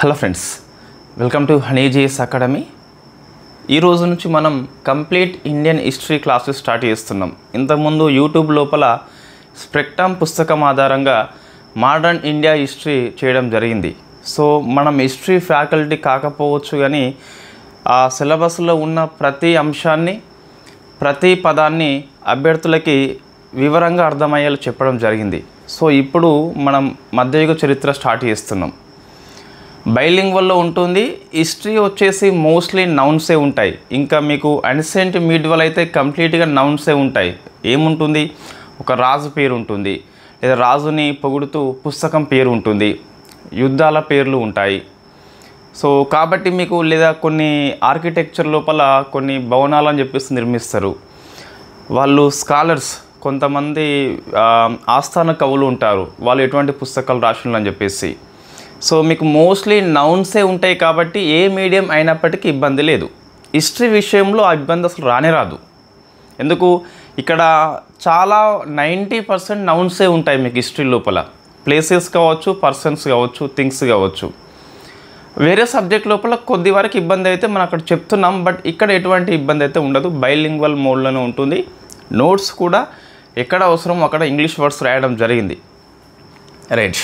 Hello friends, welcome to హనీజీఎస్ academy. ఈ రోజు నుంచి మనం complete Indian history classes start చేస్తున్నాం. ఇంతకుముందు యూట్యూబ్ లోపల స్పెక్ట్రమ్ పుస్తకం ఆధారంగా మోడర్న్ ఇండియా హిస్టరీ చేయడం జరిగింది. సో మనం హిస్టరీ ఫ్యాకల్టీ కాకపోవచ్చు, కానీ ఆ సిలబస్లో ఉన్న ప్రతి అంశాన్ని, ప్రతి పదాన్ని అభ్యర్థులకి వివరంగా అర్థమయ్యేలా చెప్పడం జరిగింది. సో ఇప్పుడు మనం మధ్యయుగ చరిత్ర స్టార్ట్ చేస్తున్నాం. బైలింగ్వల్లో ఉంటుంది. హిస్టరీ వచ్చేసి మోస్ట్లీ నౌన్సే ఉంటాయి. ఇంకా మీకు అన్సెంట్ మీడివల్ అయితే కంప్లీట్గా నౌన్సే ఉంటాయి. ఏముంటుంది, ఒక రాజు పేరు ఉంటుంది, లేదా రాజుని పొగుడుతూ పుస్తకం పేరు ఉంటుంది, యుద్ధాల పేర్లు ఉంటాయి. సో కాబట్టి మీకు లేదా కొన్ని ఆర్కిటెక్చర్ లోపల కొన్ని భవనాలు అని చెప్పేసి నిర్మిస్తారు. వాళ్ళు స్కాలర్స్, కొంతమంది ఆస్థాన కవులు ఉంటారు, వాళ్ళు ఎటువంటి పుస్తకాలు రాసినారు అని చెప్పేసి. సో మీకు మోస్ట్లీ నౌన్సే ఉంటాయి కాబట్టి ఏ మీడియం అయినప్పటికీ ఇబ్బంది లేదు. హిస్టరీ విషయంలో ఆ ఇబ్బంది అసలు రానే రాదు. ఎందుకు, ఇక్కడ చాలా 90% నౌన్సే ఉంటాయి మీకు హిస్టరీ లోపల. ప్లేసెస్ కావచ్చు, పర్సన్స్ కావచ్చు, థింగ్స్ కావచ్చు. వేరే సబ్జెక్ట్ లోపల కొద్ది వరకు ఇబ్బంది అయితే మనం అక్కడ చెప్తున్నాం, బట్ ఇక్కడ ఎటువంటి ఇబ్బంది అయితే ఉండదు. బైలింగ్వల్ మోడ్లోనే ఉంటుంది. నోట్స్ కూడా ఎక్కడ అవసరం అక్కడ ఇంగ్లీష్ వర్డ్స్ రాయడం జరిగింది. రైట్.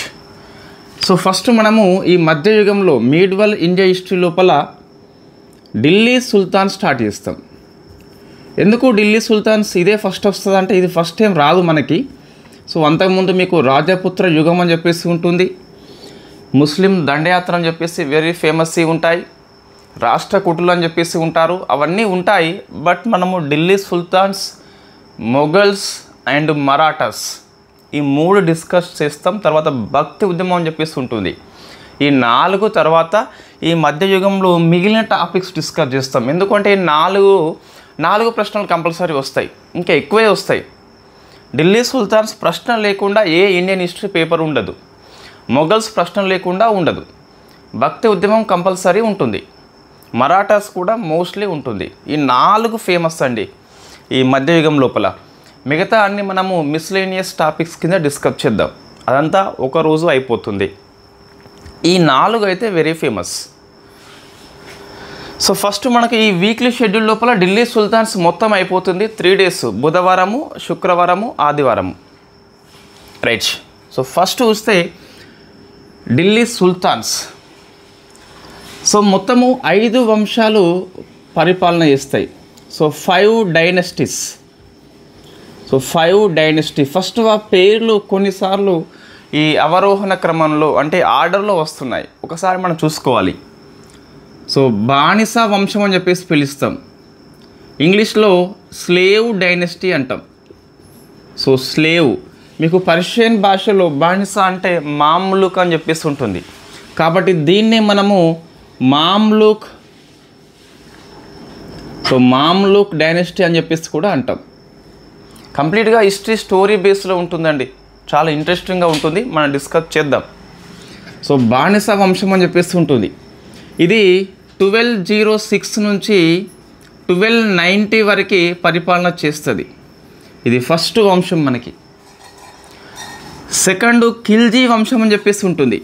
సో ఫస్ట్ మనము ఈ మధ్యయుగంలో మీడివల్ ఇండియా హిస్టరీ లోపల ఢిల్లీ సుల్తాన్ స్టార్ట్ చేస్తాం. ఎందుకు ఢిల్లీ సుల్తాన్స్ ఇదే ఫస్ట్ వస్తుంది అంటే, ఇది ఫస్ట్ టైం రాదు మనకి. సో అంతకుముందు మీకు రాజపుత్ర యుగం అని చెప్పేసి ఉంటుంది, ముస్లిం దండయాత్ర అని చెప్పేసి వెరీ ఫేమస్ ఉంటాయి, రాష్ట్ర కుటులు అని చెప్పేసి ఉంటారు, అవన్నీ ఉంటాయి. బట్ మనము Delhi sultans, Mughals and Marathas ఈ 3 డిస్కస్ చేస్తాం. తర్వాత భక్తి ఉద్యమం అని చెప్పేసి ఉంటుంది. ఈ 4 తర్వాత ఈ మధ్యయుగంలో మిగిలిన టాపిక్స్ డిస్కస్ చేస్తాం. ఎందుకంటే నాలుగు ప్రశ్నలు కంపల్సరీ వస్తాయి, ఇంకా ఎక్కువే వస్తాయి. ఢిల్లీ సుల్తాన్స్ ప్రశ్న లేకుండా ఏ ఇండియన్ హిస్టరీ పేపర్ ఉండదు, మొఘల్స్ ప్రశ్న లేకుండా ఉండదు, భక్తి ఉద్యమం కంపల్సరీ ఉంటుంది, మరాఠాస్ కూడా మోస్ట్లీ ఉంటుంది. ఈ 4 ఫేమస్ అండి ఈ మధ్యయుగం లోపల. మిగతా అన్ని మనము మిస్లేనియస్ టాపిక్స్ కింద డిస్కస్ చేద్దాం, అదంతా ఒక రోజు అయిపోతుంది. ఈ 4 అయితే వెరీ ఫేమస్. సో ఫస్ట్ మనకి ఈ వీక్లీ షెడ్యూల్ లోపల ఢిల్లీ సుల్తాన్స్ మొత్తం అయిపోతుంది. 3 days, బుధవారము, శుక్రవారము, ఆదివారము. రైట్. సో ఫస్ట్ చూస్తే ఢిల్లీ సుల్తాన్స్. సో మొత్తము 5 వంశాలు పరిపాలన చేస్తాయి. So 5 dynasties. So 5 dynasty. First ఆ పేర్లు కొన్నిసార్లు ఈ అవరోహణ క్రమంలో అంటే ఆర్డర్లో వస్తున్నాయి, ఒకసారి మనం చూసుకోవాలి. సో బానిస వంశం అని చెప్పేసి పిలుస్తాం. ఇంగ్లీష్లో స్లేవ్ డైనస్టీ అంటాం. సో స్లేవ్ మీకు పర్షియన్ భాషలో బానిస అంటే మామ్లుక్ అని చెప్పేసి ఉంటుంది, కాబట్టి దీన్నే మనము మామ్లుక్, సో మామ్లుక్ డైనస్టీ అని చెప్పేసి కూడా అంటాం. కంప్లీట్గా హిస్టరీ స్టోరీ బేస్లో ఉంటుందండి, చాలా ఇంట్రెస్టింగ్గా ఉంటుంది, మనం డిస్కస్ చేద్దాం. సో బానిస వంశం అని చెప్పేసి ఉంటుంది. ఇది 1206 నుంచి 1290 వరకు పరిపాలన చేస్తుంది. ఇది ఫస్ట్ వంశం మనకి. సెకండ్ ఖిల్జీ వంశం అని చెప్పేసి ఉంటుంది.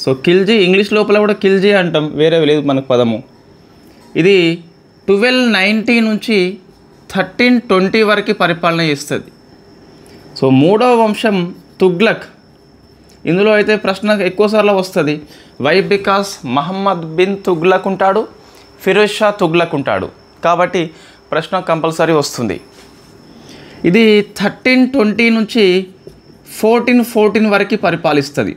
సో ఖిల్జీ ఇంగ్లీష్ లోపల కూడా ఖిల్జీ అంటాం, వేరే లేదు మనకు పదము. ఇది 1290 నుంచి 1320 వరకు పరిపాలన చేస్తుంది. సో మూడవ వంశం తుగ్లక్. ఇందులో అయితే ప్రశ్న ఎక్కువసార్లు వస్తుంది, వై బికాస్ మహమ్మద్ బిన్ తుగ్లక్ ఉంటాడు, ఫిరోజ్ షా తుగ్లక్ ఉంటాడు, కాబట్టి ప్రశ్న కంపల్సరీ వస్తుంది. ఇది 1320 నుంచి 1414 వరకు పరిపాలిస్తుంది.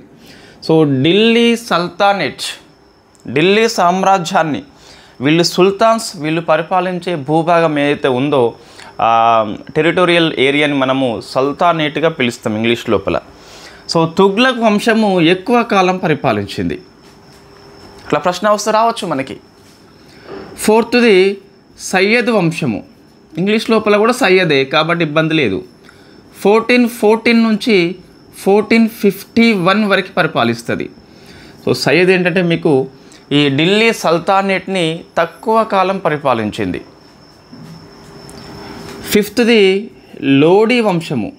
సో ఢిల్లీ సల్తానేట్, ఢిల్లీ సామ్రాజ్యాన్ని వీళ్ళు సుల్తాన్స్, వీళ్ళు పరిపాలించే భూభాగం ఏదైతే ఉందో టెరిటోరియల్ ఏరియాని మనము సల్తానేట్గా పిలుస్తాం ఇంగ్లీష్ లోపల. సో తుగ్లక్ వంశము ఎక్కువ కాలం పరిపాలించింది. ఇట్లా ప్రశ్న వస్తే రావచ్చు మనకి. ఫోర్త్ది సయ్యద్ వంశము. ఇంగ్లీష్ లోపల కూడా సయ్యదే కాబట్టి ఇబ్బంది లేదు. 1414 నుంచి 1451 వరకు పరిపాలిస్తుంది. సో సయ్యద్ ఏంటంటే మీకు ఈ ఢిల్లీ సల్తానేట్ని తక్కువ కాలం పరిపాలించింది. ఫిఫ్త్ది లోడీ వంశము.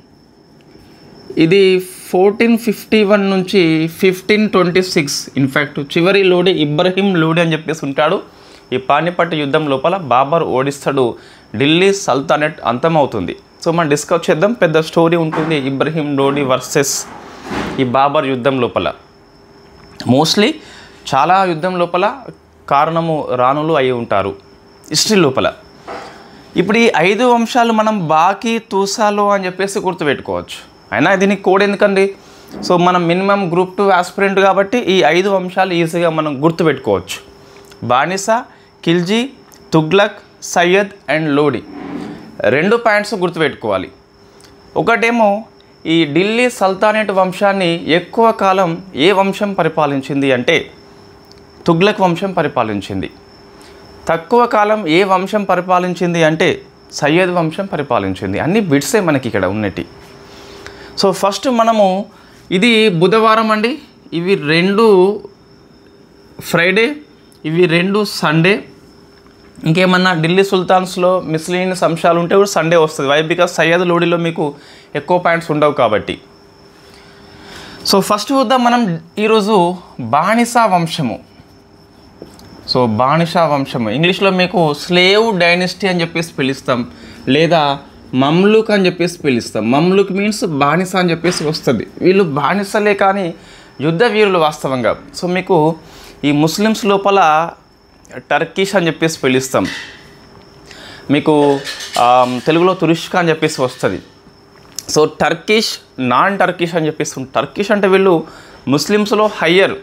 ఇది 1451 నుంచి 1526 ఇన్ఫ్యాక్ట్ చివరి లోడి ఇబ్రహీం లోడి అని చెప్పేసి ఉంటాడు. ఈ పానిపట్ యుద్ధం లోపల బాబర్ ఓడిస్తాడు, ఢిల్లీ సల్తనెట్ అంతమవుతుంది. సో మనం డిస్కస్ చేద్దాం, పెద్ద స్టోరీ ఉంటుంది ఇబ్రహీం లోడి వర్సెస్ ఈ బాబర్ యుద్ధం లోపల. మోస్ట్లీ చాలా యుద్ధం లోపల కారణము రాణులు అయి ఉంటారు హిస్టరీ లోపల. ఇప్పుడు ఈ 5 వంశాలు మనం బాకీ తూసాలో అని చెప్పేసి గుర్తుపెట్టుకోవచ్చు. అయినా దీనికి కోడ్ ఎందుకండి? సో మనం మినిమం గ్రూప్ 2 ఆస్పిరెంట్ కాబట్టి ఈ 5 వంశాలు ఈజీగా మనం గుర్తుపెట్టుకోవచ్చు. బానిసా, ఖిల్జీ, తుగ్లక్, సయ్యద్ అండ్ లోడి. 2 పాయింట్స్ గుర్తుపెట్టుకోవాలి. ఒకటేమో ఈ ఢిల్లీ సల్తానేట్ వంశాన్ని ఎక్కువ కాలం ఏ వంశం పరిపాలించింది అంటే తుగ్లక్ వంశం పరిపాలించింది. తక్కువ కాలం ఏ వంశం పరిపాలించింది అంటే సయ్యద్ వంశం పరిపాలించింది. అన్ని బిట్సే మనకి ఇక్కడ ఉన్నటి. సో ఫస్ట్ మనము ఇది బుధవారం అండి, ఇవి 2 ఫ్రైడే, ఇవి 2 సండే. ఇంకేమన్నా ఢిల్లీ సుల్తాన్స్లో మిస్లీనియస్ అంశాలు ఉంటే కూడా సండే వస్తుంది. వై? బికాస్ సయ్యద్ లోడిలో మీకు ఎక్కువ పాయింట్స్ ఉండవు కాబట్టి. సో ఫస్ట్ చూద్దాం మనం ఈరోజు బానిసా వంశము. సో బానిసా వంశము ఇంగ్లీష్లో మీకు స్లేవ్ డైనెస్టీ అని చెప్పేసి పిలుస్తాం, లేదా మమ్లుక్ అని చెప్పేసి పిలుస్తాం. మమ్లుక్ మీన్స్ బానిస అని చెప్పేసి వస్తుంది. వీళ్ళు బానిసలే కానీ యుద్ధ వీరులు వాస్తవంగా. సో మీకు ఈ ముస్లిమ్స్ లోపల టర్కిష్ అని చెప్పేసి పిలుస్తాం, మీకు తెలుగులో తురుష్క అని చెప్పేసి వస్తుంది. సో టర్కిష్, నాన్ టర్కిష్ అని చెప్పేసి. టర్కిష్ అంటే వీళ్ళు ముస్లిమ్స్లో హయ్యర్,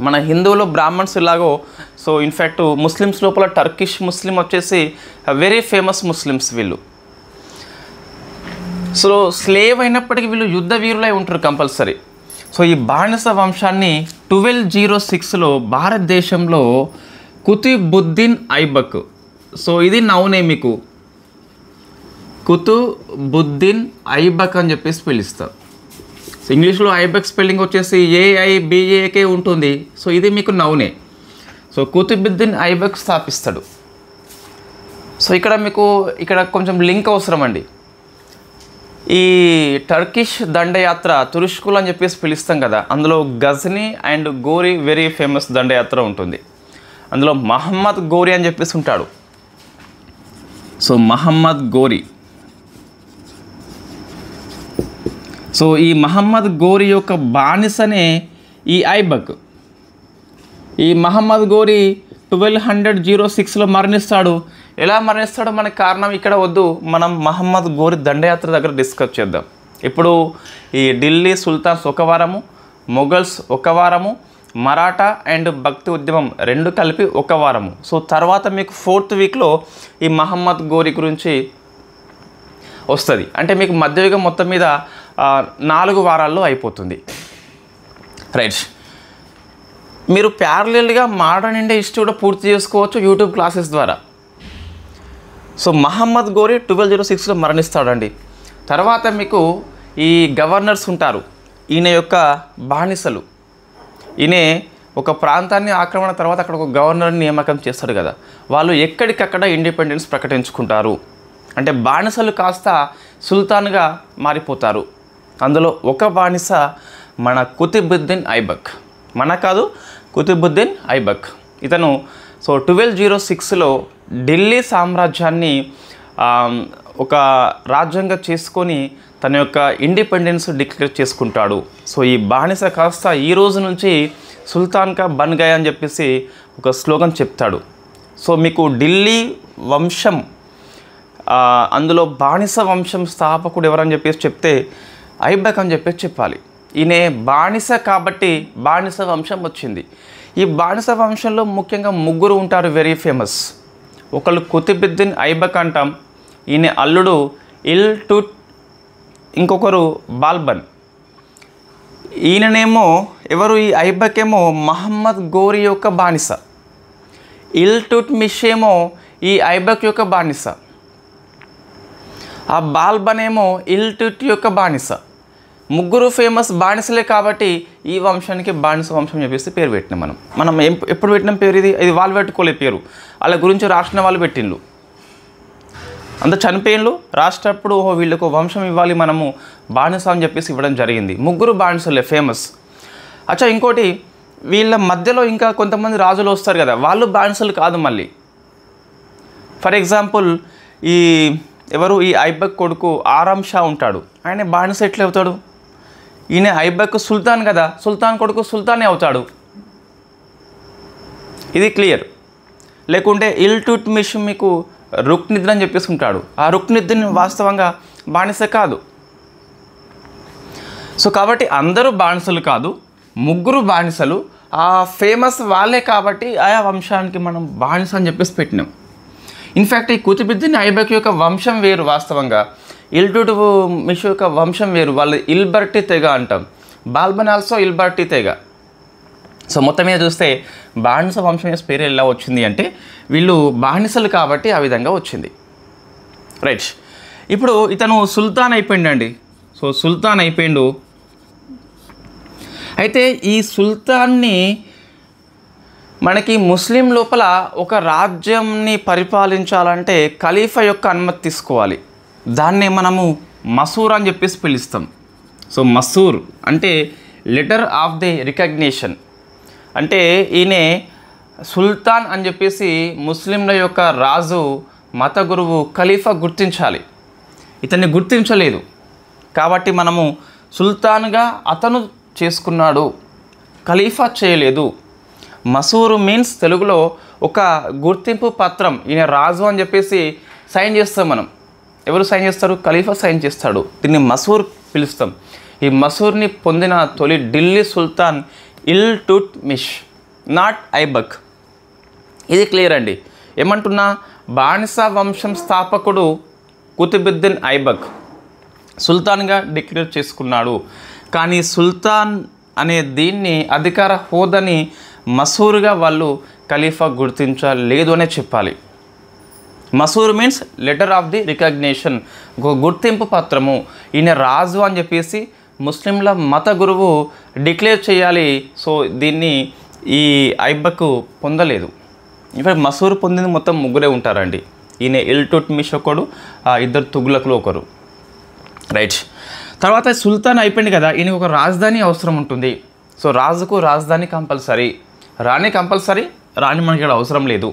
మన హిందువులో బ్రాహ్మణ్స్ ఇలాగో. సో ఇన్ఫ్యాక్ట్ ముస్లిమ్స్ లోపల టర్కిష్ ముస్లిం వచ్చేసి వెరీ ఫేమస్ ముస్లిమ్స్ వీళ్ళు. సో స్లేవ్ అయినప్పటికీ వీళ్ళు యుద్ధ వీరులై ఉంటారు కంపల్సరీ. సో ఈ బానిస వంశాన్ని 1206లో భారతదేశంలో కుతుబుద్దీన్ ఐబక్, సో ఇది నౌనే మీకు కుతుబుద్దీన్ ఐబక్ అని చెప్పేసి పిలుస్తారు. సో ఇంగ్లీష్లో ఐబక్ స్పెల్లింగ్ వచ్చేసి AIBAK ఉంటుంది. సో ఇది మీకు నౌనే. సో కుతుబుద్దీన్ ఐబక్ స్థాపిస్తాడు. సో ఇక్కడ మీకు ఇక్కడ కొంచెం లింక్ అవసరం అండి. ఈ టర్కిష్ దండయాత్ర తురుష్కుల్ అని చెప్పేసి పిలుస్తాం కదా, అందులో Ghazni and Ghori very famous దండయాత్ర ఉంటుంది. అందులో మహమ్మద్ గోరీ అని చెప్పేసి ఉంటాడు. So Mohammad gory. సో ఈ మహమ్మద్ గోరీ యొక్క బానిసనే ఈ ఐబక్. ఈ మహమ్మద్ గోరీ 1206లో మరణిస్తాడు. ఎలా మరణిస్తాడో మనకి కారణం ఇక్కడ వద్దు, మనం మహమ్మద్ గోరీ దండయాత్ర దగ్గర డిస్కస్ చేద్దాం. ఇప్పుడు ఈ ఢిల్లీ సుల్తాన్స్ ఒక వారము, మొఘల్స్ ఒక వారము, మరాఠా అండ్ భక్తి ఉద్యమం 2 కలిపి ఒక వారము. సో తర్వాత మీకు 4th వీక్లో ఈ మహమ్మద్ గోరీ గురించి వస్తుంది. అంటే మీకు మధ్యయుగం మొత్తం మీద 4 వారాల్లో అయిపోతుంది. రైట్. మీరు ప్యారలల్గా మోడర్న్ ఇండియా హిస్టరీ కూడా పూర్తి చేసుకోవచ్చు యూట్యూబ్ క్లాసెస్ ద్వారా. సో మహమ్మద్ గోరీ 1206లో మరణిస్తాడండి. తర్వాత మీకు ఈ గవర్నర్స్ ఉంటారు, ఈయన యొక్క బానిసలు. ఈయన ఒక ప్రాంతాన్ని ఆక్రమణ తర్వాత అక్కడ ఒక గవర్నర్ని నియామకం చేస్తాడు కదా, వాళ్ళు ఎక్కడికక్కడ ఇండిపెండెన్స్ ప్రకటించుకుంటారు. అంటే బానిసలు కాస్త సుల్తాన్గా మారిపోతారు. అందులో ఒక బానిస మన కుతుబుద్దీన్ ఐబక్. మన కాదు, కుతుబుద్దీన్ ఐబక్. ఇతను సో 1206లో ఢిల్లీ సామ్రాజ్యాన్ని ఒక రాజ్యంగా చేసుకొని తన యొక్క ఇండిపెండెన్స్ డిక్లేర్ చేసుకుంటాడు. సో ఈ బానిస కాస్త ఈ రోజు నుంచి సుల్తాన్ కా బన్ గయా అని చెప్పేసి ఒక స్లోగన్ చెప్తాడు. సో మీకు ఢిల్లీ వంశం, అందులో బానిస వంశం స్థాపకుడు ఎవరని చెప్పేసి చెప్తే ఐబక్ అని చెప్పేసి చెప్పాలి. ఈయన బానిస కాబట్టి బానిస వంశం వచ్చింది. ఈ బానిస వంశంలో ముఖ్యంగా 3 ఉంటారు వెరీ ఫేమస్. ఒకళ్ళు కుతుబుద్దీన్ ఐబక్ అంటాం, ఈయన అల్లుడు ఇల్టుట్, ఇంకొకరు బాల్బన్. ఈయననేమో ఎవరు, ఈ ఐబక్ ఏమో మహమ్మద్ గోరీ యొక్క బానిస. ఇల్టుట్ మిషేమో ఈ ఐబక్ యొక్క బానిస. ఆ బాల్బన్ ఏమో ఇల్టుట్ యొక్క బానిస. 3 ఫేమస్ బానిసలే కాబట్టి ఈ వంశానికి బానిస వంశం చెప్పేసి పేరు పెట్టినాం. మనం ఎప్పుడు పెట్టినాం పేరు? ఇది వాళ్ళు పెట్టుకోలే పేరు, వాళ్ళ గురించి రాసిన వాళ్ళు పెట్టిండ్రు. అంత చనిపోయినలు రాసేటప్పుడు వీళ్ళకు వంశం ఇవ్వాలి, మనము బానిస అని చెప్పేసి ఇవ్వడం జరిగింది. ముగ్గురు బానిసలే ఫేమస్. అచ్చా, ఇంకోటి వీళ్ళ మధ్యలో ఇంకా కొంతమంది రాజులు వస్తారు కదా, వాళ్ళు బానిసలు కాదు మళ్ళీ. ఫర్ ఎగ్జాంపుల్ ఈ ఐబక్ కొడుకు ఆరామ్ షా ఉంటాడు, ఆయన బానిస ఎట్లా అవుతాడు? ఈయన ఐబక్ సుల్తాన్ కదా, సుల్తాన్ కొడుకు సుల్తానే అవుతాడు. ఇది క్లియర్. లేకుంటే ఇల్టుట్మిష్ మీకు రుక్నిద్ర అని చెప్పేసి ఉంటాడు, ఆ రుక్నిద్రని వాస్తవంగా బానిస కాదు. సో కాబట్టి అందరూ బానిసలు కాదు, ముగ్గురు బానిసలు. ఆ ఫేమస్ వాళ్ళే కాబట్టి ఆయా వంశానికి మనం బానిస అని చెప్పేసి పెట్టినాం. ఇన్ఫ్యాక్ట్ ఈ కుతుబుద్దీన్ ఐబక్ యొక్క వంశం వేరు, వాస్తవంగా ఇల్టుట్మిష్ యొక్క వంశం వేరు. వాళ్ళు ఇల్బర్టి తెగ అంటాం, బాల్బన్ ఆల్సో ఇల్బర్టి తెగ. సో మొత్తం మీద చూస్తే బానిస వంశం యొక్క పేరు ఎలా వచ్చింది అంటే వీళ్ళు బానిసలు కాబట్టి ఆ విధంగా వచ్చింది. రైట్, ఇప్పుడు ఇతను సుల్తాన్ అయిపోయిండండి. సో సుల్తాన్ అయిపోయిండు. అయితే ఈ సుల్తాన్ని మనకి ముస్లిం లోపల ఒక రాజ్యంని పరిపాలించాలంటే ఖలీఫా యొక్క అనుమతి తీసుకోవాలి. దాన్నే మనము మసూర్ అని చెప్పేసి పిలుస్తాం. సో మసూర్ అంటే లెటర్ ఆఫ్ ది రికగ్నిషన్. అంటే ఈయన సుల్తాన్ అని చెప్పేసి ముస్లింల యొక్క రాజు, మత గురువు, ఖలీఫా గుర్తించాలి. ఇతన్ని గుర్తించలేదు కాబట్టి మనము సుల్తాన్గా అతను చేసుకున్నాడు, ఖలీఫా చేయలేదు. మసూరు మీన్స్ తెలుగులో ఒక గుర్తింపు పత్రం, ఈయన రాజు అని చెప్పేసి సైన్ చేస్తాం మనం. ఎవరు సైన్ చేస్తారు? ఖలీఫా సైన్ చేస్తాడు. దీన్ని మసూర్ పిలుస్తాం. ఈ మసూర్ని పొందిన తొలి ఢిల్లీ సుల్తాన్ ఇల్టుట్మిష్, నాట్ ఐబక్. ఇది క్లియర్ అండి. ఏమంటున్నా, బానిస వంశం స్థాపకుడు కుతుబుద్దీన్ ఐబక్ సుల్తాన్గా డిక్లేర్ చేసుకున్నాడు. కానీ సుల్తాన్ అనే దీన్ని అధికార హోదాని మసూర్గా వాళ్ళు ఖలీఫా గుర్తించలేదు అనే చెప్పాలి. Masoor means letter of the recognition, గుర్తింపు పత్రము. ఈయన రాజు అని చెప్పేసి ముస్లింల మత గురువు డిక్లేర్ చేయాలి. సో దీన్ని ఈ ఐబక్ పొందలేదు. ఇప్పుడు మసూర్ పొందింది మొత్తం ముగ్గురే ఉంటారండి. ఈయన ఇల్టుట్మిష్ ఒకడు, ఇద్దరు తుగ్లకులు ఒకరు. రైట్, తర్వాత సుల్తాన్ అయిపోయింది కదా, ఈయనకు ఒక రాజధాని అవసరం ఉంటుంది. సో రాజుకు రాజధాని కంపల్సరీ, రాణి కంపల్సరీ, రాణి మనకి ఇక్కడ అవసరం లేదు.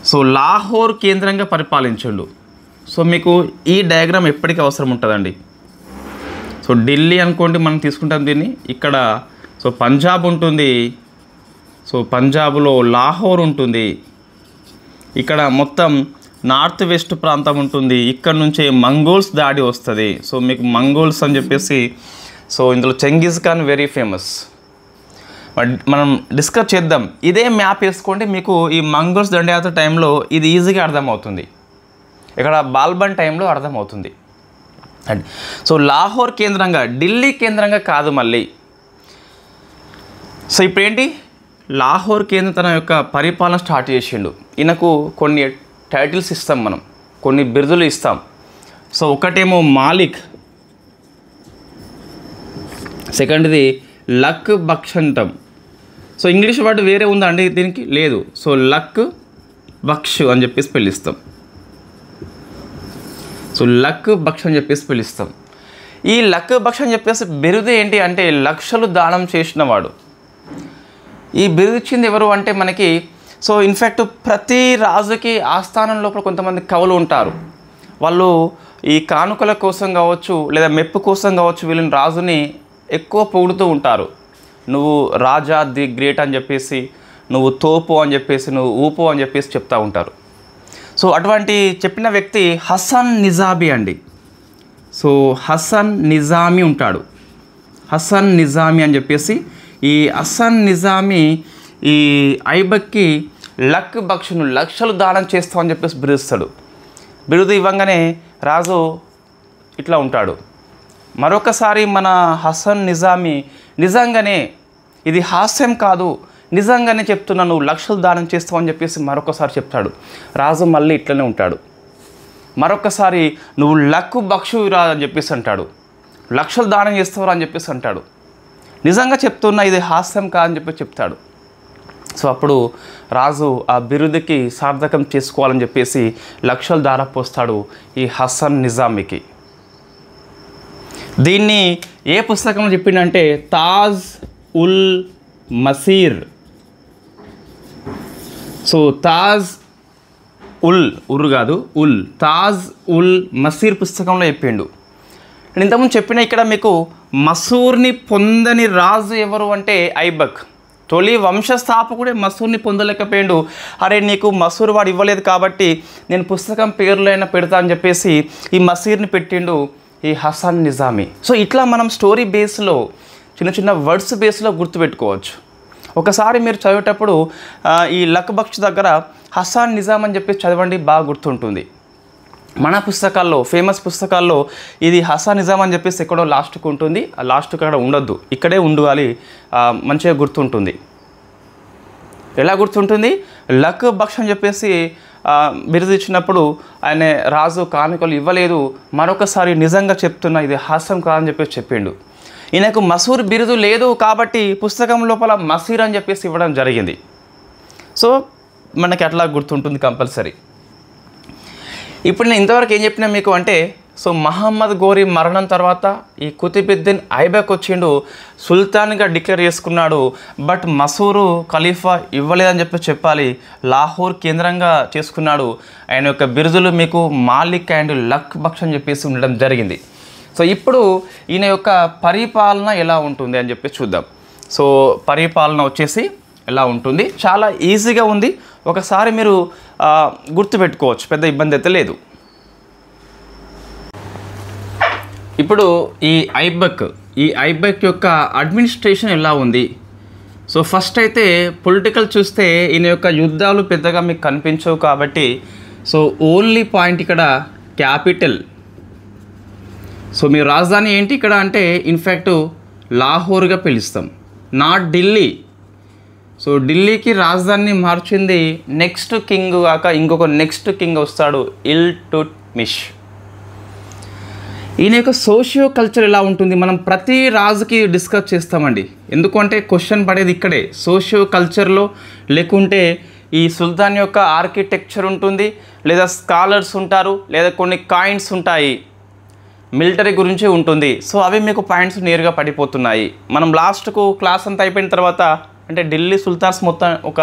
సో లాహోర్ కేంద్రంగా పరిపాలించండు. సో మీకు ఈ డయాగ్రామ్ ఎప్పటికీ అవసరం ఉంటుందండి. సో ఢిల్లీ అనుకోండి, మనం తీసుకుంటాం దీన్ని. ఇక్కడ సో పంజాబ్ ఉంటుంది. సో పంజాబ్లో లాహోర్ ఉంటుంది. ఇక్కడ మొత్తం నార్త్ వెస్ట్ ప్రాంతం ఉంటుంది. ఇక్కడ నుంచే మంగోల్స్ దాడి వస్తుంది. సో మీకు మంగోల్స్ అని చెప్పేసి, సో ఇందులో చెంగిజ్ ఖాన్ వెరీ ఫేమస్. మనం డిస్కస్ చేద్దాం. ఇదే మ్యాప్ వేసుకోండి, మీకు ఈ మంగోల్స్ దండయాత్ర టైంలో ఇది ఈజీగా అర్థమవుతుంది. ఇక్కడ బాల్బన్ టైంలో అర్థమవుతుంది. అండ్ సో లాహోర్ కేంద్రంగా, ఢిల్లీ కేంద్రంగా కాదు మళ్ళీ. సో ఇప్పుడు ఏంటి, లాహోర్ కేంద్రం తన యొక్క పరిపాలన స్టార్ట్ చేసిండు. ఈయనకు కొన్ని టైటిల్స్ ఇస్తాం మనం, కొన్ని బిరుదులు ఇస్తాం. సో ఒకటేమో మాలిక్, సెకండ్ది లక్ బక్ష్ అంటాం. సో ఇంగ్లీష్ వర్డ్ వేరే ఉందా అండి దీనికి? లేదు. సో లక్ బక్ష్ అని చెప్పేసి పిలుస్తాం. సో లక్ బక్ష్ అని చెప్పేసి పిలుస్తాం. ఈ లక్ బక్ష్ అని చెప్పేసి బిరుదు ఏంటి అంటే లక్షలు దానం చేసినవాడు. ఈ బిరుదు ఇచ్చింది ఎవరు అంటే మనకి, సో ఇన్ఫ్యాక్ట్ ప్రతి రాజుకి ఆస్థానం లోపల కొంతమంది కవులు ఉంటారు. వాళ్ళు ఈ కానుకల కోసం కావచ్చు, లేదా మెప్పు కోసం కావచ్చు, వీళ్ళని రాజుని ఎక్కువ పొగుడుతూ ఉంటారు. నువ్వు రాజా ది గ్రేట్ అని చెప్పేసి, నువ్వు తోపు అని చెప్పేసి, నువ్వు ఊపు అని చెప్పేసి చెప్తూ ఉంటారు. సో అటువంటి చెప్పిన వ్యక్తి హసన్ నిజామీ అండి. సో హసన్ నిజామీ ఉంటాడు. హసన్ నిజామీ అని చెప్పేసి, ఈ హసన్ నిజామీ ఈ ఐబక్కి లక్ బక్షును, లక్షలు దానం చేస్తామని చెప్పేసి బిరుస్తాడు. బిరుదు ఇవ్వంగానే రాజు ఇట్లా ఉంటాడు. మరొకసారి మన హసన్ నిజామీ నిజంగానే, ఇది హాస్యం కాదు, నిజంగానే చెప్తున్నా, నువ్వు లక్షలు దానం చేస్తావని చెప్పేసి మరొకసారి చెప్తాడు. రాజు మళ్ళీ ఇట్లనే ఉంటాడు. మరొకసారి నువ్వు లక్కు బక్షురా అని చెప్పేసి అంటాడు. లక్షలు దానం చేస్తావురా అని చెప్పేసి అంటాడు. నిజంగా చెప్తున్నా, ఇది హాస్యం కాదని చెప్పి చెప్తాడు. సో అప్పుడు రాజు ఆ బిరుదుకి సార్థకం చేసుకోవాలని చెప్పేసి లక్షలు దారపోస్తాడు ఈ హసన్ నిజామీకి. దీన్ని ఏ పుస్తకంలో చెప్పిండంటే తాజ్ ఉల్ మసీర్. సో తాజ్ ఉల్ కాదు ఉల్, తాజ్ ఉల్ మసీర్ పుస్తకంలో చెప్పిండు. నేను ఇంతకుముందు చెప్పిన ఇక్కడ మీకు మసూర్ని పొందని రాజు ఎవరు అంటే ఐబక్. తొలి వంశస్థాపకుడే మసూర్ని పొందలేకపోయాడు. అరే నీకు మసూర్ వాడు ఇవ్వలేదు కాబట్టి నేను పుస్తకం పేర్లు అయినా పెడతా అని చెప్పేసి ఈ మసీర్ని పెట్టిండు ఈ హసన్ నిజామీ. సో ఇట్లా మనం స్టోరీ బేస్లో చిన్న చిన్న వర్డ్స్ బేస్లో గుర్తుపెట్టుకోవచ్చు. ఒకసారి మీరు చదివేటప్పుడు ఈ లక్ బక్ష్ దగ్గర హసన్ నిజాం అని చెప్పేసి చదవండి, బాగా గుర్తుంటుంది. మన పుస్తకాల్లో ఫేమస్ పుస్తకాల్లో ఇది హసన్ నిజాం అని చెప్పేసి ఎక్కడో లాస్ట్కు ఉంటుంది, ఆ లాస్ట్కి అక్కడ ఉండొద్దు, ఇక్కడే ఉండాలి, మంచిగా గుర్తుంటుంది. ఎలా గుర్తుంటుంది? లక్ బక్ష్ అని చెప్పేసి బిరుదు ఇచ్చినప్పుడు ఆయన రాజు కానుకలు ఇవ్వలేదు, మరొకసారి నిజంగా చెప్తున్నా ఇది హాస్యం కాదని చెప్పేసి చెప్పిండు. ఈయనకు మసూర్ బిరుదు లేదు కాబట్టి పుస్తకం లోపల మసీర్ అని చెప్పేసి ఇవ్వడం జరిగింది. సో మనకి అట్లా గుర్తుంటుంది కంపల్సరీ. ఇప్పుడు నేను ఇంతవరకు ఏం చెప్పినా మీకు అంటే, సో మహమ్మద్ గోరీ మరణం తర్వాత ఈ కుతుబుద్దీన్ ఐబక్ వచ్చిండు, సుల్తాన్గా డిక్లేర్ చేసుకున్నాడు. బట్ మసూరు ఖలీఫా ఇవ్వలేదని చెప్పాలి, లాహోర్ కేంద్రంగా చేసుకున్నాడు. ఆయన యొక్క బిరుదులు మీకు మాలిక్ అండ్ లక్ బక్ష్ అని చెప్పేసి ఉండడం జరిగింది. సో ఇప్పుడు ఈయన యొక్క పరిపాలన ఎలా ఉంటుంది అని చెప్పి చూద్దాం. సో పరిపాలన వచ్చేసి ఎలా ఉంటుంది, చాలా ఈజీగా ఉంది, ఒకసారి మీరు గుర్తుపెట్టుకోవచ్చు, పెద్ద ఇబ్బంది అయితే లేదు. ఇప్పుడు ఈ ఐబక్ యొక్క అడ్మినిస్ట్రేషన్ ఎలా ఉంది? సో ఫస్ట్ అయితే పొలిటికల్ చూస్తే ఈయన యొక్క యుద్ధాలు పెద్దగా మీకు కనిపించవు కాబట్టి, సో ఓన్లీ పాయింట్ ఇక్కడ క్యాపిటల్. సో మీ రాజధాని ఏంటి ఇక్కడ అంటే ఇన్ఫ్యాక్ట్ లాహోర్గా పిలుస్తాం, నాట్ ఢిల్లీ. సో ఢిల్లీకి రాజధానిని మార్చింది నెక్స్ట్ కింగ్ కాక ఇంకొక నెక్స్ట్ కింగ్ వస్తాడు, ఇల్టుట్మిష్. ఈయన యొక్క సోషియో కల్చర్ ఎలా ఉంటుంది మనం ప్రతి రాజుకి డిస్కస్ చేస్తామండి, ఎందుకంటే క్వశ్చన్ పడేది ఇక్కడే సోషియో కల్చర్లో. లేకుంటే ఈ సుల్తాన్ యొక్క ఆర్కిటెక్చర్ ఉంటుంది, లేదా స్కాలర్స్ ఉంటారు, లేదా కొన్ని కాయిన్స్ ఉంటాయి, మిలిటరీ గురించి ఉంటుంది. సో అవి మీకు పాయింట్స్ నేరుగా పడిపోతున్నాయి. మనం లాస్ట్కు క్లాస్ అంతా అయిపోయిన తర్వాత అంటే ఢిల్లీ సుల్తాన్స్ మొత్తం ఒక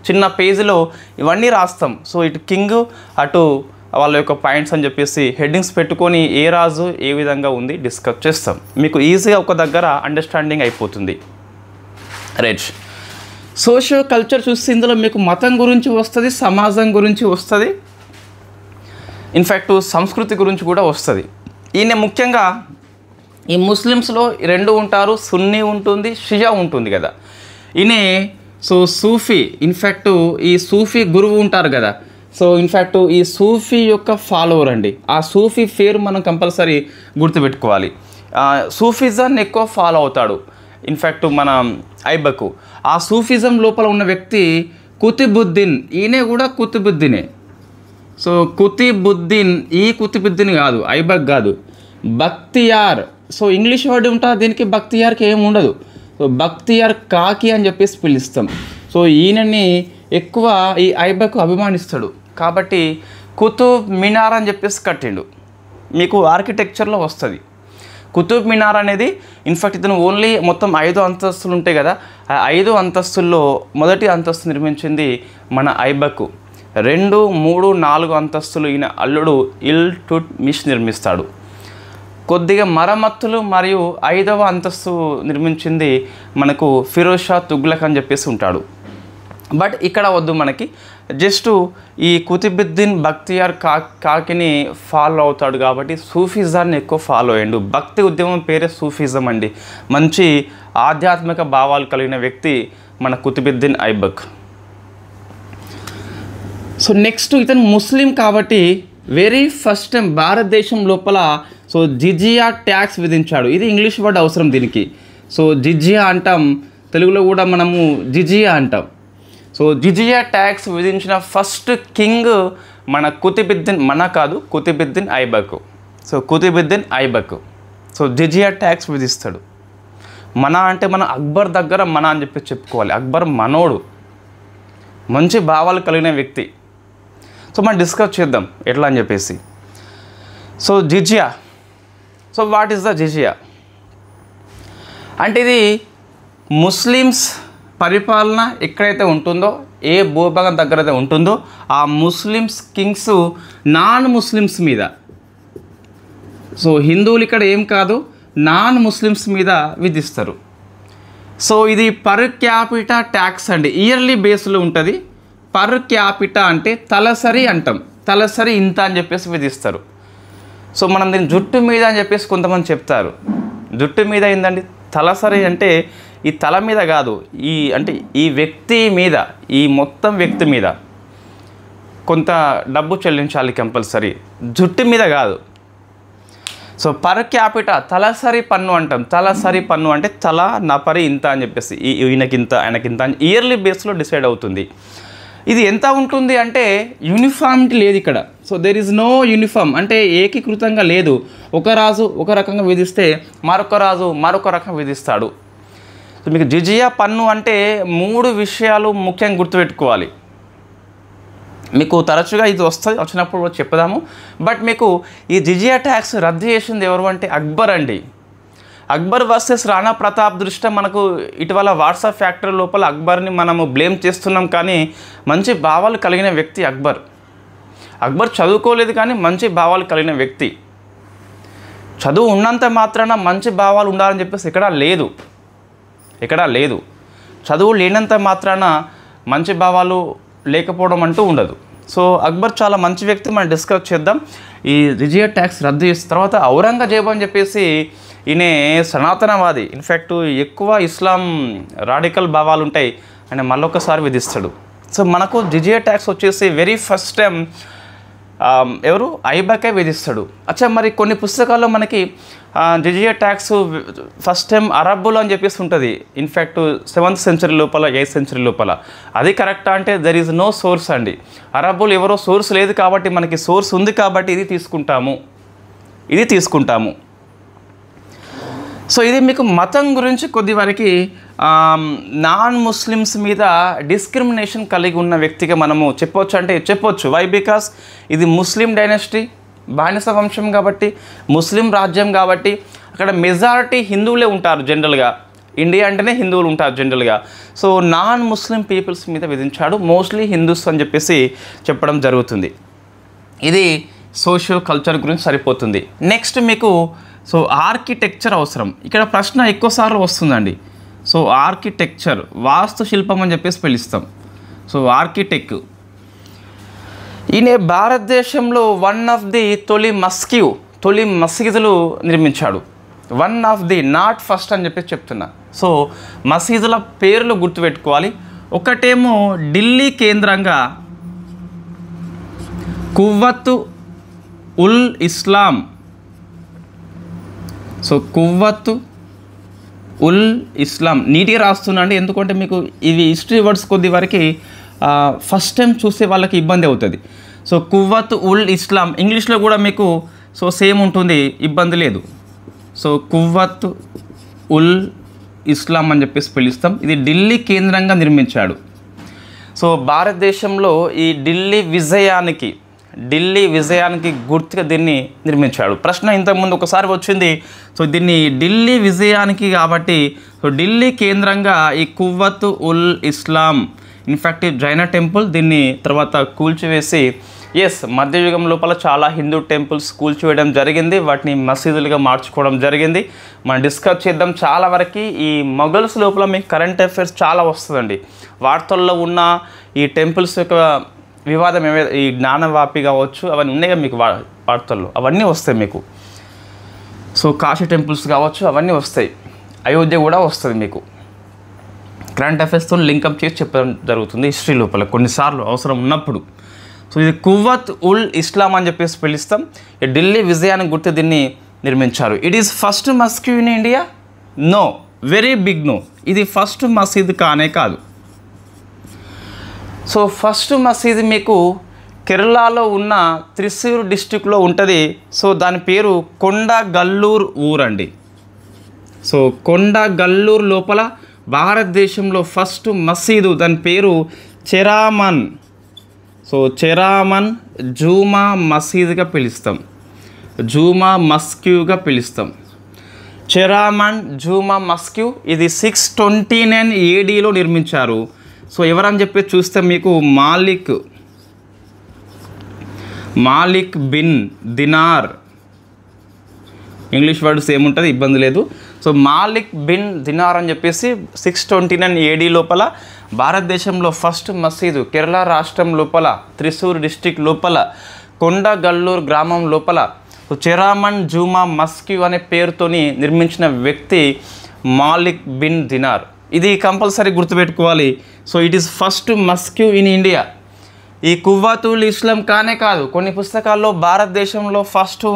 చిన్న పేజీలో ఇవన్నీ రాస్తాం. సో ఇటు కింగ్ అటు వాళ్ళ యొక్క పాయింట్స్ అని చెప్పేసి హెడ్డింగ్స్ పెట్టుకొని ఏ రాజు ఏ విధంగా ఉంది డిస్కస్ చేస్తాం, మీకు ఈజీగా ఒక దగ్గర అండర్స్టాండింగ్ అయిపోతుంది. రైట్. సోషియో కల్చర్ చూస్తే ఇందులో మీకు మతం గురించి వస్తుంది, సమాజం గురించి వస్తుంది, ఇన్ఫ్యాక్ట్ సంస్కృతి గురించి కూడా వస్తుంది. ఈయన ముఖ్యంగా ఈ ముస్లిమ్స్లో రెండు ఉంటారు, సున్నీ ఉంటుంది, షియా ఉంటుంది కదా. ఈయన సో సూఫీ, ఇన్ఫ్యాక్ట్ ఈ సూఫీ గురువు ఉంటారు కదా, సో ఇన్ఫ్యాక్ట్ ఈ సూఫీ యొక్క ఫాలోవర్ అండి. ఆ సూఫీ పేరు మనం కంపల్సరీ గుర్తుపెట్టుకోవాలి. సూఫిజాన్ని ఎక్కువ ఫాలో అవుతాడు ఇన్ఫ్యాక్ట్ మన ఐబకు. ఆ సూఫిజం లోపల ఉన్న వ్యక్తి కుతుబుద్దీన్, ఈయనే కూడా కుతుబుద్దీనే. సో కుతుబుద్దీన్, ఈ కుతుబుద్దీన్ కాదు, ఐబక్ కాదు, బక్తియార్. సో ఇంగ్లీష్ వర్డ్ ఉంటుంది దీనికి, బక్తియార్కి ఏమి ఉండదు. సో బక్తియార్ కాకి అని చెప్పేసి పిలుస్తాం. సో ఈయనని ఎక్కువ ఈ ఐబక్ అభిమానిస్తాడు కాబట్టి కుతుబ్ మినార్ అని చెప్పేసి కట్టిండు. మీకు ఆర్కిటెక్చర్లో వస్తుంది కుతుబ్ మినార్ అనేది. ఇన్ఫ్యాక్ట్ ఇతను ఓన్లీ మొత్తం 5 అంతస్తులు ఉంటాయి కదా, ఆ 5 అంతస్తుల్లో మొదటి అంతస్తు నిర్మించింది మన ఐబకు. 2, 3, 4 అంతస్తులు ఈయన అల్లుడు ఇల్టుట్మిష్ నిర్మిస్తాడు. కొద్దిగా మరమ్మతులు మరియు 5వ అంతస్తు నిర్మించింది మనకు ఫిరోజ్ షా తుగ్లక్ అని చెప్పేసి ఉంటాడు. బట్ ఇక్కడ వద్దు మనకి, జస్ట్ ఈ కుతుబుద్దీన్ బక్తియార్ కాకిని ఫాలో అవుతాడు కాబట్టి సూఫిజాన్ని ఎక్కువ ఫాలో అయ్యాడు. భక్తి ఉద్యమం పేరే సూఫిజం అండి. మంచి ఆధ్యాత్మిక భావాలు కలిగిన వ్యక్తి మన కుతుబుద్దీన్ ఐబక్. సో నెక్స్ట్ ఇతను ముస్లిం కాబట్టి వెరీ ఫస్ట్ టైం భారతదేశం లోపల సో జిజియా ట్యాక్స్ విధించాడు. ఇది ఇంగ్లీష్ వర్డ్ అవసరం దీనికి. సో జిజియా అంటాం, తెలుగులో కూడా మనము జిజియా అంటాం. సో జిజియా ట్యాక్స్ విధించిన ఫస్ట్ కింగ్ మన కుతుబుద్దీన్, మన కాదు కుతుబుద్దీన్ ఐబక్. సో కుతుబుద్దీన్ ఐబక్ సో జిజియా ట్యాక్స్ విధిస్తాడు. మన అంటే మన అక్బర్ దగ్గర మన అని చెప్పి చెప్పుకోవాలి, అక్బర్ మనోడు. మంచి భావాలు కలిగిన వ్యక్తి. సో మనం డిస్కస్ చేద్దాం ఎట్లా అని చెప్పేసి. So jizya. So what is the jizya అంటే ఇది ముస్లిమ్స్ పరిపాలన ఎక్కడైతే ఉంటుందో, ఏ భూభాగం దగ్గర అయితే ఉంటుందో ఆ ముస్లిమ్స్ కింగ్స్ నాన్ ముస్లిమ్స్ మీద, సో హిందువులు ఇక్కడ ఏం కాదు నాన్ ముస్లిమ్స్ మీద విధిస్తారు. సో ఇది పర్ క్యాపిటా ట్యాక్స్ అండి, ఇయర్లీ బేస్లో ఉంటుంది. పర్ క్యాపిటా అంటే తలసరి అంటాం, తలసరి ఇంత అని చెప్పేసి విధిస్తారు. సో మనం దీన్ని జుట్టు మీద అని చెప్పేసి కొంతమంది చెప్తారు. జుట్టు మీద ఏందండి, తలసరి అంటే ఈ తల మీద కాదు, అంటే ఈ వ్యక్తి మీద, ఈ మొత్తం వ్యక్తి మీద కొంత డబ్బు చెల్లించాలి కంపల్సరీ, జుట్టు మీద కాదు. సో పర్ క్యాపిటా తలసరి పన్ను అంటాం. తలసరి పన్ను అంటే తల నపరి ఇంత అని చెప్పేసి, ఈయనకింత ఆయనకింత అని ఇయర్లీ బేస్లో డిసైడ్ అవుతుంది. ఇది ఎంత ఉంటుంది అంటే యూనిఫామిటీ లేదు ఇక్కడ. So there is no uniform అంటే ఏకీకృతంగా లేదు. ఒక రాజు ఒక రకంగా విధిస్తే మరొక రాజు మరొక రకంగా విధిస్తాడు. సో మీకు జిజియా పన్ను అంటే 3 విషయాలు ముఖ్యంగా గుర్తుపెట్టుకోవాలి. మీకు తరచుగా ఇది వచ్చినప్పుడు చెప్పుదాము. బట్ మీకు ఈ జిజియా ట్యాక్స్ రద్దు చేసింది ఎవరు అంటే అక్బర్ అండి. అక్బర్ వర్సెస్ రాణా ప్రతాప్ దృష్ట్యా మనకు ఇటీవల వాట్సాప్ ఫ్యాక్టరీ లోపల అక్బర్ని మనము బ్లేమ్ చేస్తున్నాం, కానీ మంచి భావాలు కలిగిన వ్యక్తి అక్బర్. అక్బర్ చదువుకోలేదు కానీ మంచి భావాలు కలిగిన వ్యక్తి. చదువు ఉన్నంత మాత్రాన మంచి భావాలు ఉండాలని చెప్పేసి ఎక్కడా లేదు. చదువు లేనంత మాత్రాన మంచి భావాలు లేకపోవడం అంటూ ఉండదు. సో అక్బర్ చాలా మంచి వ్యక్తి, మనం డిస్కస్ చేద్దాం. ఈ జిజియా ట్యాక్స్ రద్దు చేసిన తర్వాత ఔరంగజేబు అని చెప్పేసి ఈయన సనాతనవాది, ఇన్ఫ్యాక్ట్ ఎక్కువ ఇస్లాం రాడికల్ భావాలు ఉంటాయి, ఆయన మళ్ళొకసారి విధిస్తాడు. సో మనకు జిజియా ట్యాక్స్ వచ్చేసి వెరీ ఫస్ట్ టైం ఎవరు ఐబకే విధిస్తాడు. అచ్చా మరి కొన్ని పుస్తకాల్లో మనకి జిజియా ట్యాక్స్ ఫస్ట్ టైం అరబ్బులు అని చెప్పేసి ఉంటుంది. ఇన్ఫ్యాక్ట్ 7th సెంచరీ లోపల 8th సెంచరీ లోపల. అది కరెక్టా అంటే దెర్ ఈజ్ నో సోర్స్ అండి. అరబ్బులు ఎవరో సోర్స్ లేదు కాబట్టి మనకి సోర్స్ ఉంది కాబట్టి ఇది తీసుకుంటాము. సో ఇది మీకు మతం గురించి కొద్ది వరకు నాన్ ముస్లిమ్స్ మీద డిస్క్రిమినేషన్ కలిగి ఉన్న వ్యక్తిగా మనము చెప్పొచ్చు. వై? బికాస్ ఇది ముస్లిం డైనస్టీ, బానిస వంశం కాబట్టి, ముస్లిం రాజ్యం కాబట్టి అక్కడ మెజారిటీ హిందువులే ఉంటారు జనరల్గా. ఇండియా అంటేనే హిందువులు ఉంటారు జనరల్గా. సో నాన్ ముస్లిం పీపుల్స్ మీద విధించాడు, మోస్ట్లీ హిందూస్ అని చెప్పేసి చెప్పడం జరుగుతుంది. ఇది సోషల్ కల్చర్ గురించి సరిపోతుంది. నెక్స్ట్ మీకు సో ఆర్కిటెక్చర్ అవసరం. ఇక్కడ ప్రశ్న ఎక్కువసార్లు వస్తుందండి. సో ఆర్కిటెక్చర్, వాస్తు శిల్పం అని చెప్పేసి పిలుస్తాం. సో ఆర్కిటెక్ట్ ఈయన భారతదేశంలో వన్ ఆఫ్ ది తొలి మసీదులు నిర్మించాడు. One of the, not first అని చెప్పేసి చెప్తున్నా. సో మసీదుల పేర్లు గుర్తుపెట్టుకోవాలి. ఒకటేమో ఢిల్లీ కేంద్రంగా కువ్వత్ ఉల్ ఇస్లాం. సో కువ్వత్ ఉల్ ఇస్లాం నీట్గా రాస్తున్నా అండి, ఎందుకంటే మీకు ఇవి హిస్టరీ వర్డ్స్ కొద్ది వరకు ఫస్ట్ టైం చూసే వాళ్ళకి ఇబ్బంది అవుతుంది. సో కువ్వత్ ఉల్ ఇస్లాం ఇంగ్లీష్లో కూడా మీకు సో సేమ్ ఉంటుంది, ఇబ్బంది లేదు. సో కువ్వత్ ఉల్ ఇస్లాం అని చెప్పేసి పిలుస్తాం. ఇది ఢిల్లీ కేంద్రంగా నిర్మించాడు. సో భారతదేశంలో ఈ ఢిల్లీ విజయానికి గుర్తుగా దీన్ని నిర్మించాడు. ప్రశ్న ఇంతకుముందు ఒకసారి వచ్చింది. సో దీన్ని ఢిల్లీ విజయానికి కాబట్టి సో ఢిల్లీ కేంద్రంగా ఈ కువ్వత్ ఉల్ ఇస్లాం, ఇన్ఫ్యాక్ట్ జైన టెంపుల్, దీన్ని తర్వాత కూల్చివేసి, మధ్యయుగం లోపల చాలా హిందూ టెంపుల్స్ కూల్చివేయడం జరిగింది, వాటిని మసీదులుగా మార్చుకోవడం జరిగింది. మనం డిస్కస్ చేద్దాం. చాలా వరకు ఈ మొఘల్స్ లోపల మీకు కరెంట్ అఫైర్స్ చాలా వస్తుందండి. వార్తల్లో ఉన్న ఈ టెంపుల్స్ యొక్క వివాదం ఈ జ్ఞానవాపి కావచ్చు, అవన్నీ ఉన్నాయి కదా మీకు వార్తల్లో, అవన్నీ వస్తాయి మీకు. సో కాశీ టెంపుల్స్ కావచ్చు, అవన్నీ వస్తాయి. అయోధ్య కూడా వస్తుంది మీకు. కరెంట్ అఫైర్స్తో లింకప్ చేసి చెప్పడం జరుగుతుంది హిస్టరీ లోపల కొన్నిసార్లు అవసరం ఉన్నప్పుడు. సో ఇది కువ్వత్ ఉల్ ఇస్లాం అని చెప్పేసి పిలుస్తాం. ఢిల్లీ విజయానికి గుర్తు దీన్ని నిర్మించారు. It is first masjid in India? No, very big no. ఇది ఫస్ట్ మసీద్ కానే కాదు. సో ఫస్ట్ మసీద్ మీకు కేరళలో ఉన్న త్రిశూర్ డిస్టిక్లో ఉంటుంది. సో దాని పేరు కొండగల్లూర్ ఊరండి. సో కొండగల్లూరు లోపల భారతదేశంలో ఫస్ట్ మసీదు, దాని పేరు చెరామన్. సో చెరామన్ జూమా మసీద్గా పిలుస్తాం, జూమా మస్క్యూగా పిలుస్తాం. చెరామన్ జూమా మస్క్యూ ఇది 629 ADలో నిర్మించారు. సో ఎవరని చెప్పి చూస్తే మీకు మాలిక్ బిన్ దినార్, ఇంగ్లీష్ వర్డ్స్ ఏముంటుంది ఇబ్బంది లేదు. సో మాలిక్ బిన్ దినార్ అని చెప్పేసి 629 AD లోపల భారతదేశంలో ఫస్ట్ మసీదు కేరళ రాష్ట్రం లోపల త్రిశూర్ డిస్టిక్ లోపల కొండగల్లూరు గ్రామం లోపల చెరామన్ జూమా మస్క్యూ అనే పేరుతోని నిర్మించిన వ్యక్తి మాలిక్ బిన్ దినార్. ఇది కంపల్సరీ గుర్తుపెట్టుకోవాలి. So it is first mosque in India. ఈ కువ్వాతుల్ ఇస్లాం కానే కాదు, కొన్ని పుస్తకాల్లో భారతదేశంలో ఫస్ట్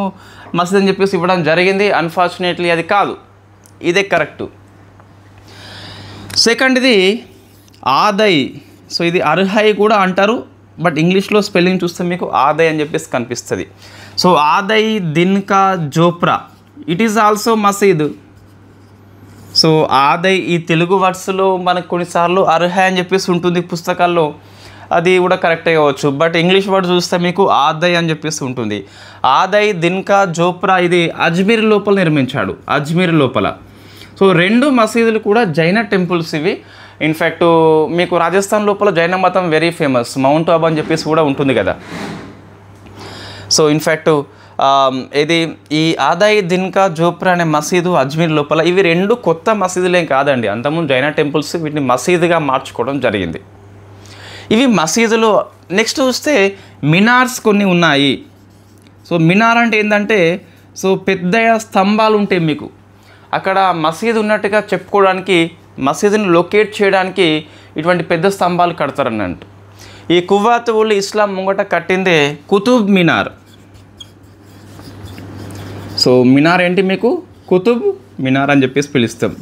మసీద్ అని చెప్పేసి ఇవ్వడం జరిగింది. అన్ఫార్చునేట్లీ అది కాదు, ఇదే కరెక్టు. సెకండ్ ఇది ఆదై. సో ఇది అర్హై కూడా అంటారు, బట్ ఇంగ్లీష్లో స్పెల్లింగ్ చూస్తే మీకు ఆదై అని చెప్పేసి కనిపిస్తుంది. So Adhai Din ka Jhonpra, it is also masjid. So Adhai ఈ తెలుగు వర్డ్స్లో మనకు కొన్నిసార్లు అర్హై అని చెప్పేసి ఉంటుంది పుస్తకాల్లో, అది కూడా కరెక్టే కావచ్చు, బట్ ఇంగ్లీష్ వర్డ్ చూస్తే మీకు ఆదై అని చెప్పేసి ఉంటుంది. ఆదై దిన్కా జోప్రా ఇది అజ్మీర్ లోపల నిర్మించాడు, అజ్మీర్ లోపల. సో రెండు మసీదులు కూడా జైన టెంపుల్స్ ఇవి. ఇన్ఫ్యాక్ట్ మీకు రాజస్థాన్ లోపల జైన మతం వెరీ ఫేమస్, మౌంట్ ఆబు అని చెప్పేసి కూడా ఉంటుంది కదా. సో ఇన్ఫ్యాక్ట్ ఇది ఈ ఆదాయి దిన్కా జోప్రా అనే మసీదు అజ్మీర్ లోపల, ఇవి రెండు కొత్త మసీదులేం కాదండి, అంతకుముందు జైన టెంపుల్స్ వీటిని మసీదుగా మార్చుకోవడం జరిగింది. ఇవి మసీదులు. నెక్స్ట్ చూస్తే మినార్స్ కొన్ని ఉన్నాయి. సో మినార్ అంటే ఏంటంటే సో పెద్ద స్తంభాలు ఉంటాయి మీకు అక్కడ మసీదు ఉన్నట్టుగా చెప్పుకోవడానికి, మసీదుని లొకేట్ చేయడానికి ఇటువంటి పెద్ద స్తంభాలు కడతారన్నట్టు. ఈ కువ్వాతుల్ ఇస్లాం ముంగట కట్టిందే కుతుబ్ మినార్. సో మినార్ ఏంటి మీకు కుతుబ్ మినార్ అని చెప్పేసి పిలుస్తాం.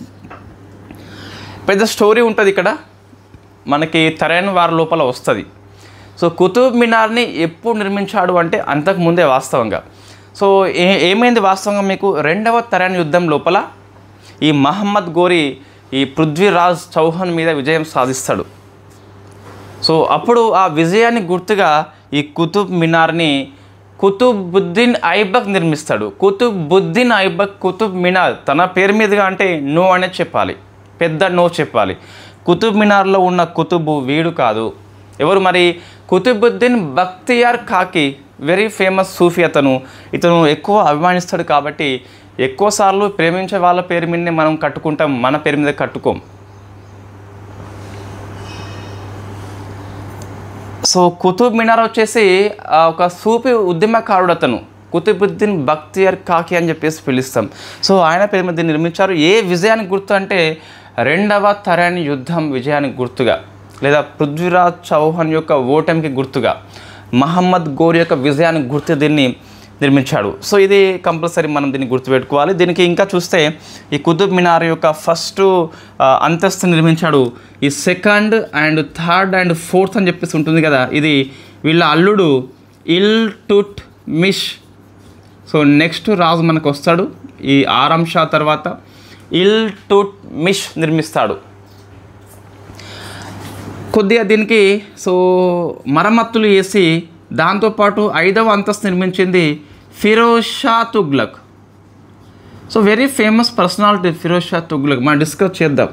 పెద్ద స్టోరీ ఉంటుంది ఇక్కడ మనకి తరైన్ వార్ లోపల వస్తుంది. సో కుతుబ్ మినార్ని ఎప్పుడు నిర్మించాడు అంటే అంతకుముందే వాస్తవంగా. సో ఏమైంది వాస్తవంగా మీకు రెండవ తరైన్ యుద్ధం లోపల ఈ మహమ్మద్ గోరి ఈ పృథ్వీరాజ్ చౌహాన్ మీద విజయం సాధిస్తాడు. సో అప్పుడు ఆ విజయాన్ని గుర్తుగా ఈ కుతుబ్ మినార్ని కుతుబుద్దీన్ ఐబక్ నిర్మిస్తాడు. కుతుబుద్దీన్ ఐబక్ కుతుబ్ మినార్ తన పేరు మీదుగా అంటే నో అనేది చెప్పాలి, పెద్ద నో చెప్పాలి. కుతుబ్ మినార్లో ఉన్న కుతుబు వీడు కాదు, ఎవరు మరి కుతుబుద్దీన్ బక్తియార్ కాకి, వెరీ ఫేమస్ సూఫీ అతను. ఇతను ఎక్కువ అభిమానిస్తాడు కాబట్టి ఎక్కువసార్లు ప్రేమించే వాళ్ళ పేరు మీదనే మనం కట్టుకుంటాం, మన పేరు మీద కట్టుకోం. సో కుతుబ్ మినార్ వచ్చేసి ఒక సూఫీ ఉద్యమకారుడు అతను, కుతుబుద్దీన్ బక్తియార్ కాకి అని చెప్పేసి పిలుస్తాం. సో ఆయన పేరు మీద నిర్మించారు. ఏ విజయానికి గుర్తు అంటే రెండవ తరైన్ యుద్ధం విజయానికి గుర్తుగా, లేదా పృథ్వీరాజ్ చౌహాన్ యొక్క ఓటమికి గుర్తుగా, మహమ్మద్ గోరి యొక్క విజయానికి గుర్తు దీన్ని నిర్మించాడు. సో ఇది కంపల్సరీ మనం దీన్ని గుర్తుపెట్టుకోవాలి. దీనికి ఇంకా చూస్తే ఈ కుతుబ్ మినార్ యొక్క ఫస్ట్ అంతస్తు నిర్మించాడు. ఈ second and third and fourth అని చెప్పేసి ఉంటుంది కదా, ఇది వీళ్ళ అల్లుడు ఇల్టుట్మిష్. సో నెక్స్ట్ రాజు మనకు వస్తాడు ఈ ఆరం షా తర్వాత, ఇల్టుట్మిష్ నిర్మిస్తాడు. కొద్దిగా దీనికి సో మరమ్మతులు చేసి దాంతోపాటు 5వ అంతస్తు నిర్మించింది Firoz Shah Tughlaq. So very famous personality Firoz Shah Tughlaq, మనం డిస్కస్ చేద్దాం.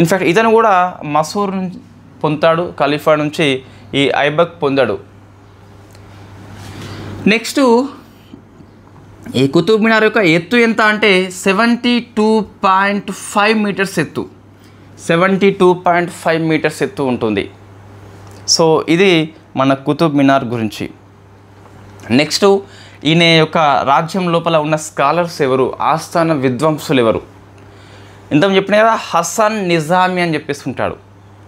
ఇన్ఫ్యాక్ట్ ఇతను కూడా మసూర్ పొందాడు, ఖలీఫా నుంచి ఈ ఐబక్ పొందాడు. నెక్స్ట్ ఈ కుతుబ్ మినార్ యొక్క ఎత్తు ఎంత అంటే 72.5 మీటర్స్ ఎత్తు, 72.5 మీటర్స్ ఎత్తు ఉంటుంది. సో ఇది మన కుతుబ్ మినార్ గురించి. నెక్స్ట్ ఈయన యొక్క రాజ్యం లోపల ఉన్న స్కాలర్స్ ఎవరు, ఆస్థాన విద్వాంసులు ఎవరు? ఇంత చెప్పిన కదా హసన్ నిజామీ అని చెప్పేసి ఉంటాడు.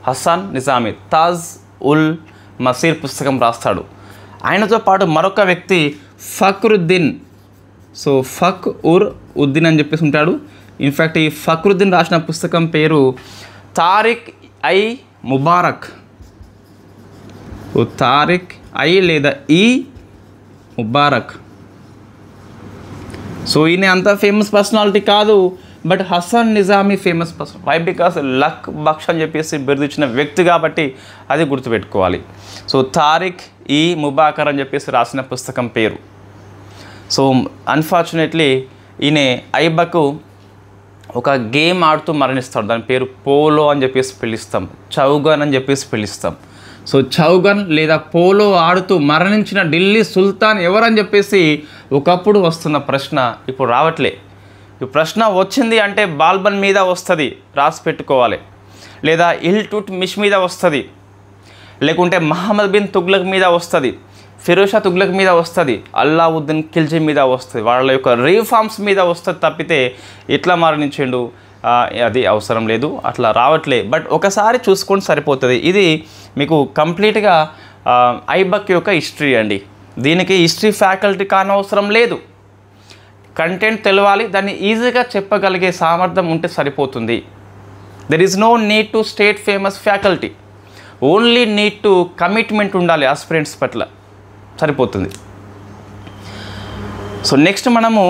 హసన్ నిజామీ తాజ్ ఉల్ మసీర్ పుస్తకం రాస్తాడు. ఆయనతో పాటు మరొక వ్యక్తి ఫక్రుద్దీన్. సో ఫక్ ఉర్ ఉద్దీన్ అని చెప్పేసి ఉంటాడు. ఇన్ఫ్యాక్ట్ ఈ ఫక్రుద్దీన్ రాసిన పుస్తకం పేరు తారిక్ ఐ ముబారక్. తారిక్ ఐ లేదా ఈ ముబారక్. సో ఈయన అంత ఫేమస్ పర్సనాలిటీ కాదు, but Hasan Nizami famous person. Why? Because Lakh Bakhsh అని చెప్పేసి బిరుదిచ్చిన వ్యక్తి కాబట్టి అది గుర్తుపెట్టుకోవాలి. సో తారిక్ ఈ ముబాకర్ అని చెప్పేసి రాసిన పుస్తకం పేరు. సో అన్ఫార్చునేట్లీ ఈయన ఐబక్ ఒక గేమ్ ఆడుతూ మరణిస్తాడు. దాని పేరు పోలో అని చెప్పేసి పిలుస్తాం, చౌగన్ అని చెప్పేసి పిలుస్తాం. సో చౌగన్ లేదా పోలో ఆడుతూ మరణించిన ఢిల్లీ సుల్తాన్ ఎవరని చెప్పేసి ఒకప్పుడు వస్తున్న ప్రశ్న ఇప్పుడు రావట్లే. ఈ ప్రశ్న వచ్చింది అంటే బాల్బన్ మీద వస్తుంది, రాసి పెట్టుకోవాలి. లేదా ఇల్టుట్మిష్ మీద వస్తుంది, లేకుంటే మహమ్మద్ బిన్ తుగ్లక్ మీద వస్తుంది, ఫిరోజ్ షా తుగ్లక్ మీద వస్తుంది, అల్లావుద్దీన్ ఖిల్జీ మీద వస్తుంది, వాళ్ళ యొక్క రీఫార్మ్స్ మీద వస్తుంది. తప్పితే ఎట్లా మరణించిండు అది అవసరం లేదు, అట్లా రావట్లే. బట్ ఒకసారి చూసుకొని సరిపోతుంది. ఇది మీకు కంప్లీట్గా ఐబక్ యొక్క హిస్టరీ అండి. దీనికి హిస్టరీ ఫ్యాకల్టీ కానవసరం లేదు, కంటెంట్ తెలవాలి, దాన్ని ఈజీగా చెప్పగలిగే సామర్థ్యం ఉంటే సరిపోతుంది. There is no need to state famous faculty, only need to commitment ఉండాలి ఆస్పిరెంట్స్ పట్ల, సరిపోతుంది. సో నెక్స్ట్ మనము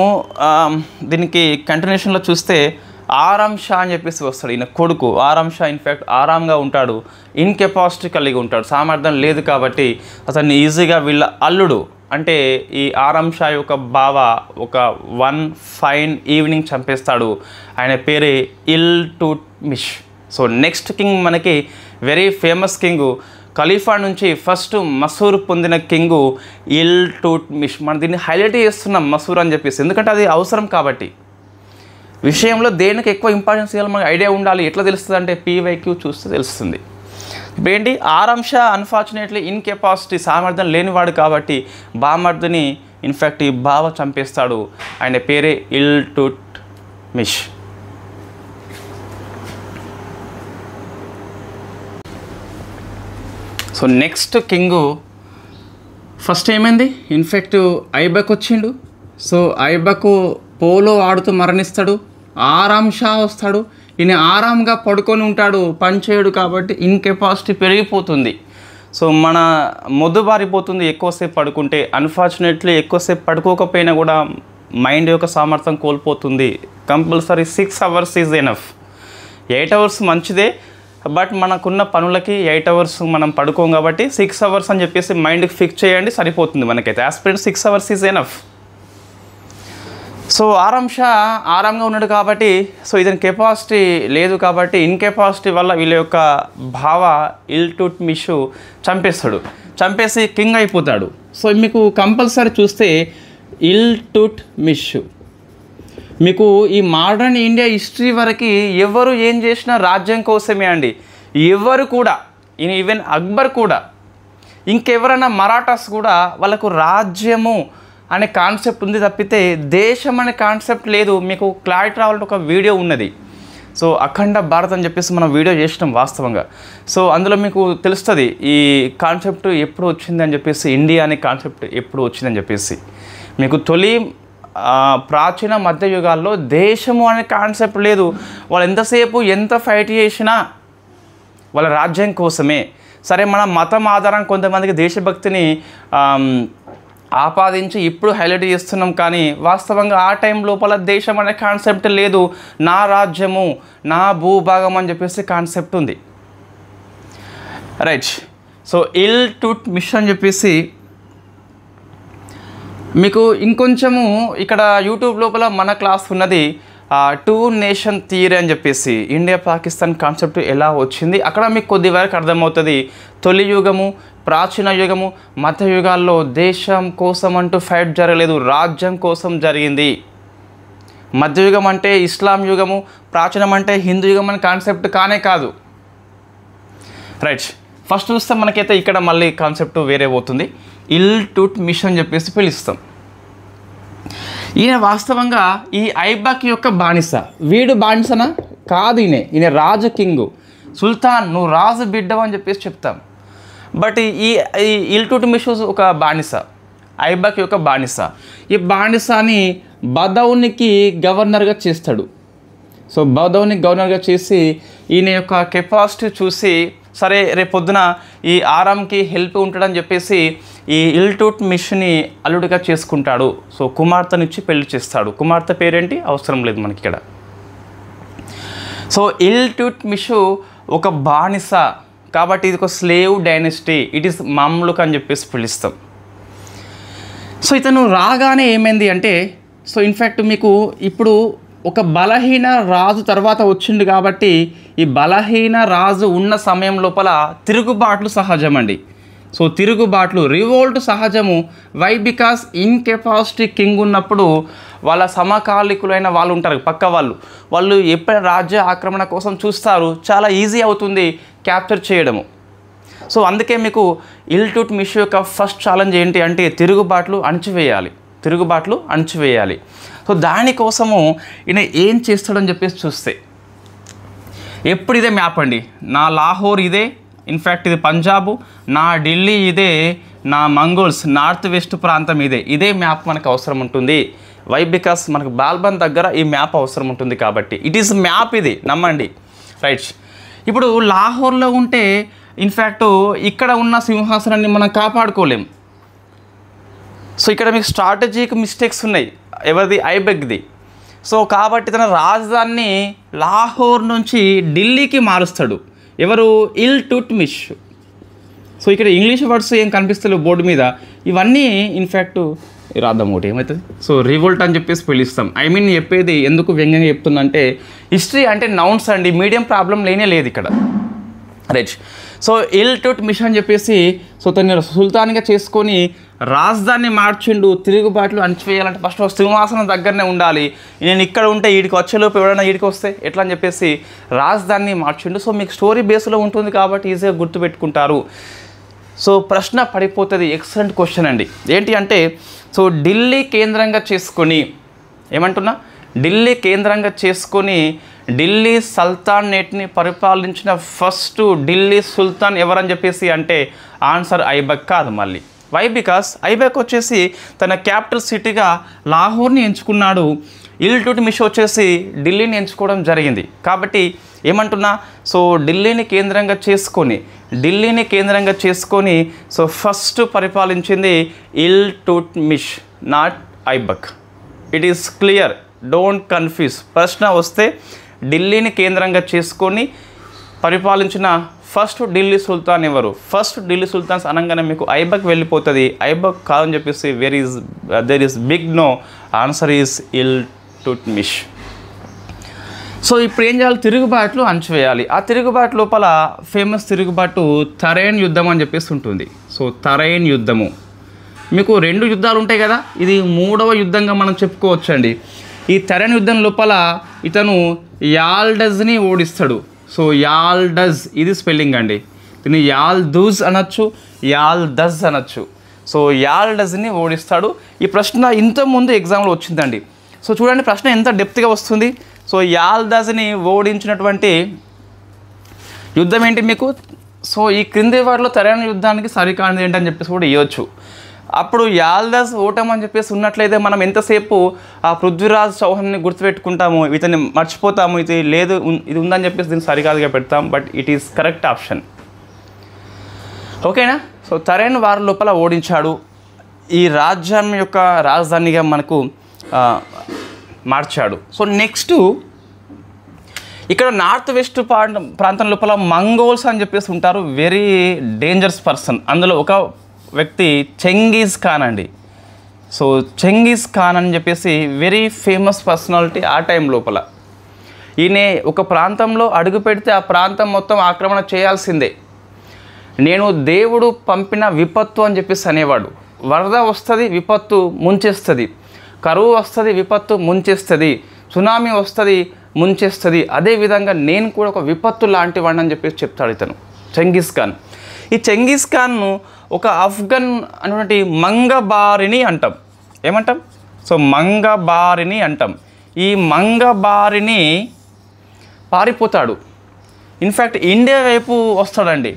దీనికి కంటిన్యూషన్లో చూస్తే ఆరామ్ షా అని చెప్పేసి వస్తాడు. ఈయన కొడుకు ఆరామ్ షా ఇన్ఫ్యాక్ట్ ఆరాంగా ఉంటాడు, ఇన్కెపాసిటీ కలిగి ఉంటాడు, సామర్థ్యం లేదు కాబట్టి అతన్ని ఈజీగా వీళ్ళ అల్లుడు అంటే ఈ ఆరామ్ షా యొక్క బావ ఒక వన్ ఫైన్ ఈవినింగ్ చంపేస్తాడు. ఆయన పేరే ఇల్టుట్మిష్. సో నెక్స్ట్ కింగ్ మనకి వెరీ ఫేమస్ కింగు, ఖలీఫా నుంచి ఫస్ట్ మసూర్ పొందిన కింగు ఇల్టుట్మిష్. మనం దీన్ని హైలైట్ చేస్తున్నాం మసూర్ అని చెప్పేసి, ఎందుకంటే అది అవసరం కాబట్టి. విషయంలో దేనికి ఎక్కువ ఇంపార్టెన్స్ ఇవ్వాలి మనకు ఐడియా ఉండాలి. ఎట్లా తెలుస్తుంది అంటే పీవైక్యూ చూస్తే తెలుస్తుంది. ఇప్పుడు ఏంటి, ఆరామ్ షా అన్ఫార్చునేట్లీ ఇన్కెపాసిటీ సామర్థ్యం లేనివాడు కాబట్టి బామర్దిని ఇన్ఫ్యాక్ట్ ఈ బావ చంపేస్తాడు. ఆయన పేరే Iltutmish. So next king first ఏమైంది, ఇన్ఫ్యాక్ట్ ఐబక్ వచ్చిండు. సో ఐబక్ పోలో ఆడుతూ మరణిస్తాడు. ఆరామ్ షా వస్తాడు, ఈయన ఆరాంగా పడుకొని ఉంటాడు, పనిచేయడు కాబట్టి ఇన్కెపాసిటీ పెరిగిపోతుంది. సో మన మొద్దు బారిపోతుంది ఎక్కువసేపు పడుకుంటే. అన్ఫార్చునేట్లీ ఎక్కువసేపు పడుకోకపోయినా కూడా మైండ్ యొక్క సామర్థ్యం కోల్పోతుంది. Compulsory 6 hours is enough. 8 hours మంచిదే, బట్ మనకున్న పనులకి 8 hours మనం పడుకోం కాబట్టి 6 hours అని చెప్పేసి మైండ్కి ఫిక్స్ చేయండి, సరిపోతుంది మనకైతే. Aspirant 6 hours is enough. So ఆరామ్ షా ఆరాంగా ఉన్నాడు కాబట్టి, సో ఇతని కెపాసిటీ లేదు కాబట్టి ఇన్కెపాసిటీ వల్ల వీళ్ళ యొక్క భావ ఇల్టుట్మిష్ చంపేస్తాడు, చంపేసి కింగ్ అయిపోతాడు. సో మీకు కంపల్సరీ చూస్తే ఇల్టుట్మిష్ మీకు ఈ మోడర్న్ ఇండియా హిస్టరీ వరకు ఎవరు ఏం చేసినా రాజ్యం కోసమే అండి. ఎవరు కూడా, ఈవెన్ అక్బర్ కూడా, ఇంకెవరైనా మరాఠాస్ కూడా వాళ్ళకు రాజ్యము అనే కాన్సెప్ట్ ఉంది తప్పితే దేశం అనే కాన్సెప్ట్ లేదు. మీకు క్లారిటీ రావాలంటే ఒక వీడియో ఉన్నది. సో అఖండ భారత్ అని చెప్పేసి మనం వీడియో చేసినాం వాస్తవంగా. సో అందులో మీకు తెలుస్తుంది ఈ కాన్సెప్ట్ ఎప్పుడు వచ్చింది అని చెప్పేసి, ఇండియా అనే కాన్సెప్ట్ ఎప్పుడు వచ్చిందని చెప్పేసి. మీకు తొలి ప్రాచీన మధ్యయుగాల్లో దేశము అనే కాన్సెప్ట్ లేదు. వాళ్ళు ఎంతసేపు ఎంత ఫైట్ చేసినా వాళ్ళ రాజ్యం కోసమే. సరే, మన మతం ఆధారం కొంతమందికి దేశభక్తిని ఆపాదించి ఇప్పుడు హైలైట్ చేస్తున్నాం, కానీ వాస్తవంగా ఆ టైం లోపల దేశం అనే కాన్సెప్ట్ లేదు. నా రాజ్యము, నా భూభాగం అని చెప్పేసి కాన్సెప్ట్ ఉంది. రైట్. సో ఇల్టుట్మిష్ అని చెప్పేసి మీకు ఇంకొంచెము ఇక్కడ యూట్యూబ్ లోపల మన క్లాస్ ఉన్నది, 2 నేషన్ థియరీ అని చెప్పేసి ఇండియా పాకిస్తాన్ కాన్సెప్ట్ ఎలా వచ్చింది అక్కడ మీకు కొద్ది వరకు అర్థమవుతుంది. తొలి యుగము, ప్రాచీన యుగము, మధ్యయుగాల్లో దేశం కోసం అంటూ ఫైట్ జరగలేదు, రాజ్యం కోసం జరిగింది. మధ్యయుగం అంటే ఇస్లాం యుగము, ప్రాచీనం అంటే హిందూ యుగం అనే కాన్సెప్ట్ కానే కాదు. రైట్. ఫస్ట్ చూస్తే మనకైతే ఇక్కడ మళ్ళీ కాన్సెప్ట్ వేరే పోతుంది. ఇల్టుట్మిష్ అని చెప్పేసి పిలుస్తాం. ఈయన వాస్తవంగా ఈ ఐబక్ యొక్క బానిస. వీడు బానిసనా కాదు, ఈయన రాజు, కింగు, సుల్తాన్, నువ్వు రాజు బిడ్డవు అని చెప్పేసి చెప్తాం. బట్ ఈ ఇల్టుట్మిష్ ఒక బానిస, ఐబక్ యొక్క బానిస. ఈ బానిసని బదౌనికి గవర్నర్గా చేస్తాడు. సో బదౌని గవర్నర్గా చేసి ఈయన యొక్క కెపాసిటీ చూసి, సరే రేపు పొద్దున ఈ ఆరాంకి హెల్ప్ ఉంటాడని చెప్పేసి ఈ ఇల్టుట్మిష్ని అల్లుడిగా చేసుకుంటాడు. సో కుమార్తెనిచ్చి పెళ్లి చేస్తాడు. కుమార్తె పేరేంటి అవసరం లేదు మనకి ఇక్కడ. సో ఇల్టుట్మిష్ ఒక బానిస కాబట్టి ఇది ఒక slave dynasty, it is Mamluk అని చెప్పేసి పిలుస్తాం. సో ఇతను రాగానే ఏమైంది అంటే, సో ఇన్ఫ్యాక్ట్ మీకు ఇప్పుడు ఒక బలహీన రాజు తర్వాత వచ్చిండు కాబట్టి ఈ బలహీన రాజు ఉన్న సమయం లోపల తిరుగుబాట్లు సహజమండి. సో తిరుగుబాట్లు రివోల్ట్ సహజము. వై? బికాస్ ఇన్కెపాసిటీ కింగ్ ఉన్నప్పుడు వాళ్ళ సమకాలికులైన వాళ్ళు ఉంటారు, పక్క వాళ్ళు ఎప్పుడైనా రాజ్య ఆక్రమణ కోసం చూస్తారు, చాలా ఈజీ అవుతుంది క్యాప్చర్ చేయడము. సో అందుకే మీకు ఇల్టుట్మిష్ యొక్క ఫస్ట్ ఛాలెంజ్ ఏంటి అంటే తిరుగుబాట్లు అణచివేయాలి. సో దానికోసము ఈయన ఏం చేస్తాడని చెప్పేసి చూస్తే, ఎప్పుడు ఇదే మ్యాప్ అండి, నా లాహోర్ ఇదే, ఇన్ఫ్యాక్ట్ ఇది పంజాబు, నా ఢిల్లీ ఇదే, నా మంగోల్స్ నార్త్ వెస్ట్ ప్రాంతం ఇదే మ్యాప్ మనకు అవసరం ఉంటుంది. వై? బికాస్ మనకు బాల్బన్ దగ్గర ఈ మ్యాప్ అవసరం ఉంటుంది కాబట్టి ఇట్ ఈస్ మ్యాప్, ఇది నమ్మండి. రైట్. ఇప్పుడు లాహోర్లో ఉంటే ఇన్ఫ్యాక్ట్ ఇక్కడ ఉన్న సింహాసనాన్ని మనం కాపాడుకోలేం. సో ఇక్కడ మీకు స్ట్రాటజిక్ మిస్టేక్స్ ఉన్నాయి, ఎవరిది? ఐబెక్ది. సో కాబట్టి తన రాజధానిని లాహోర్ నుంచి ఢిల్లీకి మారుస్తాడు. ఎవరు? ఇల్టుట్మిష్. సో ఇక్కడ ఇంగ్లీష్ వర్డ్స్ ఏం కనిపిస్తలేవు బోర్డు మీద, ఇవన్నీ ఇన్ఫ్యాక్ట్ రాద్దాం ఒకటి ఏమవుతుంది. సో రివోల్ట్ అని చెప్పేసి పిలుస్తాం. చెప్పేది ఎందుకు వ్యంగ్యంగా చెప్తుందంటే, హిస్టరీ అంటే నౌన్స్ అండి, మీడియం ప్రాబ్లం లేదు ఇక్కడ. రైట్. సో ఇల్టుట్మిష్ అని చెప్పేసి సో తను సుల్తాన్గా చేసుకొని రాజధానిని మార్చిండు. తిరుగుబాట్లు అణచివేయాలంటే ఫస్ట్ సింహాసనం దగ్గరనే ఉండాలి, నేను ఇక్కడ ఉంటే వీడికి వచ్చేలోపు ఎవరైనా వీడికి వస్తే ఎట్లా అని చెప్పేసి రాజధానిని మార్చిండు. సో మీకు స్టోరీ బేస్లో ఉంటుంది కాబట్టి ఈజీగా గుర్తుపెట్టుకుంటారు. సో ప్రశ్న పడిపోతుంది. ఎక్సలెంట్ క్వశ్చన్ అండి. ఏంటి అంటే, సో ఢిల్లీ కేంద్రంగా చేసుకొని ఢిల్లీ కేంద్రంగా చేసుకొని ఢిల్లీ సల్తానేట్ని పరిపాలించిన ఫస్ట్ ఢిల్లీ సుల్తాన్ ఎవరని చెప్పేసి అంటే ఆన్సర్ ఐబక్ కాదు మళ్ళీ. వై? బికాస్ ఐబక్ వచ్చేసి తన క్యాపిటల్ సిటీగా లాహోర్ని ఎంచుకున్నాడు, ఇల్టుట్మిష్ వచ్చేసి ఢిల్లీని ఎంచుకోవడం జరిగింది. కాబట్టి సో ఢిల్లీని కేంద్రంగా చేసుకొని సో ఫస్ట్ పరిపాలించింది Iltutmish, not Aibak. It is clear, don't confuse. ప్రశ్న వస్తే ఢిల్లీని కేంద్రంగా చేసుకొని పరిపాలించిన ఫస్ట్ ఢిల్లీ సుల్తాన్ ఎవరు? ఫస్ట్ ఢిల్లీ సుల్తాన్స్ అనగానే మీకు ఐబక్ వెళ్ళిపోతుంది. ఐబక్ కాదని చెప్పేసి there is big no, answer is Iltutmish. So ఇప్పుడు ఏం చేయాలి? తిరుగుబాట్లు అణచివేయాలి. ఆ తిరుగుబాటు లోపల ఫేమస్ తిరుగుబాటు తరైన్ యుద్ధం అని చెప్పేసి ఉంటుంది. సో తరైన్ యుద్ధము మీకు 2 యుద్ధాలు ఉంటాయి కదా, ఇది 3వ యుద్ధంగా మనం చెప్పుకోవచ్చండి. ఈ తరైన్ యుద్ధం లోపల ఇతను యాల్డజ్ని ఓడిస్తాడు. సో యాల్డజ్ ఇది స్పెల్లింగ్ అండి, దీన్ని యాల్దూజ్ అనొచ్చు, యాల్దజ్ అనొచ్చు. సో యాల్డజ్ని ఓడిస్తాడు. ఈ ప్రశ్న ఇంతకుముందు ఎగ్జామ్లో వచ్చిందండి. సో చూడండి ప్రశ్న ఎంత డెప్త్గా వస్తుంది. సో యాల్దజ్ని ఓడించినటువంటి యుద్ధం ఏంటి మీకు? సో ఈ క్రింది వాటిలో తరైన్ యుద్ధానికి సరికానిది ఏంటని చెప్పేసి కూడా ఇవ్వచ్చు. అప్పుడు యాల్దజ్ ఓటమని చెప్పేసి ఉన్నట్లయితే మనం ఎంతసేపు ఆ పృథ్వీరాజ్ చౌహాన్ని గుర్తుపెట్టుకుంటాము, ఇతన్ని మర్చిపోతాము, ఇది లేదు ఇది ఉందని చెప్పేసి దీన్ని సరికాదుగా పెడతాం. But it is correct option. ఓకేనా? సో తరైన్ వార్ లోపల ఓడించాడు. ఈ రాజ్యం యొక్క రాజధానిగా మనకు మార్చాడు. సో నెక్స్ట్ ఇక్కడ నార్త్ వెస్ట్ ప్రాంతం లోపల మంగోల్స్ అని చెప్పేసి ఉంటారు, వెరీ డేంజరస్ పర్సన్. అందులో ఒక వ్యక్తి చెంగీజ్ ఖాన్ అండి. సో చెంగీజ్ ఖాన్ అని చెప్పేసి వెరీ ఫేమస్ పర్సనాలిటీ ఆ టైం లోపల. ఈయన ఒక ప్రాంతంలో అడుగు పెడితే ఆ ప్రాంతం మొత్తం ఆక్రమణ చేయాల్సిందే. నేను దేవుడు పంపిన విపత్తు అని చెప్పేసి అనేవాడు. వరద వస్తుంది, విపత్తు ముంచేస్తుంది, కరువు వస్తుంది, విపత్తు ముంచేస్తుంది, సునామీ వస్తుంది, ముంచేస్తుంది. అదేవిధంగా నేను కూడా ఒక విపత్తు లాంటి వాడిని అని చెప్పేసి చెప్తాడు ఇతను చెంగీజ్ ఖాన్. ఈ చెంగీజ్ ఖాన్ను ఒక ఆఫ్ఘన్ అనేటువంటి మంగబారిని అంటాం. ఏమంటాం? సో మంగబారిని అంటాం. ఈ మంగబారిని పారిపోతాడు. ఇన్ఫ్యాక్ట్ ఇండియా వైపు వస్తాడండి.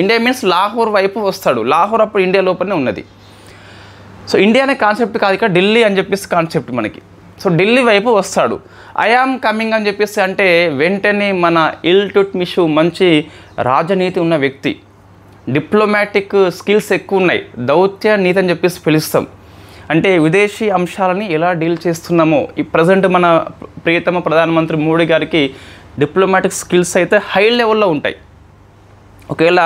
ఇండియా మీన్స్ లాహోర్ వైపు వస్తాడు. లాహోర్ అప్పుడు ఇండియా లోపలనే ఉన్నది. సో ఇండియా అనే కాన్సెప్ట్ కాదు, ఇక్కడ ఢిల్లీ అని చెప్పేసి కాన్సెప్ట్ మనకి. సో ఢిల్లీ వైపు వస్తాడు. ఐఆమ్ కమింగ్ అని చెప్పేసి అంటే వెంటనే మన ఇల్టుట్మిష్ మంచి రాజనీతి ఉన్న వ్యక్తి, డిప్లొమాటిక్ స్కిల్స్ ఎక్కువ ఉన్నాయి, దౌత్య నీతి అని చెప్పేసి పిలుస్తాం. అంటే విదేశీ అంశాలని ఎలా డీల్ చేస్తున్నామో ఈ ప్రజెంట్ మన ప్రియతమ ప్రధానమంత్రి మోడీ గారికి డిప్లొమాటిక్ స్కిల్స్ అయితే హై లెవెల్లో ఉంటాయి. ఒకవేళ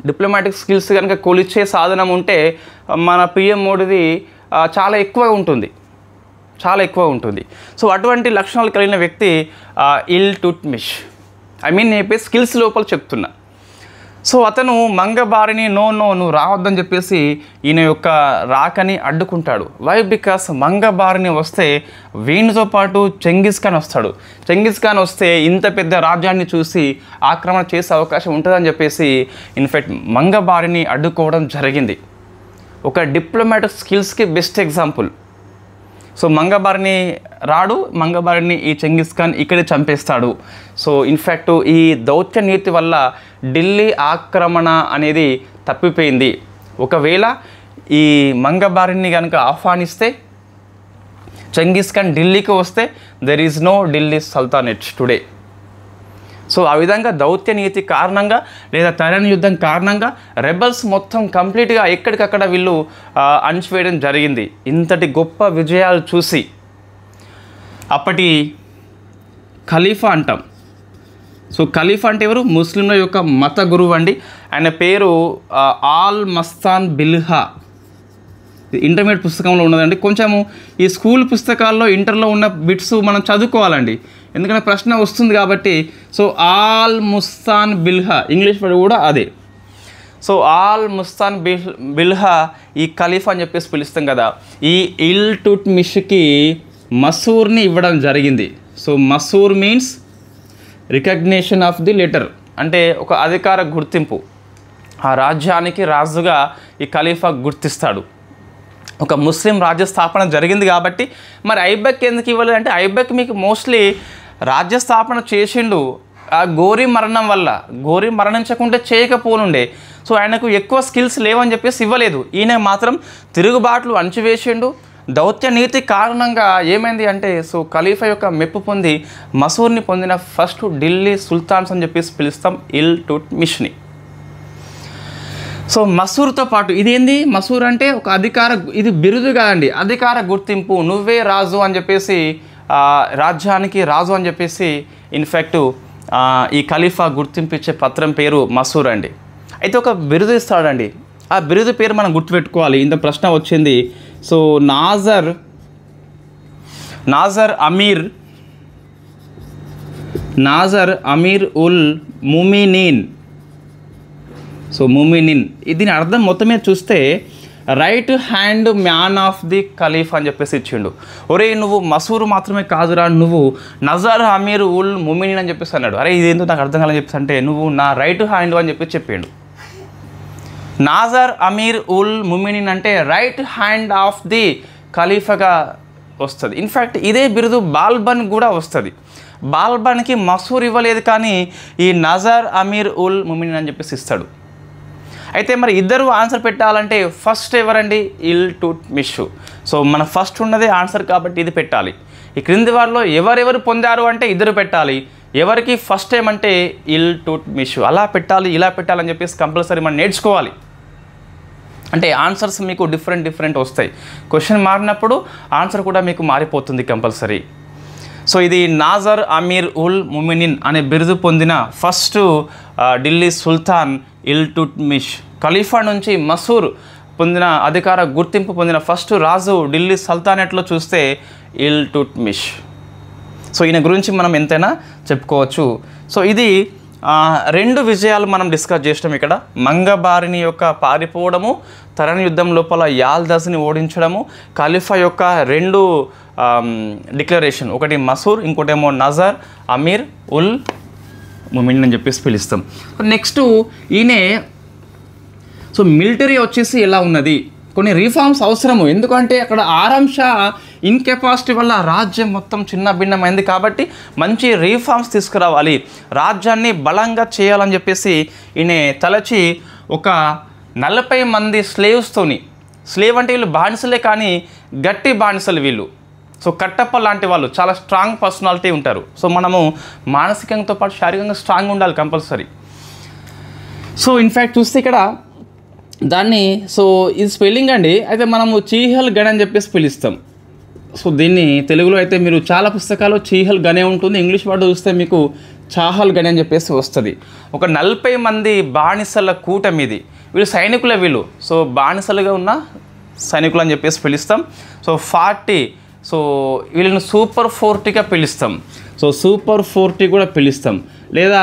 డిప్లొమాటిక్ స్కిల్స్ కనుక కొలిచే సాధనం ఉంటే మన పిఎం మోడీది చాలా ఎక్కువ ఉంటుంది. సో అటువంటి లక్షణాలు కలిగిన వ్యక్తి ఇల్టుట్మిష్. నేను చెప్పేసి స్కిల్స్ లోపల చెప్తున్నా. సో అతను మంగబారిని నువ్వు రావద్దని చెప్పేసి ఈయన యొక్క రాకని అడ్డుకుంటాడు. వై? బికాస్ మంగబారిని వస్తే వీనితో పాటు చెంగిస్ ఖాన్ వస్తాడు. చెంగిస్ ఖాన్ వస్తే ఇంత పెద్ద రాజ్యాన్ని చూసి ఆక్రమణ చేసే అవకాశం ఉంటుందని చెప్పేసి ఇన్ఫ్యాక్ట్ మంగబారిని అడ్డుకోవడం జరిగింది. ఒక డిప్లొమాటిక్ స్కిల్స్కి బెస్ట్ ఎగ్జాంపుల్. సో మంగబారిని ఈ చెంగిస్ ఖాన్ ఇక్కడే చంపేస్తాడు. సో ఇన్ఫ్యాక్ట్ ఈ దౌత్య నీతి వల్ల ఢిల్లీ ఆక్రమణ అనేది తప్పిపోయింది. ఒకవేళ ఈ మంగబారిని కనుక ఆహ్వానిస్తే చెంగిస్ ఖాన్ ఢిల్లీకి వస్తే there is no Delhi sultanate today. So ఆ విధంగా దౌత్య నీతి కారణంగా లేదా తరైన యుద్ధం కారణంగా రెబల్స్ మొత్తం కంప్లీట్గా ఎక్కడికక్కడ వీళ్ళు అణిచివేయడం జరిగింది. ఇంతటి గొప్ప విజయాలు చూసి అప్పటి ఖలీఫా అంటాం. సో ఖలీఫా అంటే ఎవరు? ముస్లింల యొక్క మత గురువు అండి. ఆయన పేరు ఆల్ మస్తాన్ బిల్హా. ఇంటర్మీడియట్ పుస్తకంలో ఉన్నదండి. కొంచెము ఈ స్కూల్ పుస్తకాల్లో ఇంటర్లో ఉన్న బిట్స్ మనం చదువుకోవాలండి, ఎందుకంటే ప్రశ్న వస్తుంది కాబట్టి. So all Mustan Bilhah English word కూడా అదే. సో ఆల్ ముస్తాన్ బిల్హా ఈ ఖలీఫా అని చెప్పేసి పిలుస్తాం కదా. ఈ ఇల్టుట్మిష్కి మసూర్ని ఇవ్వడం జరిగింది. So masoor means recognition of the letter, అంటే ఒక అధికార గుర్తింపు. ఆ రాజ్యానికి రాజుగా ఈ ఖలీఫా గుర్తిస్తాడు. ఒక ముస్లిం రాజ్య స్థాపన జరిగింది కాబట్టి మరి ఐబక్ ఎందుకు ఇవ్వలేదు అంటే ఐబక్ మీకు మోస్ట్లీ రాజ్య స్థాపన చేసిండు ఆ గోరీ మరణం వల్ల. గోరీ మరణించకుంటే చేయకపోనుండే. సో ఆయనకు ఎక్కువ స్కిల్స్ లేవని చెప్పేసి ఇవ్వలేదు. ఈయన మాత్రం తిరుగుబాట్లు అణచివేసిండు. దౌత్య నీతి కారణంగా ఏమైంది అంటే సో ఖలీఫా యొక్క మెప్పు పొంది మసూర్ని పొందిన ఫస్ట్ ఢిల్లీ సుల్తాన్స్ అని చెప్పేసి పిలుస్తాం ఇల్టుట్మిష్ని. సో మసూర్తో పాటు ఇదేంది? మసూర్ అంటే ఒక ఇది బిరుదు కాదండి, అధికార గుర్తింపు. నువ్వే రాజు అని చెప్పేసి, రాజ్యానికి రాజు అని చెప్పేసి ఇన్ఫ్యాక్ట్ ఈ ఖలీఫా గుర్తింపు ఇచ్చే పత్రం పేరు మసూర్ అండి. అయితే ఒక బిరుదు ఇస్తాడండి, ఆ బిరుదు పేరు మనం గుర్తుపెట్టుకోవాలి. ఇంత ప్రశ్న వచ్చింది. సో నాజర్ అమీర్ ఉల్ ముమినీన్. సో ముమినిన్ దీని అర్థం మొత్తం మీద చూస్తే right hand man of the Khalifa అని చెప్పేసి ఇచ్చిండు. ఒరే నువ్వు మసూరు మాత్రమే కాదురా, నువ్వు నజర్ అమీర్ ఉల్ ముమినిన్ అని చెప్పేసి అన్నాడు. అరే ఇదేంటో నాకు అర్థం కాలని చెప్పేసి అంటే నువ్వు నా రైట్ హ్యాండ్ అని చెప్పేసి చెప్పిండు. నాజర్ అమీర్ ఉల్ ముమినిన్ అంటే రైట్ హ్యాండ్ ఆఫ్ ది ఖలీఫాగా వస్తుంది. ఇన్ఫ్యాక్ట్ ఇదే బిరుదు బాల్బన్ కూడా వస్తుంది. బాల్బన్కి మసూర్ ఇవ్వలేదు, కానీ ఈ నజర్ అమీర్ ఉల్ ముమినిన్ అని చెప్పేసి ఇస్తాడు. అయితే మరి ఇద్దరు ఆన్సర్ పెట్టాలంటే ఫస్ట్ ఎవరండి? ఇల్టుట్మిష్. సో మన ఫస్ట్ ఉన్నదే ఆన్సర్ కాబట్టి ఇది పెట్టాలి. ఈ క్రింది వారిలో ఎవరెవరు పొందారు అంటే ఇద్దరు పెట్టాలి. ఎవరికి ఫస్ట్ టైం అంటే ఇల్టుట్మిష్. అలా పెట్టాలి ఇలా పెట్టాలని చెప్పేసి కంపల్సరీ మనం నేర్చుకోవాలి. అంటే ఆన్సర్స్ మీకు డిఫరెంట్ వస్తాయి. క్వశ్చన్ మారినప్పుడు ఆన్సర్ కూడా మీకు మారిపోతుంది కంపల్సరీ. సో ఇది నాజర్ అమీర్ ఉల్ ముమినిన్ అనే బిరుదు పొందిన ఫస్ట్ ఢిల్లీ సుల్తాన్ ఇల్టుట్మిష్. ఖలీఫా నుంచి మసూర్ పొందిన అధికార గుర్తింపు పొందిన ఫస్ట్ రాజు ఢిల్లీ సల్తానేట్లో చూస్తే ఇల్టుట్మిష్. సో ఈయన గురించి మనం ఎంతైనా చెప్పుకోవచ్చు. సో ఇది రెండు విజయాలు మనం డిస్కస్ చేసినాం ఇక్కడ. మంగబారిని యొక్క పారిపోవడము, తరణి యుద్ధం లోపల యాల్దస్ని ఓడించడము, ఖలీఫా యొక్క రెండు డిక్లరేషన్, ఒకటి మసూర్ ఇంకోటేమో నజర్ అమీర్ ఉల్ ముమినిన్ అని చెప్పేసి పిలుస్తాం. నెక్స్ట్ ఈయనే సో మిలిటరీ వచ్చేసి ఎలా ఉన్నది, కొన్ని రీఫార్మ్స్ అవసరము. ఎందుకంటే అక్కడ ఆరం షా ఇన్కెపాసిటీ వల్ల రాజ్యం మొత్తం చిన్న భిన్నమైంది కాబట్టి మంచి రీఫార్మ్స్ తీసుకురావాలి, రాజ్యాన్ని బలంగా చేయాలని చెప్పేసి ఈయన తలచి ఒక 40 మంది స్లేవ్స్తోని, స్లేవ్ అంటే వీళ్ళు బానిసలే కానీ గట్టి బానిసలు వీళ్ళు. సో కట్టప్ప లాంటి వాళ్ళు చాలా స్ట్రాంగ్ పర్సనాలిటీ ఉంటారు. సో మనము మానసికంతో పాటు శారీరకంగా స్ట్రాంగ్ ఉండాలి కంపల్సరీ. సో ఇన్ఫ్యాక్ట్ చూస్తే ఇక్కడ దాన్ని సో ఇది స్పెల్లింగ్ అండి. అయితే మనము చీహల్ గన్ అని చెప్పేసి పిలుస్తాం. సో దీన్ని తెలుగులో అయితే మీరు చాలా పుస్తకాల్లో చీహల్ గనే ఉంటుంది. ఇంగ్లీష్ వర్డ్ చూస్తే మీకు చాహల్ గని అని చెప్పేసి వస్తుంది. ఒక 40 మంది బానిసల కూటమి ఇది. వీళ్ళు సైనికులే వీళ్ళు. సో బానిసలుగా ఉన్న సైనికులు అని చెప్పేసి పిలుస్తాం. సో 40, సో వీళ్ళని సూపర్ 40గా పిలుస్తాం. సో సూపర్ 40 కూడా పిలుస్తాం, లేదా